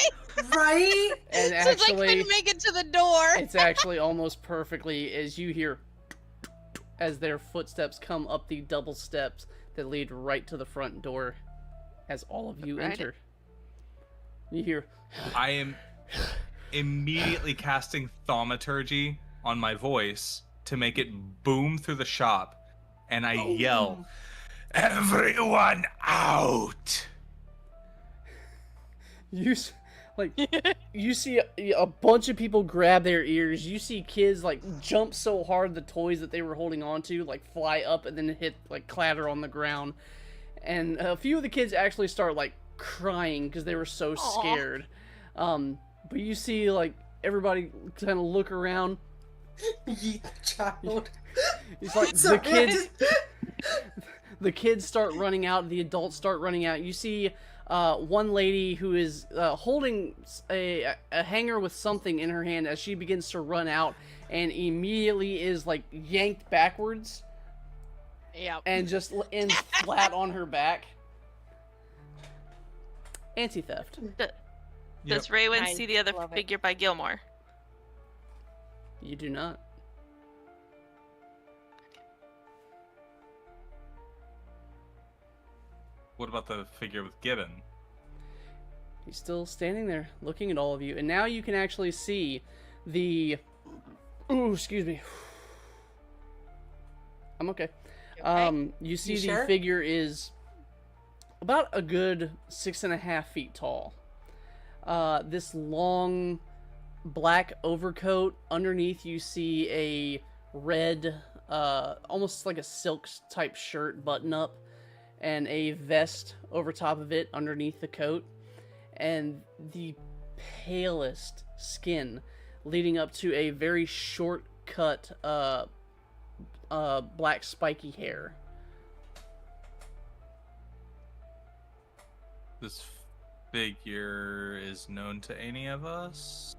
Right? And Since I actually, couldn't make it to the door. it's actually almost perfectly as you hear as their footsteps come up the double steps that lead right to the front door as all of you Right. enter. You hear, I am immediately casting thaumaturgy on my voice to make it boom through the shop, and I yell, "Everyone out!" you see a bunch of people grab their ears. You see kids like jump so hard the toys that they were holding on to like fly up and then hit like clatter on the ground. And a few of the kids actually start like crying because they were so scared. But you see like everybody kind of look around. Yeet the child. It's like Sorry, the kids start running out, the adults start running out. You see one lady who is holding a hanger with something in her hand as she begins to run out and immediately is like yanked backwards Yep. and just ends flat on her back. Anti-theft. Does Raywin I see the other love it. figure by Gilmore? You do not. What about the figure with Gibbon? He's still standing there looking at all of you. And now you can actually see the... Ooh, excuse me. I'm okay. Okay. You see You the sure? figure is about a good 6.5 feet tall. This long black overcoat. Underneath you see a red, almost like a silk type shirt button up, and a vest over top of it underneath the coat, and the palest skin leading up to a very short cut black spiky hair. This figure is known to any of us?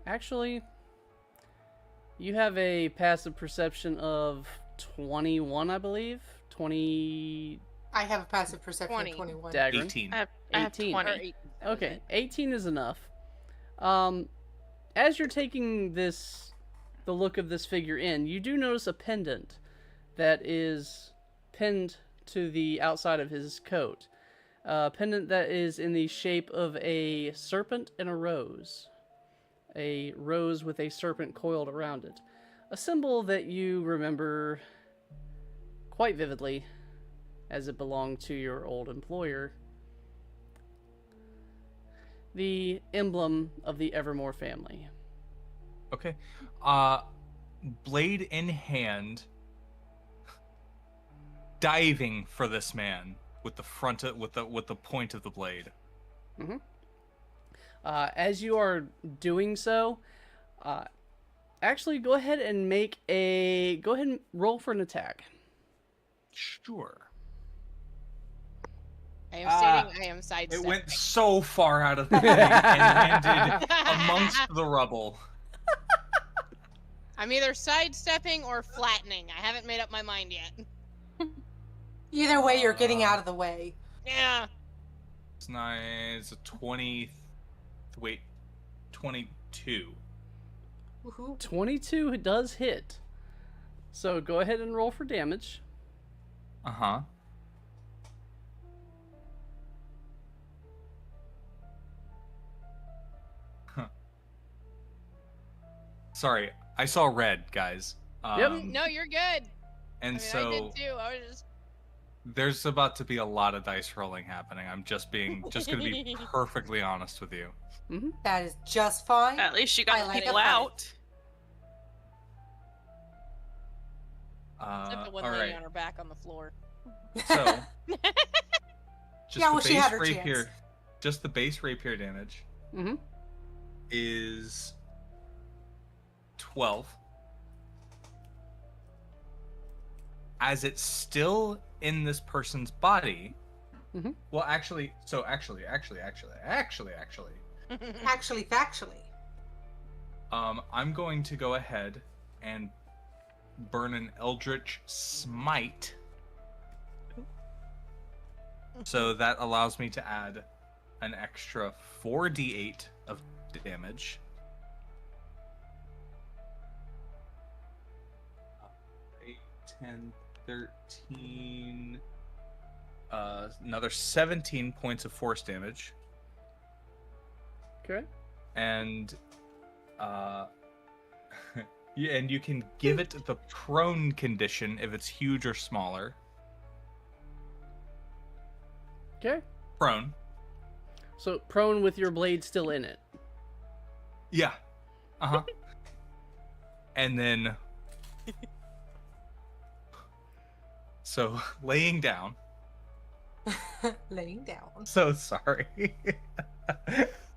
Actually, you have a passive perception of 21, I believe. 20. I have a passive perception 20. of 21. Dagger. 18. I have 18. 20. Or 8. That was Okay, it. 18 is enough. As you're taking the look of this figure in, you do notice a pendant that is pinned to the outside of his coat. A pendant that is in the shape of a serpent and a rose. A rose with a serpent coiled around it. A symbol that you remember quite vividly, as it belonged to your old employer. The emblem of the Evermore family. Okay. Blade in hand, diving for this man with the point of the blade. Mm-hmm. As you are doing so, actually go ahead and roll for an attack. Sure. I am stating I am sidestepping. It went so far out of the way and landed amongst the rubble. I'm either sidestepping or flattening. I haven't made up my mind yet. Either way, you're getting out of the way. Yeah. It's nice. 22. Woohoo. 22 does hit. So go ahead and roll for damage. Uh-huh. Sorry, I saw red, guys. Yep. No, you're good. And I so did too. I was just. there's about to be a lot of dice rolling happening. I'm just gonna be perfectly honest with you. Mm-hmm. That is just fine. At least you I got like people a fight. out. Except the one all lady right. on her back on the floor. So, just Yeah, the well, she base had her rapier, chance. just the base rapier damage Mm-hmm. is 12. As it's still in this person's body. Mhm. Well, actually, actually, Actually, factually. I'm going to go ahead and burn an Eldritch Smite. So that allows me to add an extra 4d8 of damage. 8, 10, 13... another 17 points of force damage. Okay. And and you can give it the prone condition if it's huge or smaller. Okay. Prone. So prone with your blade still in it. Yeah. Uh-huh. And then so laying down. Laying down. So sorry.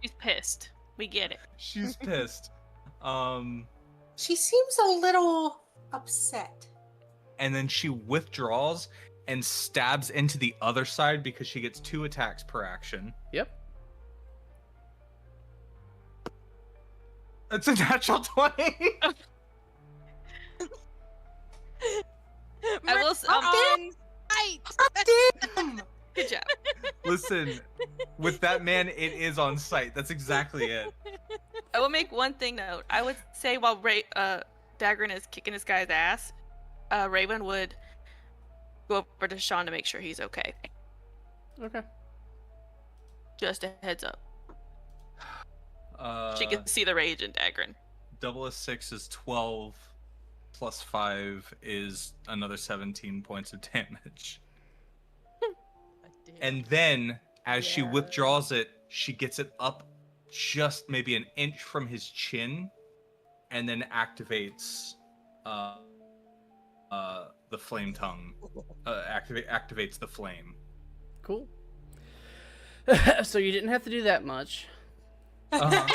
She's pissed. We get it. She's pissed. She seems a little upset. And then she withdraws and stabs into the other side because she gets 2 attacks per action. Yep. It's a natural 20. I will. Damn! Good job. Listen, with that man, it is on sight. That's exactly it. I will make one thing note. I would say while Dagrin is kicking this guy's ass, Raven would go over to Sean to make sure he's okay. Okay. Just a heads up. Uh, She can see the rage in Dagrin. double a 6 is 12, plus 5 is another 17 points of damage. And then, as she withdraws it, she gets it up just maybe an inch from his chin, and then activates the flame tongue. Activates the flame. Cool. So you didn't have to do that much. Uh-huh.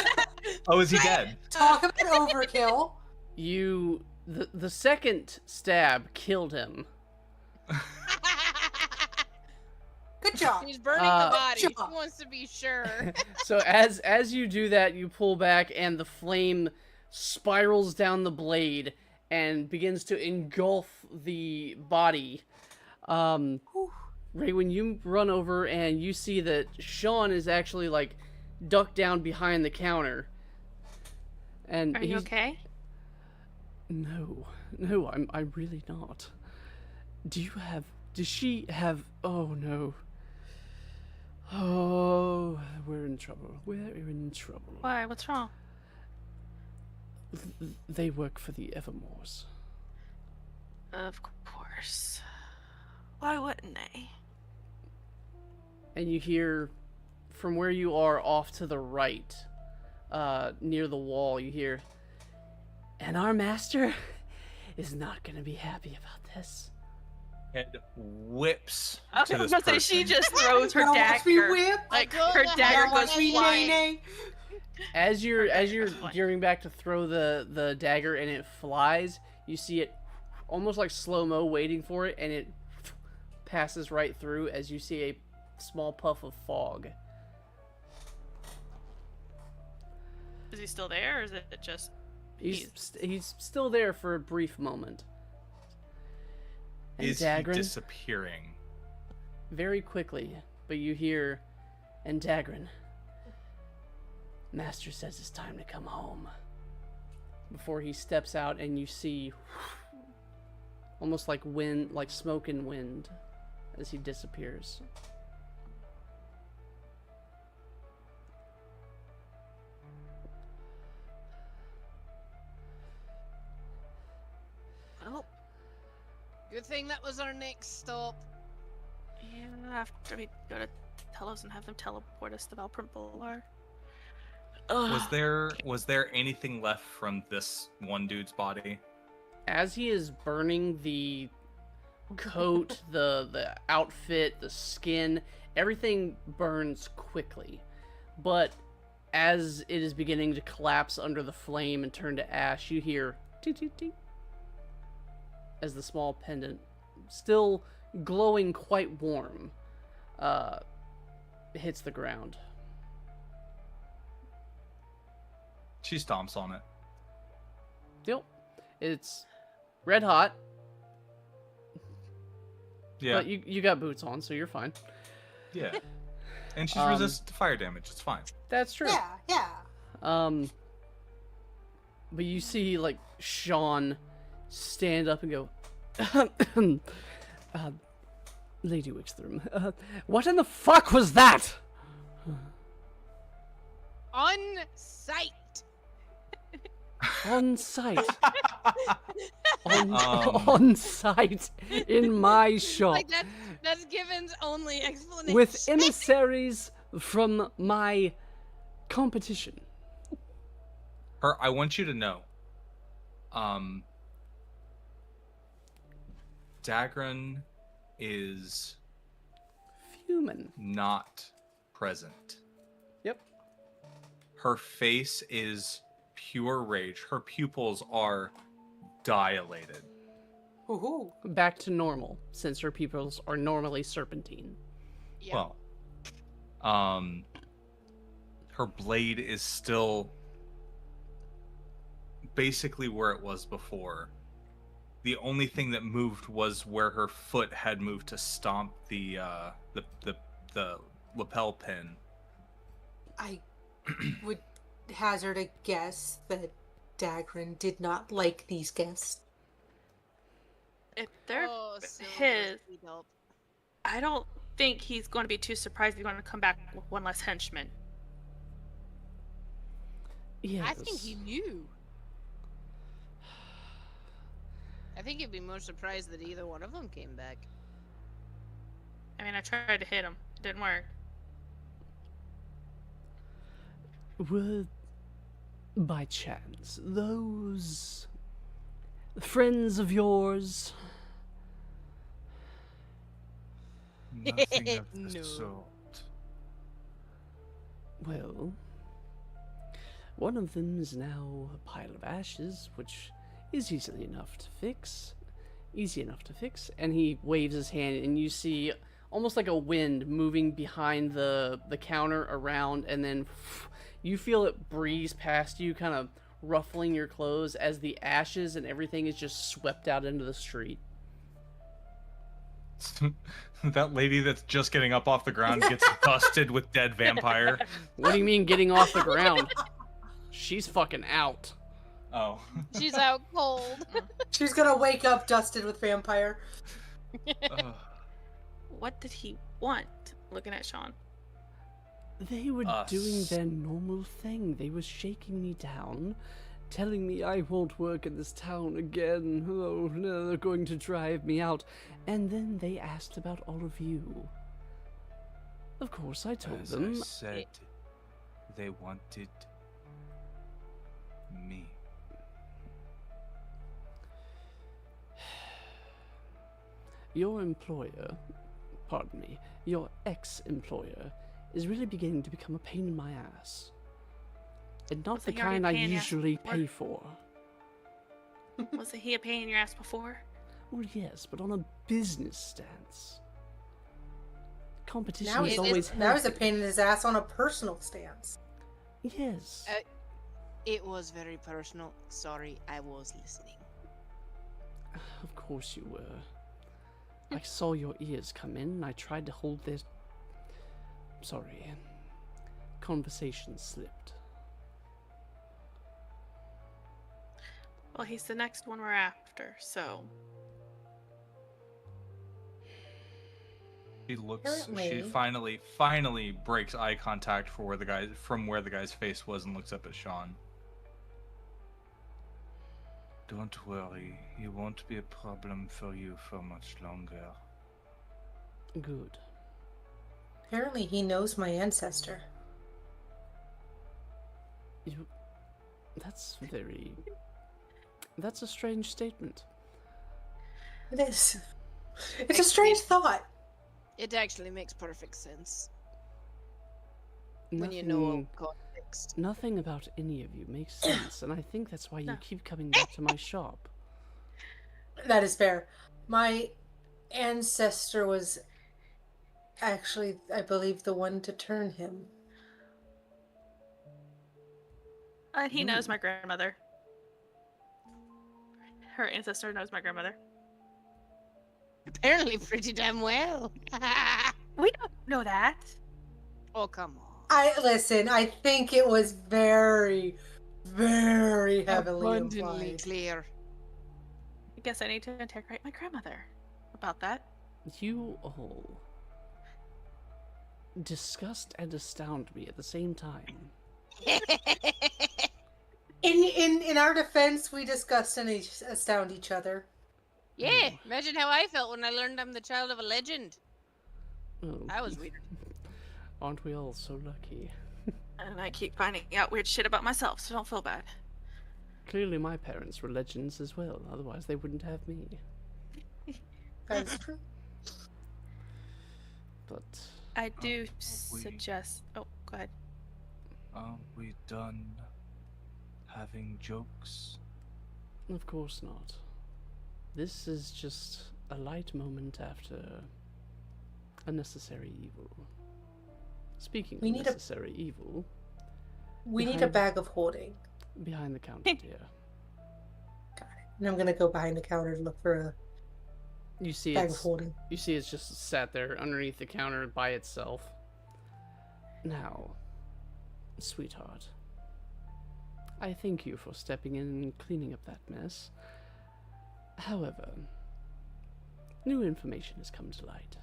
Oh, is he dead? Talk about overkill. The second stab killed him. Good job. He's burning the body. Good He job. wants to be sure. So as you do that, you pull back, and the flame spirals down the blade and begins to engulf the body. Ray, when you run over and you see that Sean is actually like ducked down behind the counter, and Are you okay? No, I'm really not. Does she have? Oh no. Oh, we're in trouble. We're in trouble. Why? What's wrong? They work for the Evermores. Of course. Why wouldn't they? And you hear, from where you are off to the right, near the wall, you hear, and our master is not going to be happy about this. Head whips I to was this gonna say she person. just throws her Y'all watch me dagger. whip. Like I her don't dagger know goes how to flying. Nay. As you're Fine. gearing back to throw the dagger and it flies, you see it almost like slow-mo waiting for it, and it passes right through as you see a small puff of fog. Is he still there, or is it just? He's still there for a brief moment. And Is he Dagran, disappearing? very quickly, but you hear, and Dagran, Master says it's time to come home. Before he steps out, and you see almost like wind, like smoke and wind, as he disappears. Oh, Good thing that was our next stop. yeah. After we go to Telos and have them teleport us to Valprint Bolar. Was there anything left from this one dude's body? As he is burning the coat, the outfit, the skin, everything burns quickly. But as it is beginning to collapse under the flame and turn to ash, you hear tee tee tee as the small pendant, still glowing quite warm, hits the ground. She stomps on it. Yep. It's red hot, Yeah, but you got boots on, so you're fine. yeah. And she's Um, resistant to fire damage. It's fine. That's true. Yeah. But you see, like, Sean stand up and go, Lady Wickstrom, what in the fuck was that? On sight. On site. Um, On site in my shop. Like that's Given's only explanation. With emissaries from my competition. I want you to know. Dagran is Human. not present. Yep. Her face is pure rage. Her pupils are dilated. Ooh. Back to normal, since her pupils are normally serpentine. Yeah. Well, her blade is still basically where it was before. The only thing that moved was where her foot had moved to stomp the lapel pin. I would hazard a guess that Dagran did not like these guests. If they're Oh, Silver, his, sweet help. I don't think he's going to be too surprised he's going to come back with one less henchman. Yes. I think he knew. I think he'd be more surprised that either one of them came back. I mean, I tried to hit him. It didn't work. Were, by chance, those friends of yours? Nothing of the No. sort. Well, one of them is now a pile of ashes, which is easy enough to fix. And he waves his hand, and you see almost like a wind moving behind the counter around, and then you feel it breeze past you, kind of ruffling your clothes as the ashes and everything is just swept out into the street. That lady that's just getting up off the ground gets dusted with dead vampire. What do you mean getting off the ground? She's fucking out. Oh. She's out cold. She's gonna wake up dusted with vampire. Ugh. What did he want? Looking at Sean. They were Us. doing their normal thing. They were shaking me down, telling me I won't work in this town again. Oh no, they're going to drive me out. And then they asked about all of you. Of course, I told As them. I said, they wanted me. Your employer, pardon me, your ex-employer, is really beginning to become a pain in my ass. And not the Wasn't he already kind I paying you usually before? pay for. Wasn't he a pain in your ass before? Well, yes, but on a business stance. Competition Now is he's, always now he's a healthy. pain in his ass on a personal stance. Yes. It was very personal. Sorry, I was listening. Of course you were. I saw your ears come in, and I tried to hold this. Sorry. Conversation slipped. Well, he's the next one we're after, so. She looks. She Apparently. finally breaks eye contact for where the guy from where the guy's face was and looks up at Sean. Don't worry, he won't be a problem for you for much longer. Good. Apparently he knows my ancestor. You. That's very. That's a strange statement. It is. It's a strange thought. It actually makes perfect sense when you know Nothing- context. Nothing about any of you makes sense, and I think that's why you No. keep coming back to my shop. That is fair. My ancestor was actually, I believe, the one to turn him. He knows my grandmother. Her ancestor knows my grandmother. Apparently pretty damn well. We don't know that. Oh, come on. I think it was very, very heavily Abundantly implied. clear. I guess I need to interrogate my grandmother about that. You all disgust and astound me at the same time. In our defense, we discussed and astound each other. Yeah, imagine how I felt when I learned I'm the child of a legend. Oh, That was weird. aren't we all so lucky? And I keep finding out weird shit about myself, so don't feel bad. Clearly my parents were legends as well, otherwise they wouldn't have me. That's true. But I do we- suggest. Oh, go ahead. Aren't we done having jokes? of course not. This is just a light moment after a necessary evil. Speaking We of need a- necessary evil, We need a Behind- bag of holding. behind the counter, dear. And I'm gonna go behind the counter to look for You see a bag of it's holding. just sat there underneath the counter by itself. Now, sweetheart, I thank you for stepping in and cleaning up that mess. However, new information has come to light.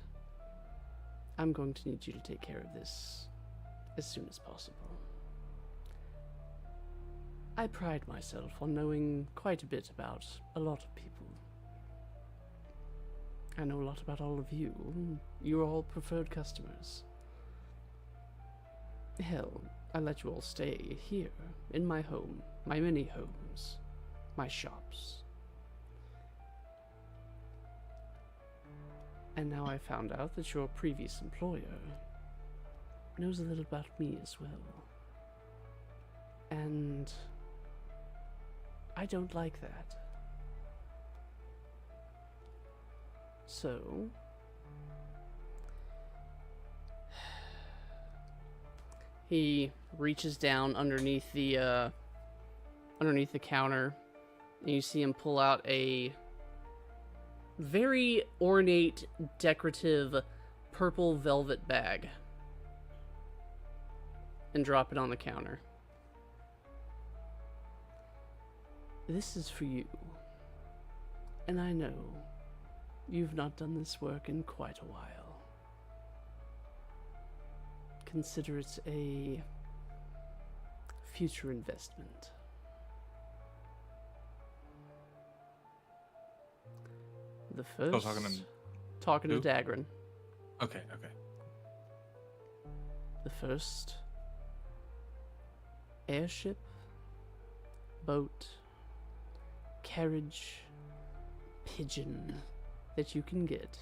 I'm going to need you to take care of this as soon as possible. I pride myself on knowing quite a bit about a lot of people. I know a lot about all of you. You're all preferred customers. Hell, I let you all stay here, in my home, my many homes, my shops. And now I found out that your previous employer knows a little about me as well. And I don't like that. So, He reaches down underneath the counter, and you see him pull out a very ornate, decorative, purple velvet bag and drop it on the counter. This is for you. And I know you've not done this work in quite a while. Consider it a future investment. The first... talking to Dagran. Okay. The first airship, boat, carriage, pigeon that you can get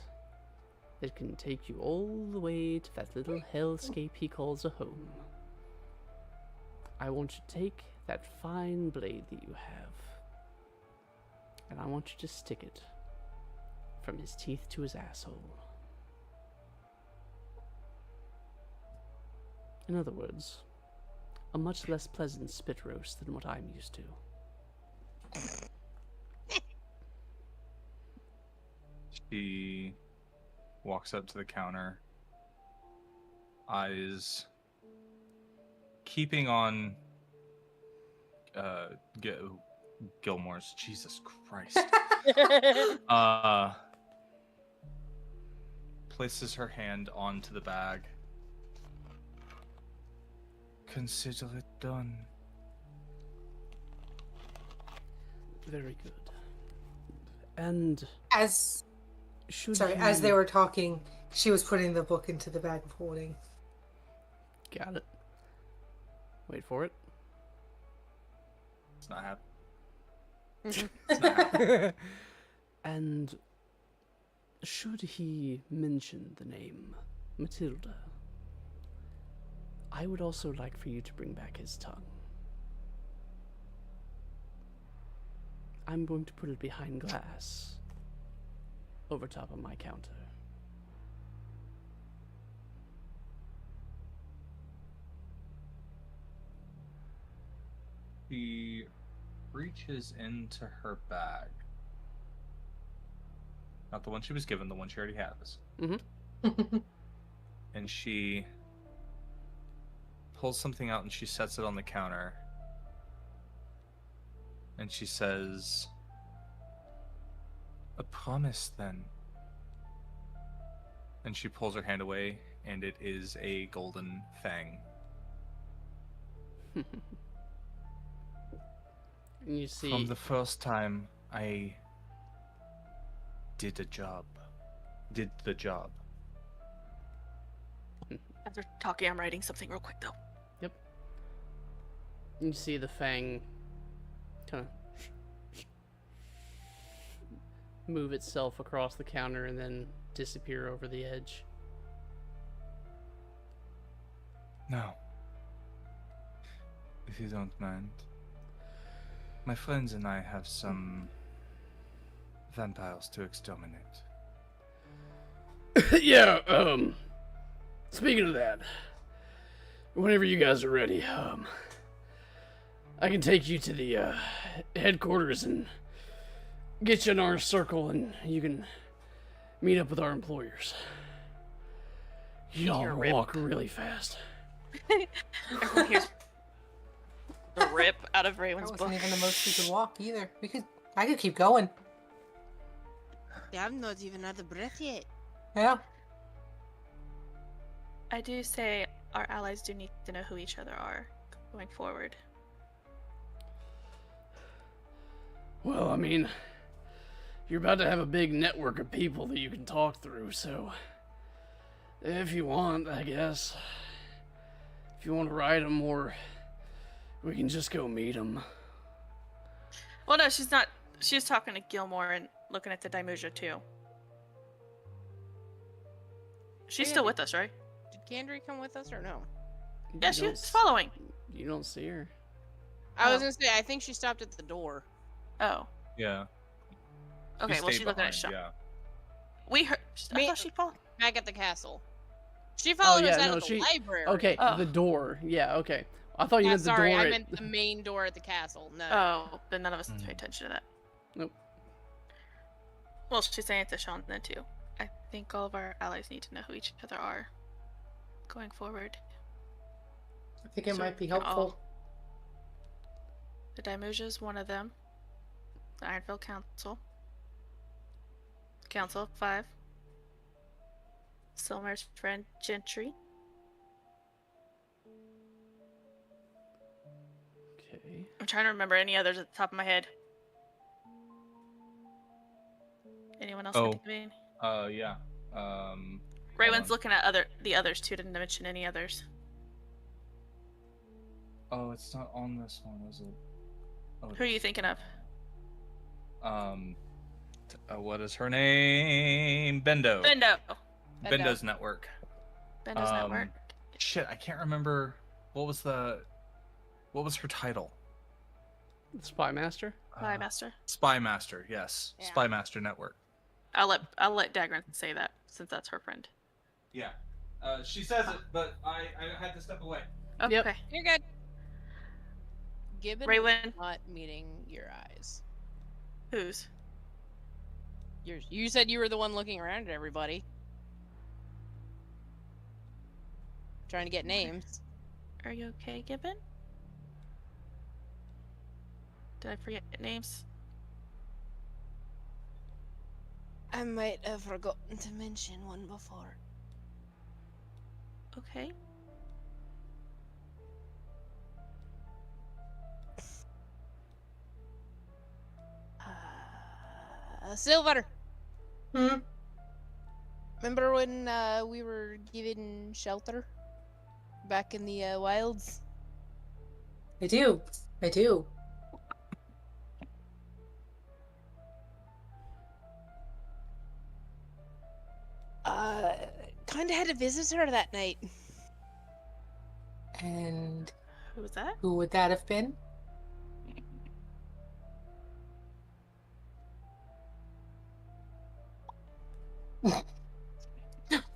that can take you all the way to that little hellscape he calls a home. I want you to take that fine blade that you have, and I want you to stick it from his teeth to his asshole. In other words, a much less pleasant spit roast than what I'm used to. She walks up to the counter, eyes keeping on Gilmore's. Jesus Christ. Places her hand onto the bag. Consider it done. Very good. And As they were talking, she was putting the book into the bag of holding. Got it. Wait for it. It's not happening. And should he mention the name Matilda, I would also like for you to bring back his tongue. I'm going to put it behind glass, over top of my counter. She reaches into her bag. Not the one she was given, the one she already has. Mm-hmm. And she pulls something out and she sets it on the counter. And she says, "A promise, then." And she pulls her hand away, and it is a golden fang. And you see... From the first time I did the job. As they're talking, I'm writing something real quick, though. Yep. You see the fang kind of move itself across the counter and then disappear over the edge. Now, if you don't mind, my friends and I have some vampires to exterminate. Yeah, speaking of that, whenever you guys are ready, I can take you to the, headquarters and get you in our circle and you can meet up with our employers. Y'all walk really fast. Everyone hears the rip out of That Raywin's wasn't book. even the most we could walk either. I could keep going. Yeah, I'm not even out of breath yet. Yeah. I do say our allies do need to know who each other are going forward. Well, I mean, you're about to have a big network of people that you can talk through, so if you want, I guess. If you want to ride them, or we can just go meet them. Well, no, she's not. She's talking to Gilmore and looking at the Daimuja too. She's still with us, right? Did Kandri come with us or no? Yeah, she's following. You don't see her. I was gonna say, I think she stopped at the door. Oh. Yeah. Okay, well, stayed she's looking at behind, shop. yeah. We heard. I Me- thought she'd follow. Back at the castle. She followed us yeah, out no, of the she. library. Okay, Oh. the door. Yeah, okay. I thought you meant the sorry, door. I meant the main door at the castle. No. Oh, then none of us pay attention to that. Nope. Well, she's saying it to Sean then too. I think all of our allies need to know who each other are going forward. I think it So might be we can all- helpful. The Daimoja is one of them. The Ironfield Council. Council of 5. Silmar's friend Gentry. Okay. I'm trying to remember any others at the top of my head. Anyone else? Oh. Mean? Yeah. Raywen's looking at the others too. Didn't mention any others. Oh, it's not on this one, is it? Oh, Who are you thinking of? What is her name? Bendo. Bendo. Bendo's network. Bendo's network. Shit, I can't remember what was her title. Spy Master. Spy Master. Spy Master, yes. Yeah. Spy Master Network. I'll let Dagran say that since that's her friend. Yeah. She says it, but I had to step away. Okay. Yep. You're good. Gibbon Raywen. is not meeting your eyes. Whose? Yours. You said you were the one looking around at everybody. Trying to get names. Are you okay, Gibbon? Did I forget names? I might have forgotten to mention one before. Okay. Silver! Hmm? Remember when we were given shelter? Back in the wilds? I do. I do. Kinda had a visitor that night. And Who was that? who would that have been?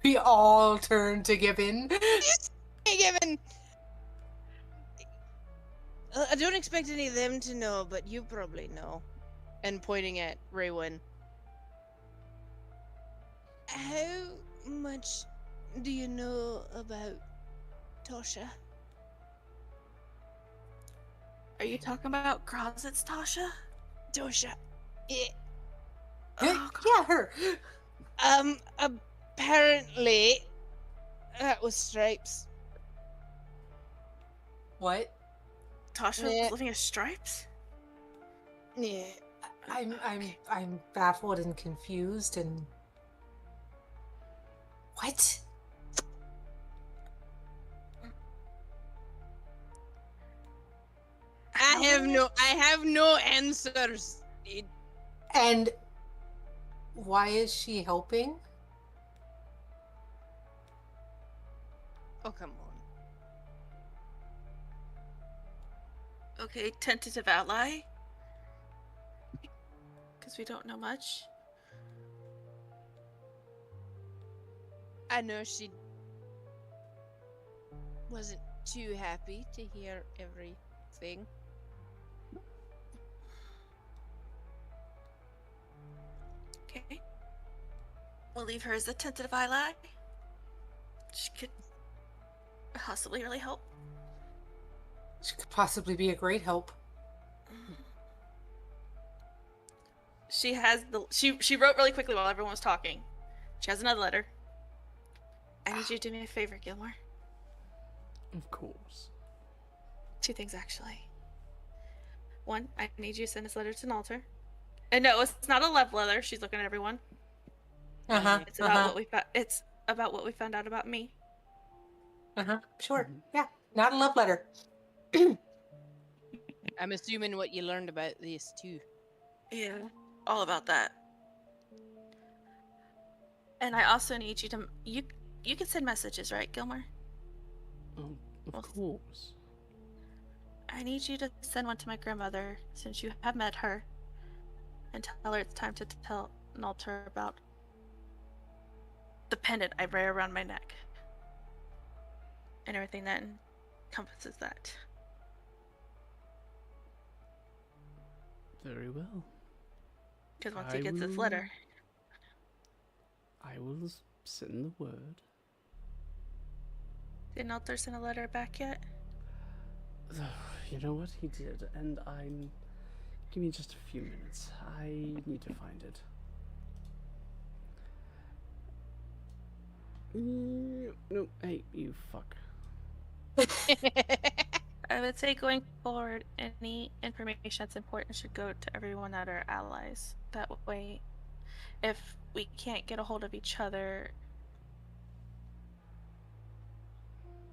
We all turn to Gibbon. Hey, Given! I don't expect any of them to know, but you probably know. And pointing at Raywen. How much do you know about Tosha? Are you talking about Grozit's Tasha? Tosha. Yeah. Oh, Yeah, her. Apparently, that was Stripes. What? Tasha Yeah. was living as Stripes? Yeah. I'm baffled and confused and what? I have no answers. And why is she helping? Oh, come on. Okay, tentative ally. Because we don't know much. I know she wasn't too happy to hear everything. Okay. We'll leave her as a tentative ally. She could possibly really help. She could possibly be a great help. She has she wrote really quickly while everyone was talking. She has another letter. I need you to do me a favor, Gilmore. Of course. 2 things actually. 1, I need you to send this letter to Nalter. And no, it's not a love letter. She's looking at everyone. It's about it's about what we found out about me. Sure. Yeah. Not a love letter. I'm assuming what you learned about this too. Yeah, all about that. And I also need you to you can send messages, right, Gilmore? Of course. I need you to send one to my grandmother since you have met her, and tell her it's time to tell Nalter about the pendant I wear around my neck. and everything that encompasses that. Very well. Because once he gets this letter, I will send the word. didn't Alter send a letter back yet? You know what? He did, and I'm... Give me just a few minutes. I need to find it. No, hey, you fuck. I would say going forward, any information that's important should go to everyone that are allies. That way, if we can't get a hold of each other,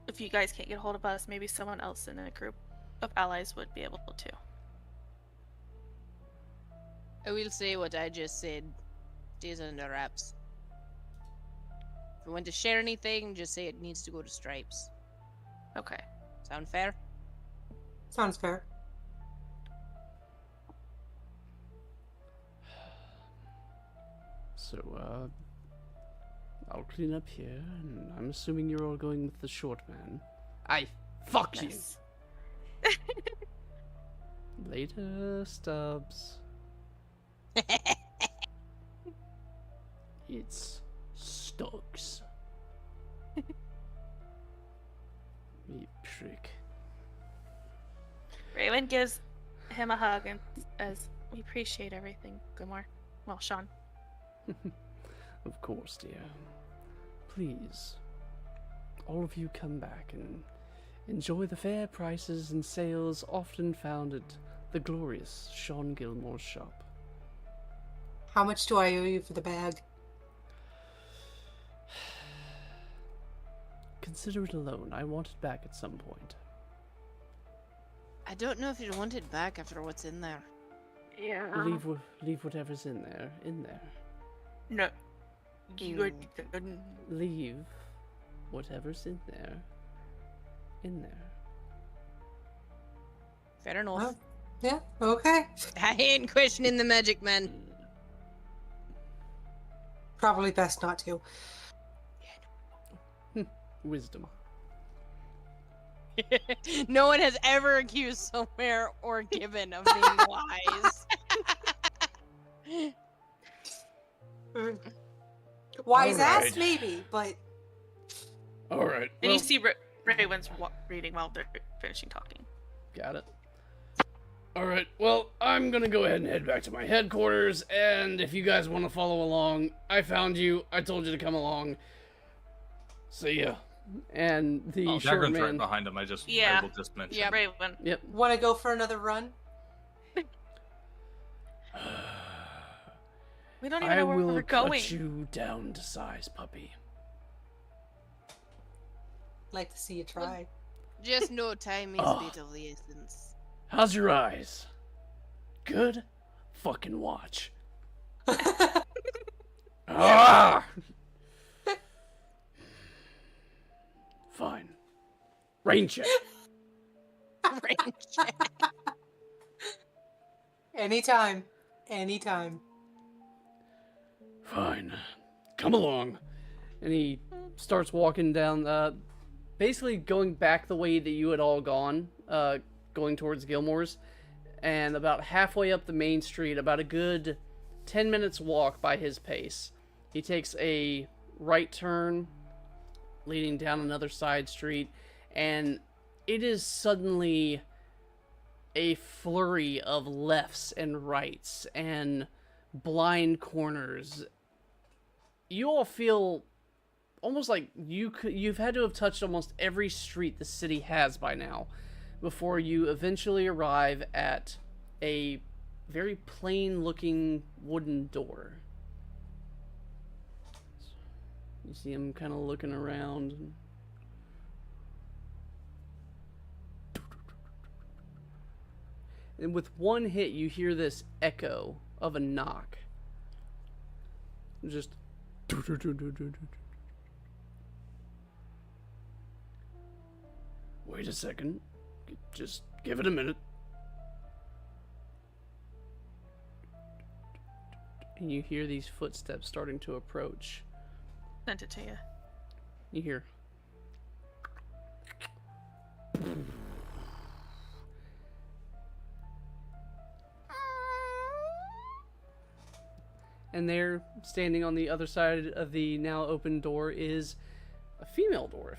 if you guys can't get a hold of us, maybe someone else in a group of allies would be able to. I will say what I just said. Stays under wraps. If we want to share anything, just say it needs to go to Stripes. Okay. Sound fair? Sounds fair. So, I'll clean up here, and I'm assuming you're all going with the short man. Fuck Yes. you! Later, Stubbs. It's Stokes. You prick. Raven gives him a hug and says, "We appreciate everything, Gilmore." Well, Sean. Of course, dear. Please, all of you come back and enjoy the fair prices and sales often found at the glorious Sean Gilmore's shop. How much do I owe you for the bag? Consider it a loan. I want it back at some point. I don't know if you'd want it back after what's in there. Yeah. Leave whatever's in there. No. You're Leave whatever's in there. Fair enough. Oh, yeah, okay. I ain't questioning the magic, man. Probably best not to. Wisdom. No one has ever accused Somewhere or Gibbon of being wise. Wise ass, Alright. maybe, but All right. And you see Raven's reading while they're finishing talking. Got it. All right. Well, I'm gonna go ahead and head back to my headquarters, and if you guys want to follow along, I found you. I told you to come along. See ya. And the short Dagran's right man. behind him. I Yeah. will just mention. Yeah, Raven. Yep. want to go for another run? We don't even I know where will we're cut going. you down to size, puppy. Like to see you try. Just no time is Oh. bit of the essence. How's your eyes? Good? Fucking watch. Ah! Fine. Rain check. Anytime. Anytime. Fine. Come along. And he starts walking down, basically going back the way that you had all gone, going towards Gilmore's. And about halfway up the main street, about a good 10 minutes walk by his pace, he takes a right turn, leading down another side street, and it is suddenly a flurry of lefts and rights and blind corners. You all feel almost like you've had to have touched almost every street the city has by now before you eventually arrive at a very plain looking wooden door. You see him kind of looking around. And with one hit, you hear this echo of a knock. Just. Wait a second. Just give it a minute. And you hear these footsteps starting to approach. Sent it to you. You hear. And there, standing on the other side of the now open door, is a female dwarf.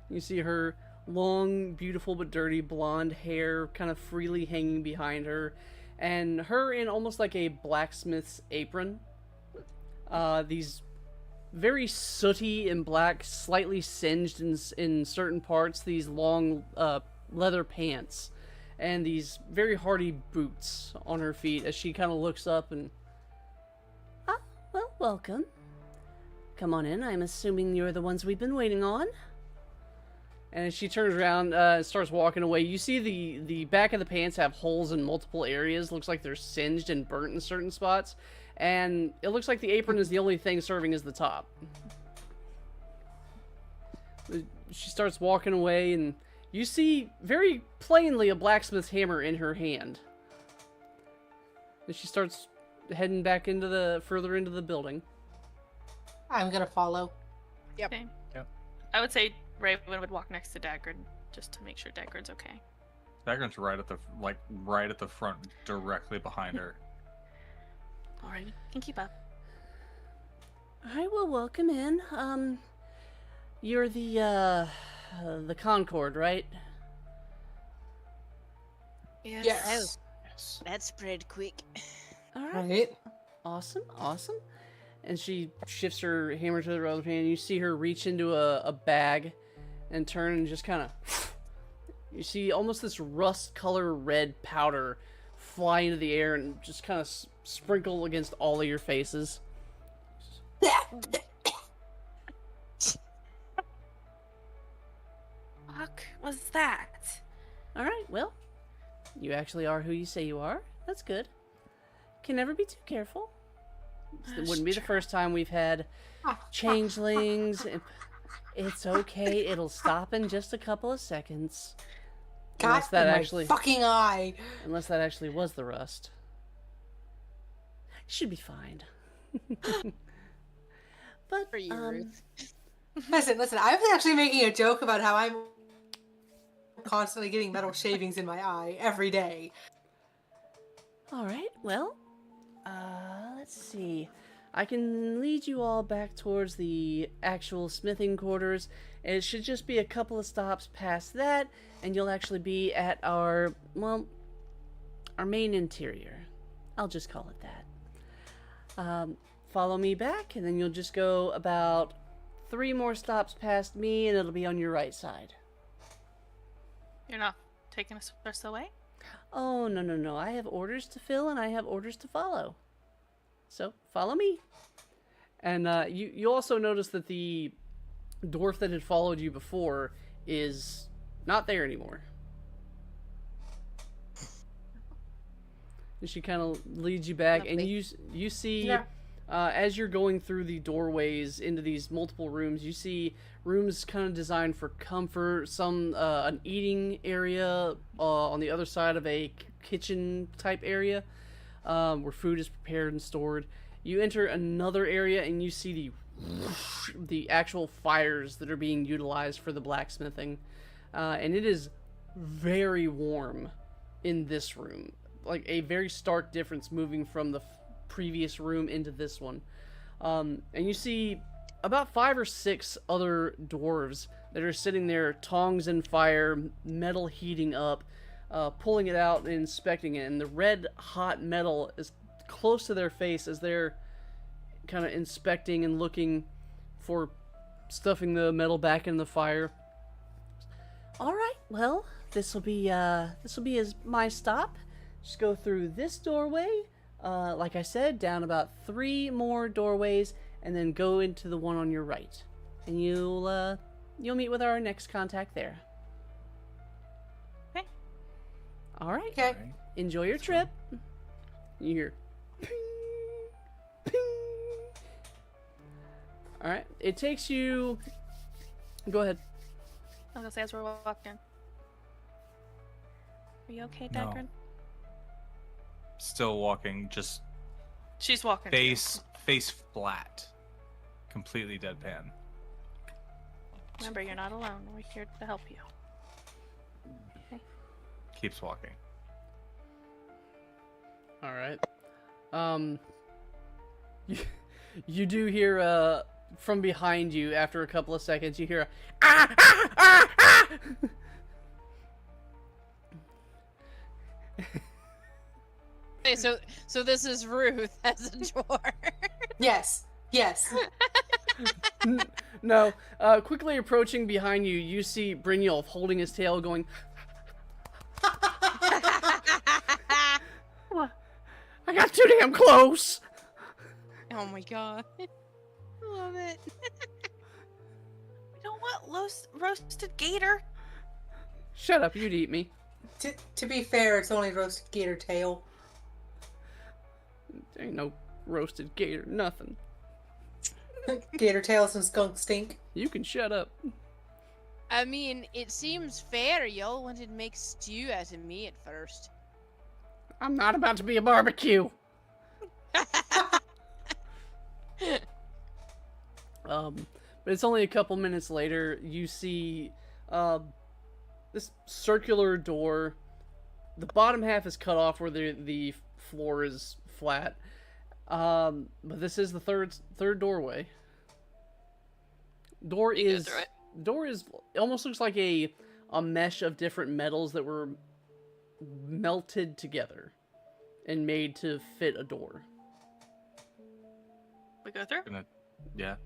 You see her long, beautiful but dirty blonde hair kind of freely hanging behind her, and her in almost like a blacksmith's apron. These very sooty and black, slightly singed in certain parts, these long leather pants, and these very hardy boots on her feet as she kind of looks up and... Ah, well, welcome. Come on in, I'm assuming you're the ones we've been waiting on. And as she turns around and starts walking away, you see the back of the pants have holes in multiple areas. Looks like they're singed and burnt in certain spots. And it looks like the apron is the only thing serving as the top. She starts walking away, and you see very plainly a blacksmith's hammer in her hand. And she starts heading back further into the building. I'm gonna follow. Yep. Okay. Yep. I would say Raven would walk next to Dagrin just to make sure Dagrin's okay. Dagrin's right at the front, directly behind her. Alright, can keep up. Alright, well, welcome in. You're the Concord, right? Yes. Yes. Yes. That spread quick. Alright. Right. Awesome, awesome. And she shifts her hammer to the other hand. You see her reach into a bag and turn and just kind of... You see almost this rust color red powder fly into the air and just kind of sprinkle against all of your faces. Fuck was that? Alright, well, you actually are who you say you are. That's good. Can never be too careful. It wouldn't be the first time we've had changelings. It's okay. It'll stop in just a couple of seconds. God, my fucking eye. Unless that actually was the rust. Should be fine. But, For you, Ruth. Listen, I was actually making a joke about how I'm constantly getting metal shavings in my eye every day. Alright, well, let's see. I can lead you all back towards the actual smithing quarters. It should just be a couple of stops past that, and you'll actually be at our main interior. I'll just call it that. Follow me back, and then you'll just go about 3 more stops past me, and it'll be on your right side. You're not taking us away? Oh, no. I have orders to fill, and I have orders to follow. So, follow me. And you also notice that the dwarf that had followed you before is not there anymore. And she kind of leads you back, and you see, as you're going through the doorways into these multiple rooms, you see rooms kind of designed for comfort, some an eating area on the other side of a kitchen type area where food is prepared and stored. You enter another area and you see the actual fires that are being utilized for the blacksmithing, and it is very warm in this room, like a very stark difference moving from the previous room into this one. And you see about 5 or 6 other dwarves that are sitting there, tongs in fire, metal heating up, pulling it out and inspecting it, and the red hot metal is close to their face as they're kind of inspecting and looking for stuffing the metal back in the fire. All right, well, this will be my stop. Just go through this doorway, like I said, down about 3 more doorways, and then go into the one on your right, and you'll meet with our next contact there. Okay. All right. Okay. Enjoy your trip. You hear ping, ping. All right. It takes you. Go ahead. I was gonna say as we're walking. Are you okay, No. Dagrin? Still walking, just She's walking. too. face flat, completely deadpan. Remember, you're not alone. We're here to help you. Keeps walking. All right. You do hear from behind you after a couple of seconds. You hear a, ah ah ah ah. Okay, so this is Ruth as a door. Yes. Yes. No. Quickly approaching behind you, you see Brynjolf holding his tail, going. What? I got too damn close. Oh my god. Love it. We don't want roasted gator. Shut up! You'd eat me. To be fair, it's only roasted gator tail. Ain't no roasted gator, nothing. Gator tails and skunk stink. You can shut up. I mean, it seems fair. Y'all wanted to make stew out of me at first. I'm not about to be a barbecue. But it's only a couple minutes later. You see, this circular door. The bottom half is cut off where the floor is flat. But this is the third doorway. Door is almost looks like a mesh of different metals that were melted together and made to fit a door. We go through? Yeah.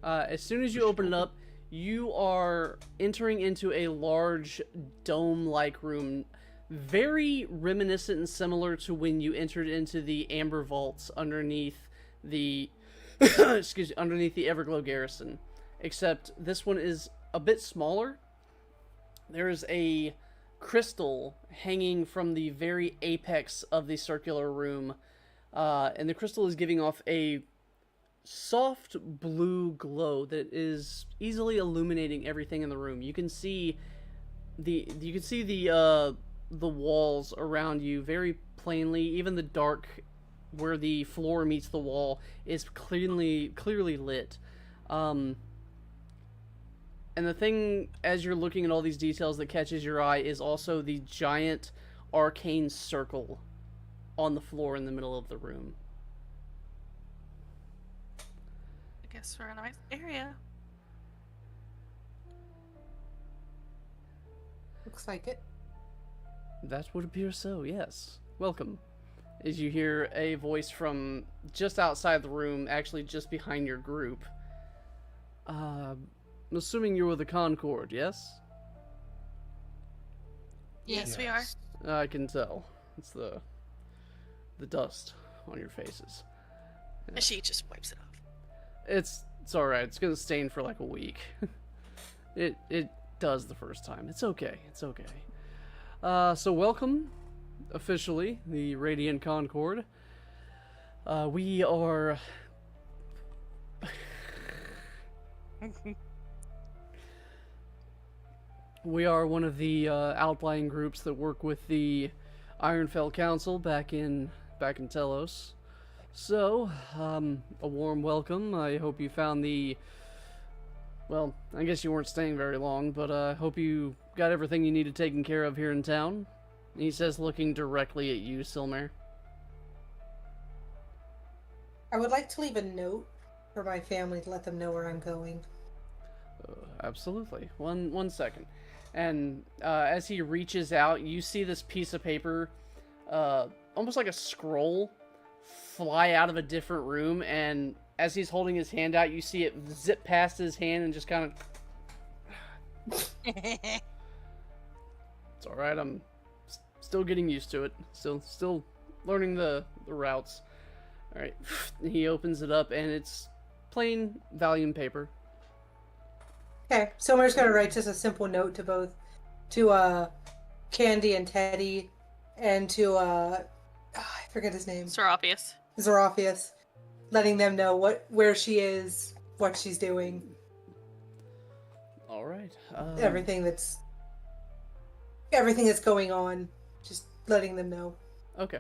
As soon as you open it up, you are entering into a large dome-like room, very reminiscent and similar to when you entered into the amber vaults underneath the underneath the Everglow garrison. Except this one is a bit smaller. There's a crystal hanging from the very apex of the circular room, and the crystal is giving off a soft blue glow that is easily illuminating everything in the room. You can see the walls around you very plainly. Even the dark where the floor meets the wall is clearly lit. And the thing, as you're looking at all these details, that catches your eye is also the giant arcane circle on the floor in the middle of the room. I guess we're in a nice area. Looks like it. That would appear so, yes. Welcome. As you hear a voice from just outside the room, actually just behind your group. I'm assuming you're with the Concord, yes? Yes, we are. I can tell. It's the dust on your faces. And she just wipes it off. It's alright. It's gonna stain for like a week. It does the first time. It's okay. It's okay. So welcome, officially, the Radiant Concord. We are... We are one of the outlying groups that work with the Ironfell Council back in Telos. So, a warm welcome. I hope you found well, I guess you weren't staying very long, but I hope you got everything you needed taken care of here in town. He says, looking directly at you, Silmer. I would like to leave a note for my family to let them know where I'm going. Absolutely. One second. And as he reaches out, you see this piece of paper, almost like a scroll, fly out of a different room, and as he's holding his hand out, you see it zip past his hand and just kind of... It's alright, I'm still getting used to it. Still learning the routes. Alright, he opens it up, and it's plain valium paper. Okay, so I'm just gonna write just a simple note to Candy and Teddy, and to I forget his name. Zerophius, letting them know where she is, what she's doing. All right. Everything that's going on, just letting them know. Okay.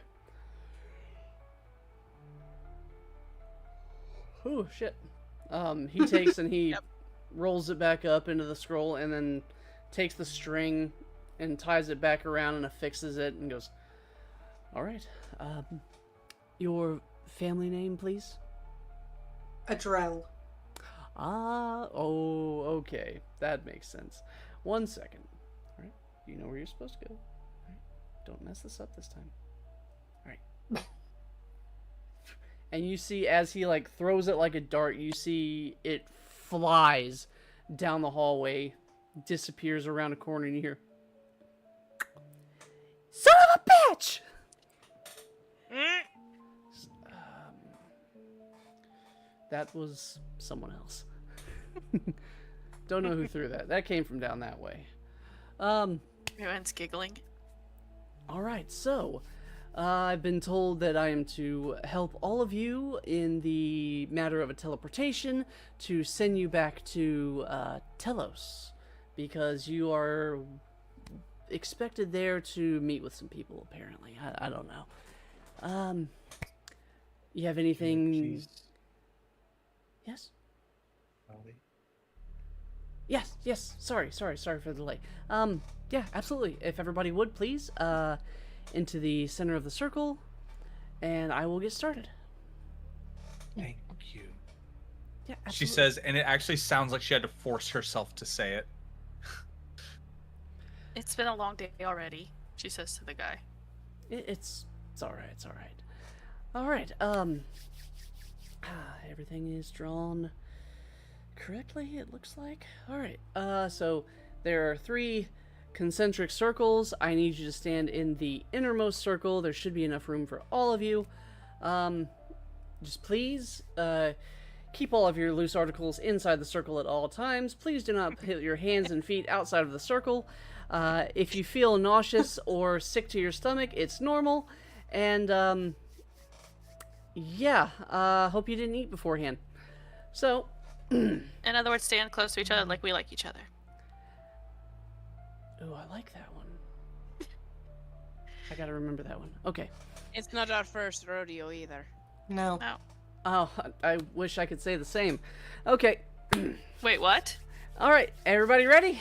Oh shit. He takes and he rolls it back up into the scroll and then takes the string and ties it back around and affixes it and goes, all right, your family name, please? Adrel. Okay. That makes sense. 1 second. All right, you know where you're supposed to go. All right, don't mess this up this time. All right. And you see, as he, like, throws it like a dart, you see it flies down the hallway, disappears around a corner, and you hear, son of a bitch! That was someone else. Don't know who threw that. That came from down that way. Everyone's giggling. All right, so I've been told that I am to help all of you in the matter of a teleportation to send you back to Telos, because you are expected there to meet with some people, apparently. I don't know. You have anything... Please. Yes? Yes. Sorry for the delay. Yeah, absolutely. If everybody would, please, into the center of the circle, and I will get started. Thank you. Yeah, absolutely. She says, and it actually sounds like she had to force herself to say it. It's been a long day already, she says to the guy. It's all right. All right. Everything is drawn correctly, it looks like. All right. So there are 3 concentric circles. I need you to stand in the innermost circle. There should be enough room for all of you. Just please keep all of your loose articles inside the circle at all times. Please do not put your hands and feet outside of the circle. If you feel nauseous or sick to your stomach, it's normal. And yeah, hope you didn't eat beforehand. So, in other words, stand close to each other like we like each other. Oh, I like that one. I gotta remember that one. Okay. It's not our first rodeo either. No. Oh, I wish I could say the same. Okay. Wait, what? All right, everybody ready?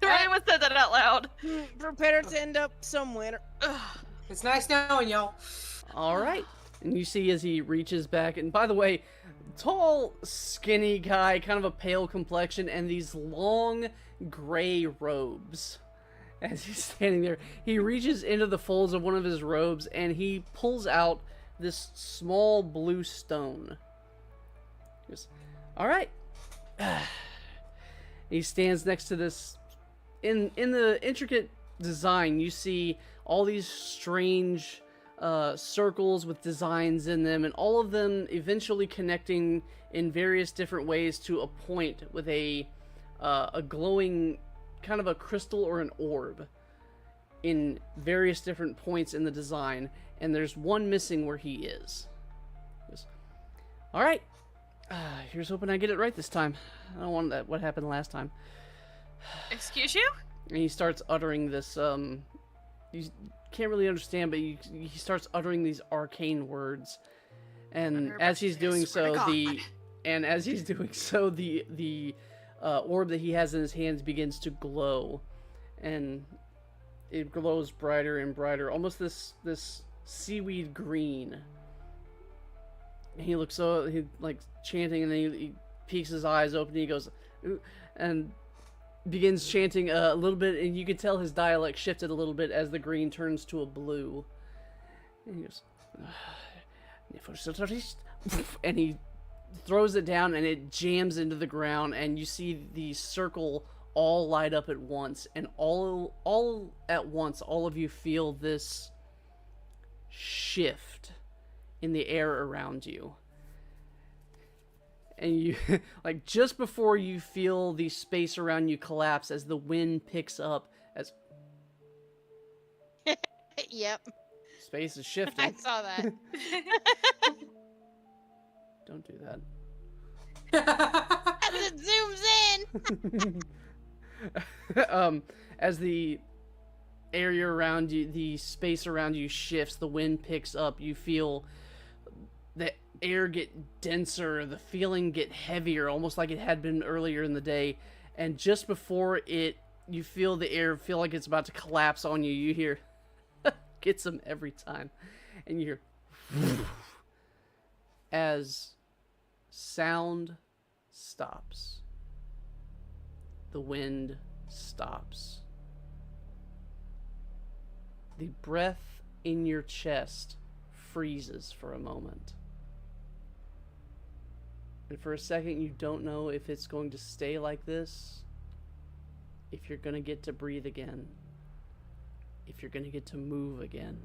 Everyone said that out loud. Prepare to end up somewhere. It's nice knowing y'all. All right. And you see as he reaches back, and by the way, tall, skinny guy, kind of a pale complexion, and these long gray robes. As he's standing there, he reaches into the folds of one of his robes, and he pulls out this small blue stone. He goes, all right. He stands next to this. In the intricate design, you see all these strange circles with designs in them, and all of them eventually connecting in various different ways to a point with a glowing kind of a crystal or an orb in various different points in the design, and there's one missing where he is. All right, here's hoping I get it right this time. I don't want that what happened last time. Excuse you? And he starts uttering this you can't really understand, but he starts uttering these arcane words, and as he's doing so, the orb that he has in his hands begins to glow, and it glows brighter and brighter, almost this seaweed green. And he looks he like chanting, and then he peeks his eyes open, and he goes, ooh, and begins chanting a little bit, and you can tell his dialect shifted a little bit as the green turns to a blue. And he goes, and he throws it down, and it jams into the ground, and you see the circle all light up at once, and all at once, all of you feel this shift in the air around you. And you, like, just before you feel the space around you collapse as the wind picks up, as... Yep. Space is shifting. I saw that. Don't do that. As it zooms in! As the area around you, the space around you shifts, the wind picks up, you feel that air get denser, the feeling get heavier, almost like it had been earlier in the day. And just before you feel the air feel like it's about to collapse on you, you hear, gets them every time. And you hear, as sound stops, the wind stops. The breath in your chest freezes for a moment. And for a second, you don't know if it's going to stay like this, if you're going to get to breathe again, if you're going to get to move again.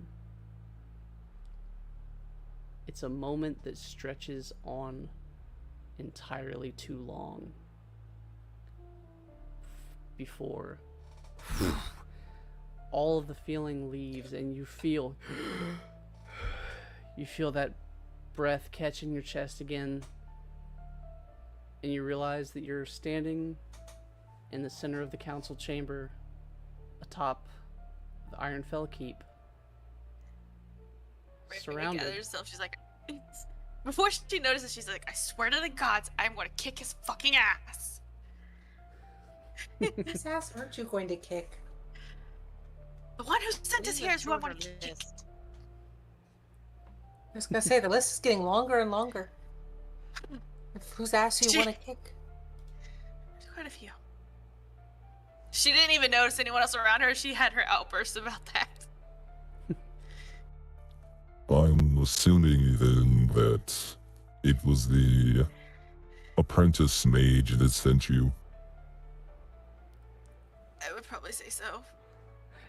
It's a moment that stretches on entirely too long before all of the feeling leaves and you feel that breath catch in your chest again, and you realize that you're standing in the center of the council chamber atop the Ironfell Keep, surrounded. Herself, she's like, before she notices, she's like, I swear to the gods, I'm going to kick his fucking ass. Whose ass aren't you going to kick? The one who sent us here is who I want to kick. I was gonna say, the list is getting longer and longer. Whose ass do you want to kick? Quite a few. She didn't even notice anyone else around her. She had her outburst about that. I'm assuming then that it was the apprentice mage that sent you. I would probably say so.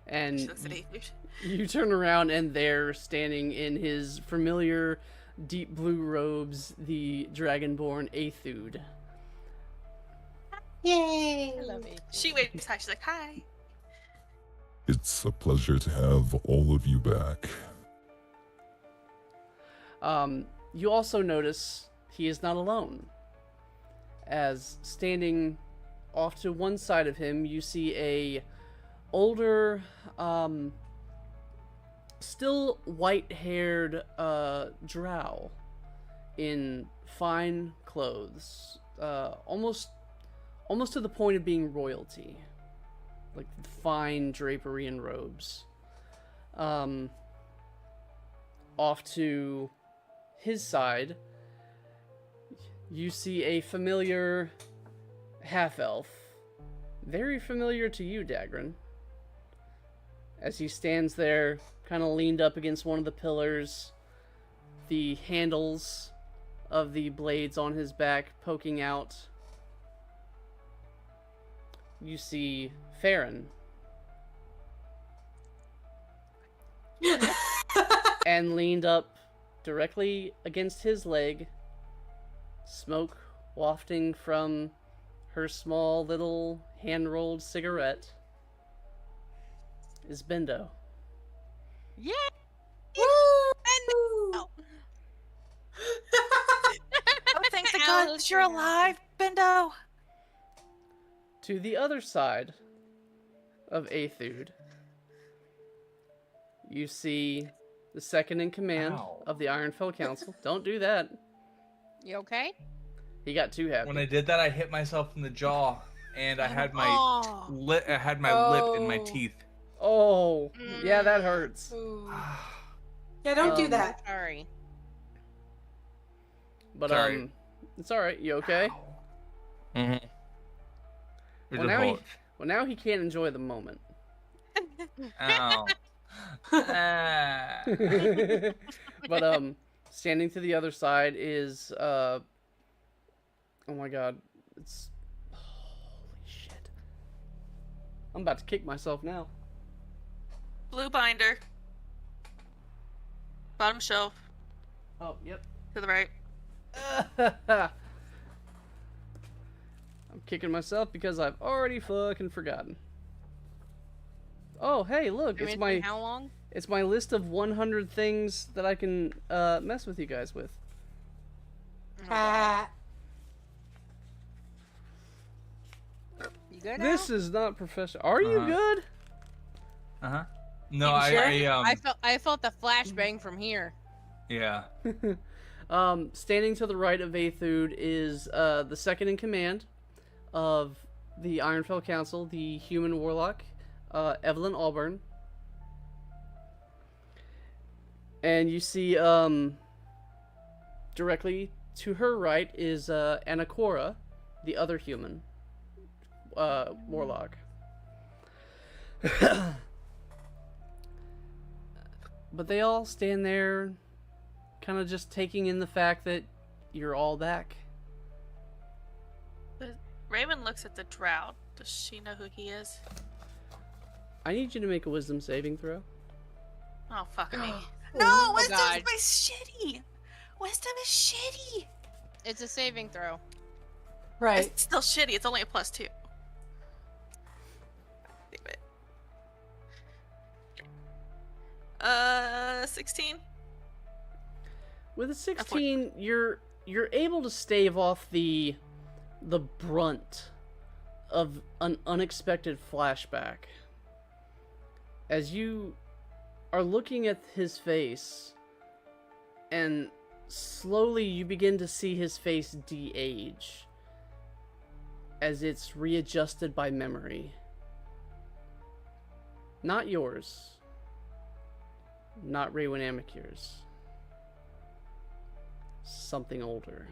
And you turn around and there, standing in his familiar deep blue robes, the dragonborn Aethude. Yay! I love it. She waves hi. She's like, hi. It's a pleasure to have all of you back. You also notice he is not alone, as standing off to one side of him, you see a older, still white-haired drow in fine clothes, almost to the point of being royalty, like fine drapery and robes. Off to his side, you see a familiar half-elf, very familiar to you, Dagran, as he stands there, kind of leaned up against one of the pillars, the handles of the blades on his back poking out. You see Farron. And leaned up directly against his leg, smoke wafting from her small little hand-rolled cigarette, is Bendo. Yeah! Woo! Bendo! Oh, thanks to God that you're alive, Bendo! To the other side of Aethude, you see the second in command of the Ironfell Council. Don't do that. You okay? He got too happy. When I did that, I hit myself in the jaw, and I had my lip in my teeth. Oh, yeah, that hurts. Yeah, don't do that. Sorry. But Sorry. It's all right. You okay? Mm-hmm. Well, now he can't enjoy the moment. Ow. But standing to the other side is oh my god, it's holy shit. I'm about to kick myself now. Blue binder. Bottom shelf. Oh, yep. To the right. I'm kicking myself because I've already fucking forgotten. Oh, hey, look, it's my how long? It's my list of 100 things that I can mess with you guys with. You good now? This is not professional. Are you good? No, You sure? I I felt the flashbang from here. yeah. Standing to the right of Aethud is the second in command of the Ironfell Council, the human warlock, Evelyn Auburn. And you see directly to her right is Anakora, the other human warlock. But they all stand there, kind of just taking in the fact that you're all back. Raven looks at the drow. Does she know who he is? I need you to make a wisdom saving throw. Oh, fuck me. No, wisdom's shitty. Wisdom is shitty. It's a saving throw. Right. It's still shitty. It's only a +2. Damn it. 16. With a 16, you're able to stave off the brunt of an unexpected flashback. As you are looking at his face, and slowly you begin to see his face de-age as it's readjusted by memory. Not yours. Not Raywin Amikir's. Something older.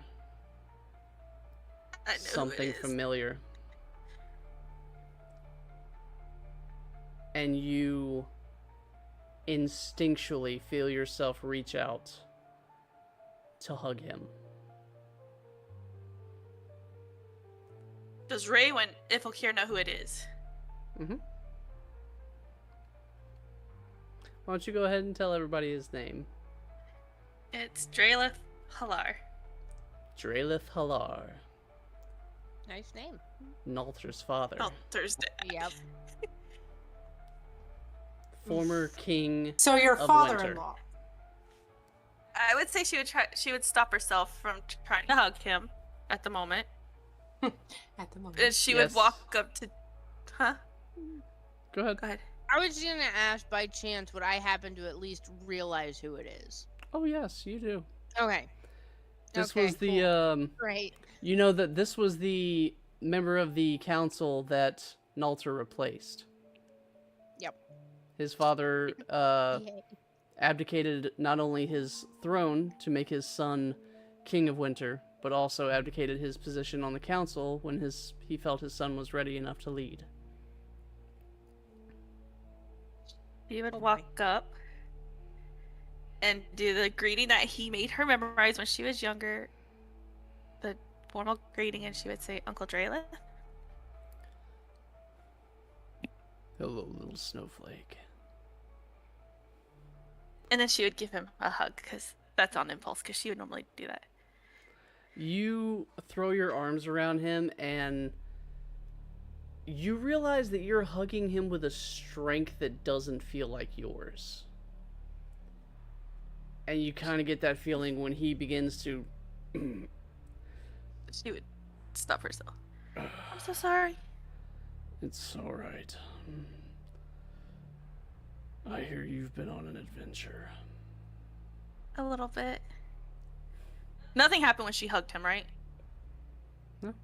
I know Something who it is. familiar. And you instinctually feel yourself reach out to hug him. Does Raywin Ifilkir know who it is? Mm-hmm. Why don't you go ahead and tell everybody his name? It's Drelith Halar. Drelith Halar, Nice name. Nalter's father. Oh, Thursday. Yep. Former king So your of father-in-law. I would say she would stop herself from trying to hug him at the moment. At the moment. And she Yes. would walk up to... Huh? Go ahead. Go ahead. I was gonna ask, by chance, would I happen to at least realize who it is? Oh yes, you do. Okay. This Okay, was the Great. you know that this was the member of the council that Nalter replaced. Yep. His father Yay. abdicated not only his throne to make his son king of winter, but also abdicated his position on the council when he felt his son was ready enough to lead. She would walk up and do the greeting that he made her memorize when she was younger. The formal greeting, and she would say, Uncle Drelith. Hello, little snowflake. And then she would give him a hug, because that's on impulse, because she would normally do that. You throw your arms around him and you realize that you're hugging him with a strength that doesn't feel like yours. And you kind of get that feeling when he begins to... She would stop herself. I'm so sorry. It's alright. I hear you've been on an adventure. A little bit. Nothing happened when she hugged him, right? No.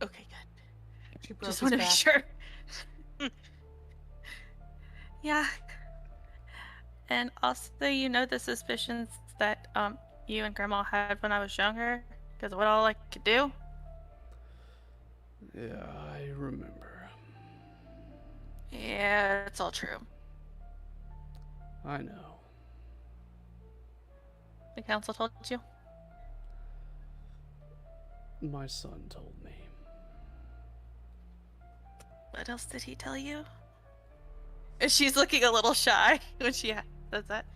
Okay, good. She broke Just his want to make back. sure. Yeah. And also, you know the suspicions that you and Grandma had when I was younger? Because what all I could do? Yeah, I remember. Yeah, it's all true. I know. The council told you? My son told me. What else did he tell you? And she's looking a little shy when she does that.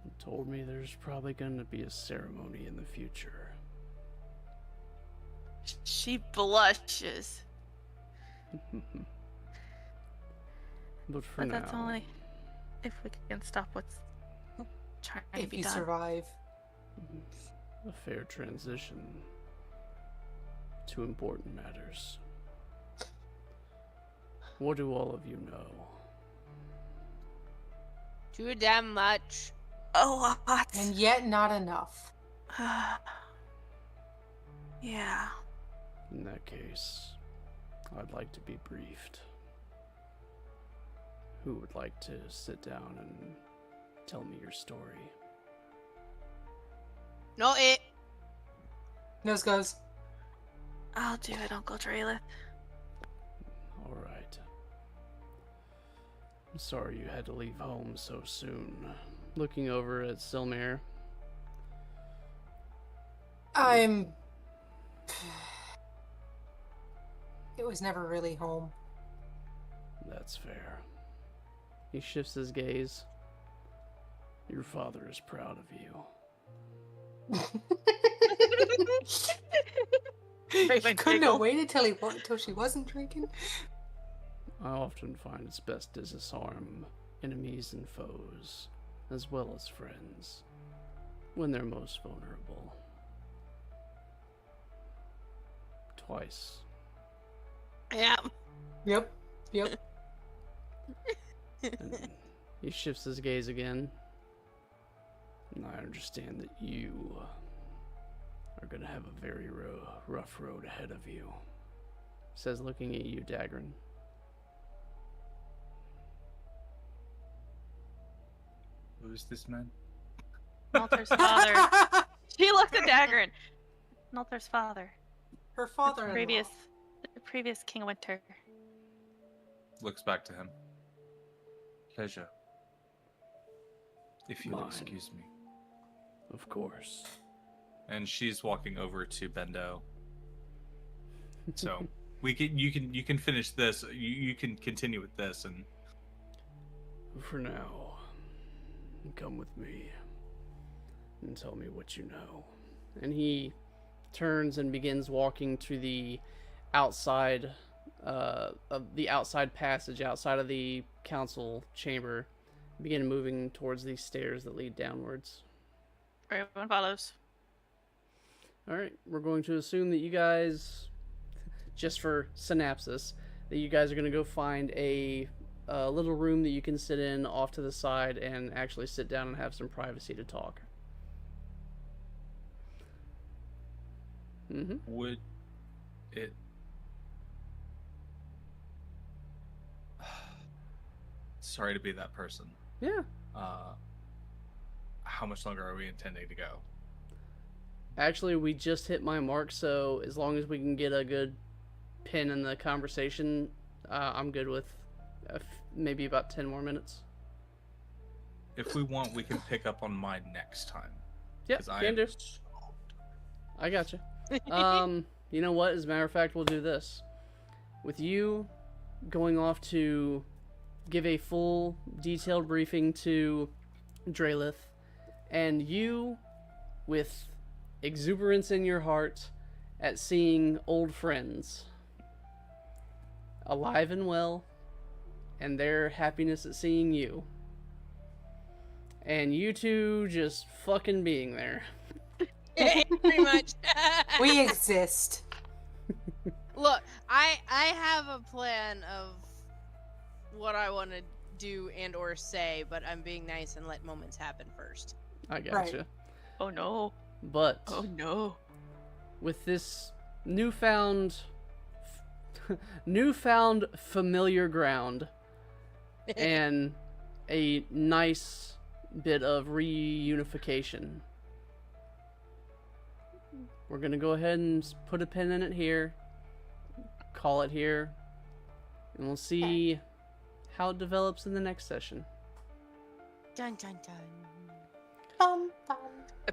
He told me there's probably going to be a ceremony in the future. She blushes. But for But now, that's only if we can stop what's trying to If be you done. survive. a fair transition to important matters. What do all of you know? Too damn much. A lot. And yet not enough. Yeah. In that case, I'd like to be briefed. Who would like to sit down and tell me your story? No, it. Nose goes. I'll do it, Uncle Drelith. All right. I'm sorry you had to leave home so soon. Looking over at Silmir. It was never really home. That's fair. He shifts his gaze. Your father is proud of you. Couldn't have waited till she wasn't drinking. I often find it's best to disarm enemies and foes, as well as friends, when they're most vulnerable. Twice. Yeah. Yep. And he shifts his gaze again. And I understand that you are going to have a very rough road ahead of you. Says, looking at you, Dagrin. Who is this man? Nalter's father. She looked at Dagrin. Nalter's father. Her father. The previous King of Winter. Looks back to him. Pleasure. If you'll Mine. excuse me. Of course. And she's walking over to Bendo. So you can finish this. You can continue with this, and For now, come with me and tell me what you know. And he turns and begins walking to the outside of the outside passage outside of the council chamber. Begin moving towards these stairs that lead downwards. Everyone follows. All right, we're going to assume that you guys, just for synopsis, that you guys are going to go find a little room that you can sit in off to the side and actually sit down and have some privacy to talk. Mm-hmm. would it? Sorry to be that person. Yeah. How much longer are we intending to go? Actually, we just hit my mark, so as long as we can get a good pin in the conversation, I'm good with maybe about 10 more minutes. If we want, we can pick up on mine next time. Yep, 'Cause can do. I gotcha. You know what? As a matter of fact, we'll do this. With you going off to give a full, detailed briefing to Drelith, and you with exuberance in your heart at seeing old friends alive and well, and their happiness at seeing you, and you two just fucking being there. Pretty much. We exist. Look, I have a plan of what I want to do and or say, but I'm being nice and let moments happen first. I gotcha. Right. Oh no. But Oh no. with this newfound familiar ground and a nice bit of reunification, we're gonna go ahead and put a pin in it here, call it here, and we'll see how it develops in the next session. Dun dun dun. Bum, bum,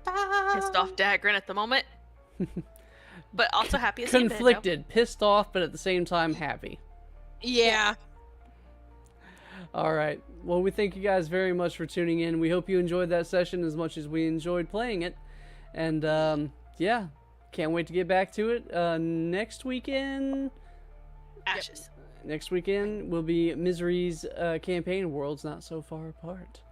bum. Pissed off Dagrin at the moment. But also happy to see Bendo. Conflicted, pissed off, but at the same time happy. Yeah. All right. Well, we thank you guys very much for tuning in. We hope you enjoyed that session as much as we enjoyed playing it. And yeah, can't wait to get back to it. Next weekend. Ashes. Next weekend will be Misery's campaign, Worlds Not So Far Apart.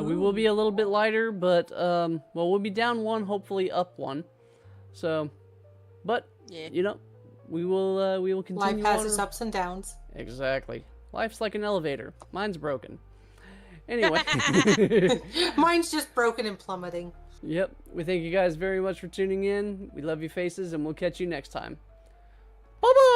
We will be a little bit lighter, but well, we'll be down one, hopefully up one. So, but Yeah. you know, we will continue. Life has its on. ups and downs. Exactly. Life's like an elevator. Mine's broken. Anyway. Mine's just broken and plummeting. Yep. We thank you guys very much for tuning in. We love you faces, and we'll catch you next time. Bye-bye!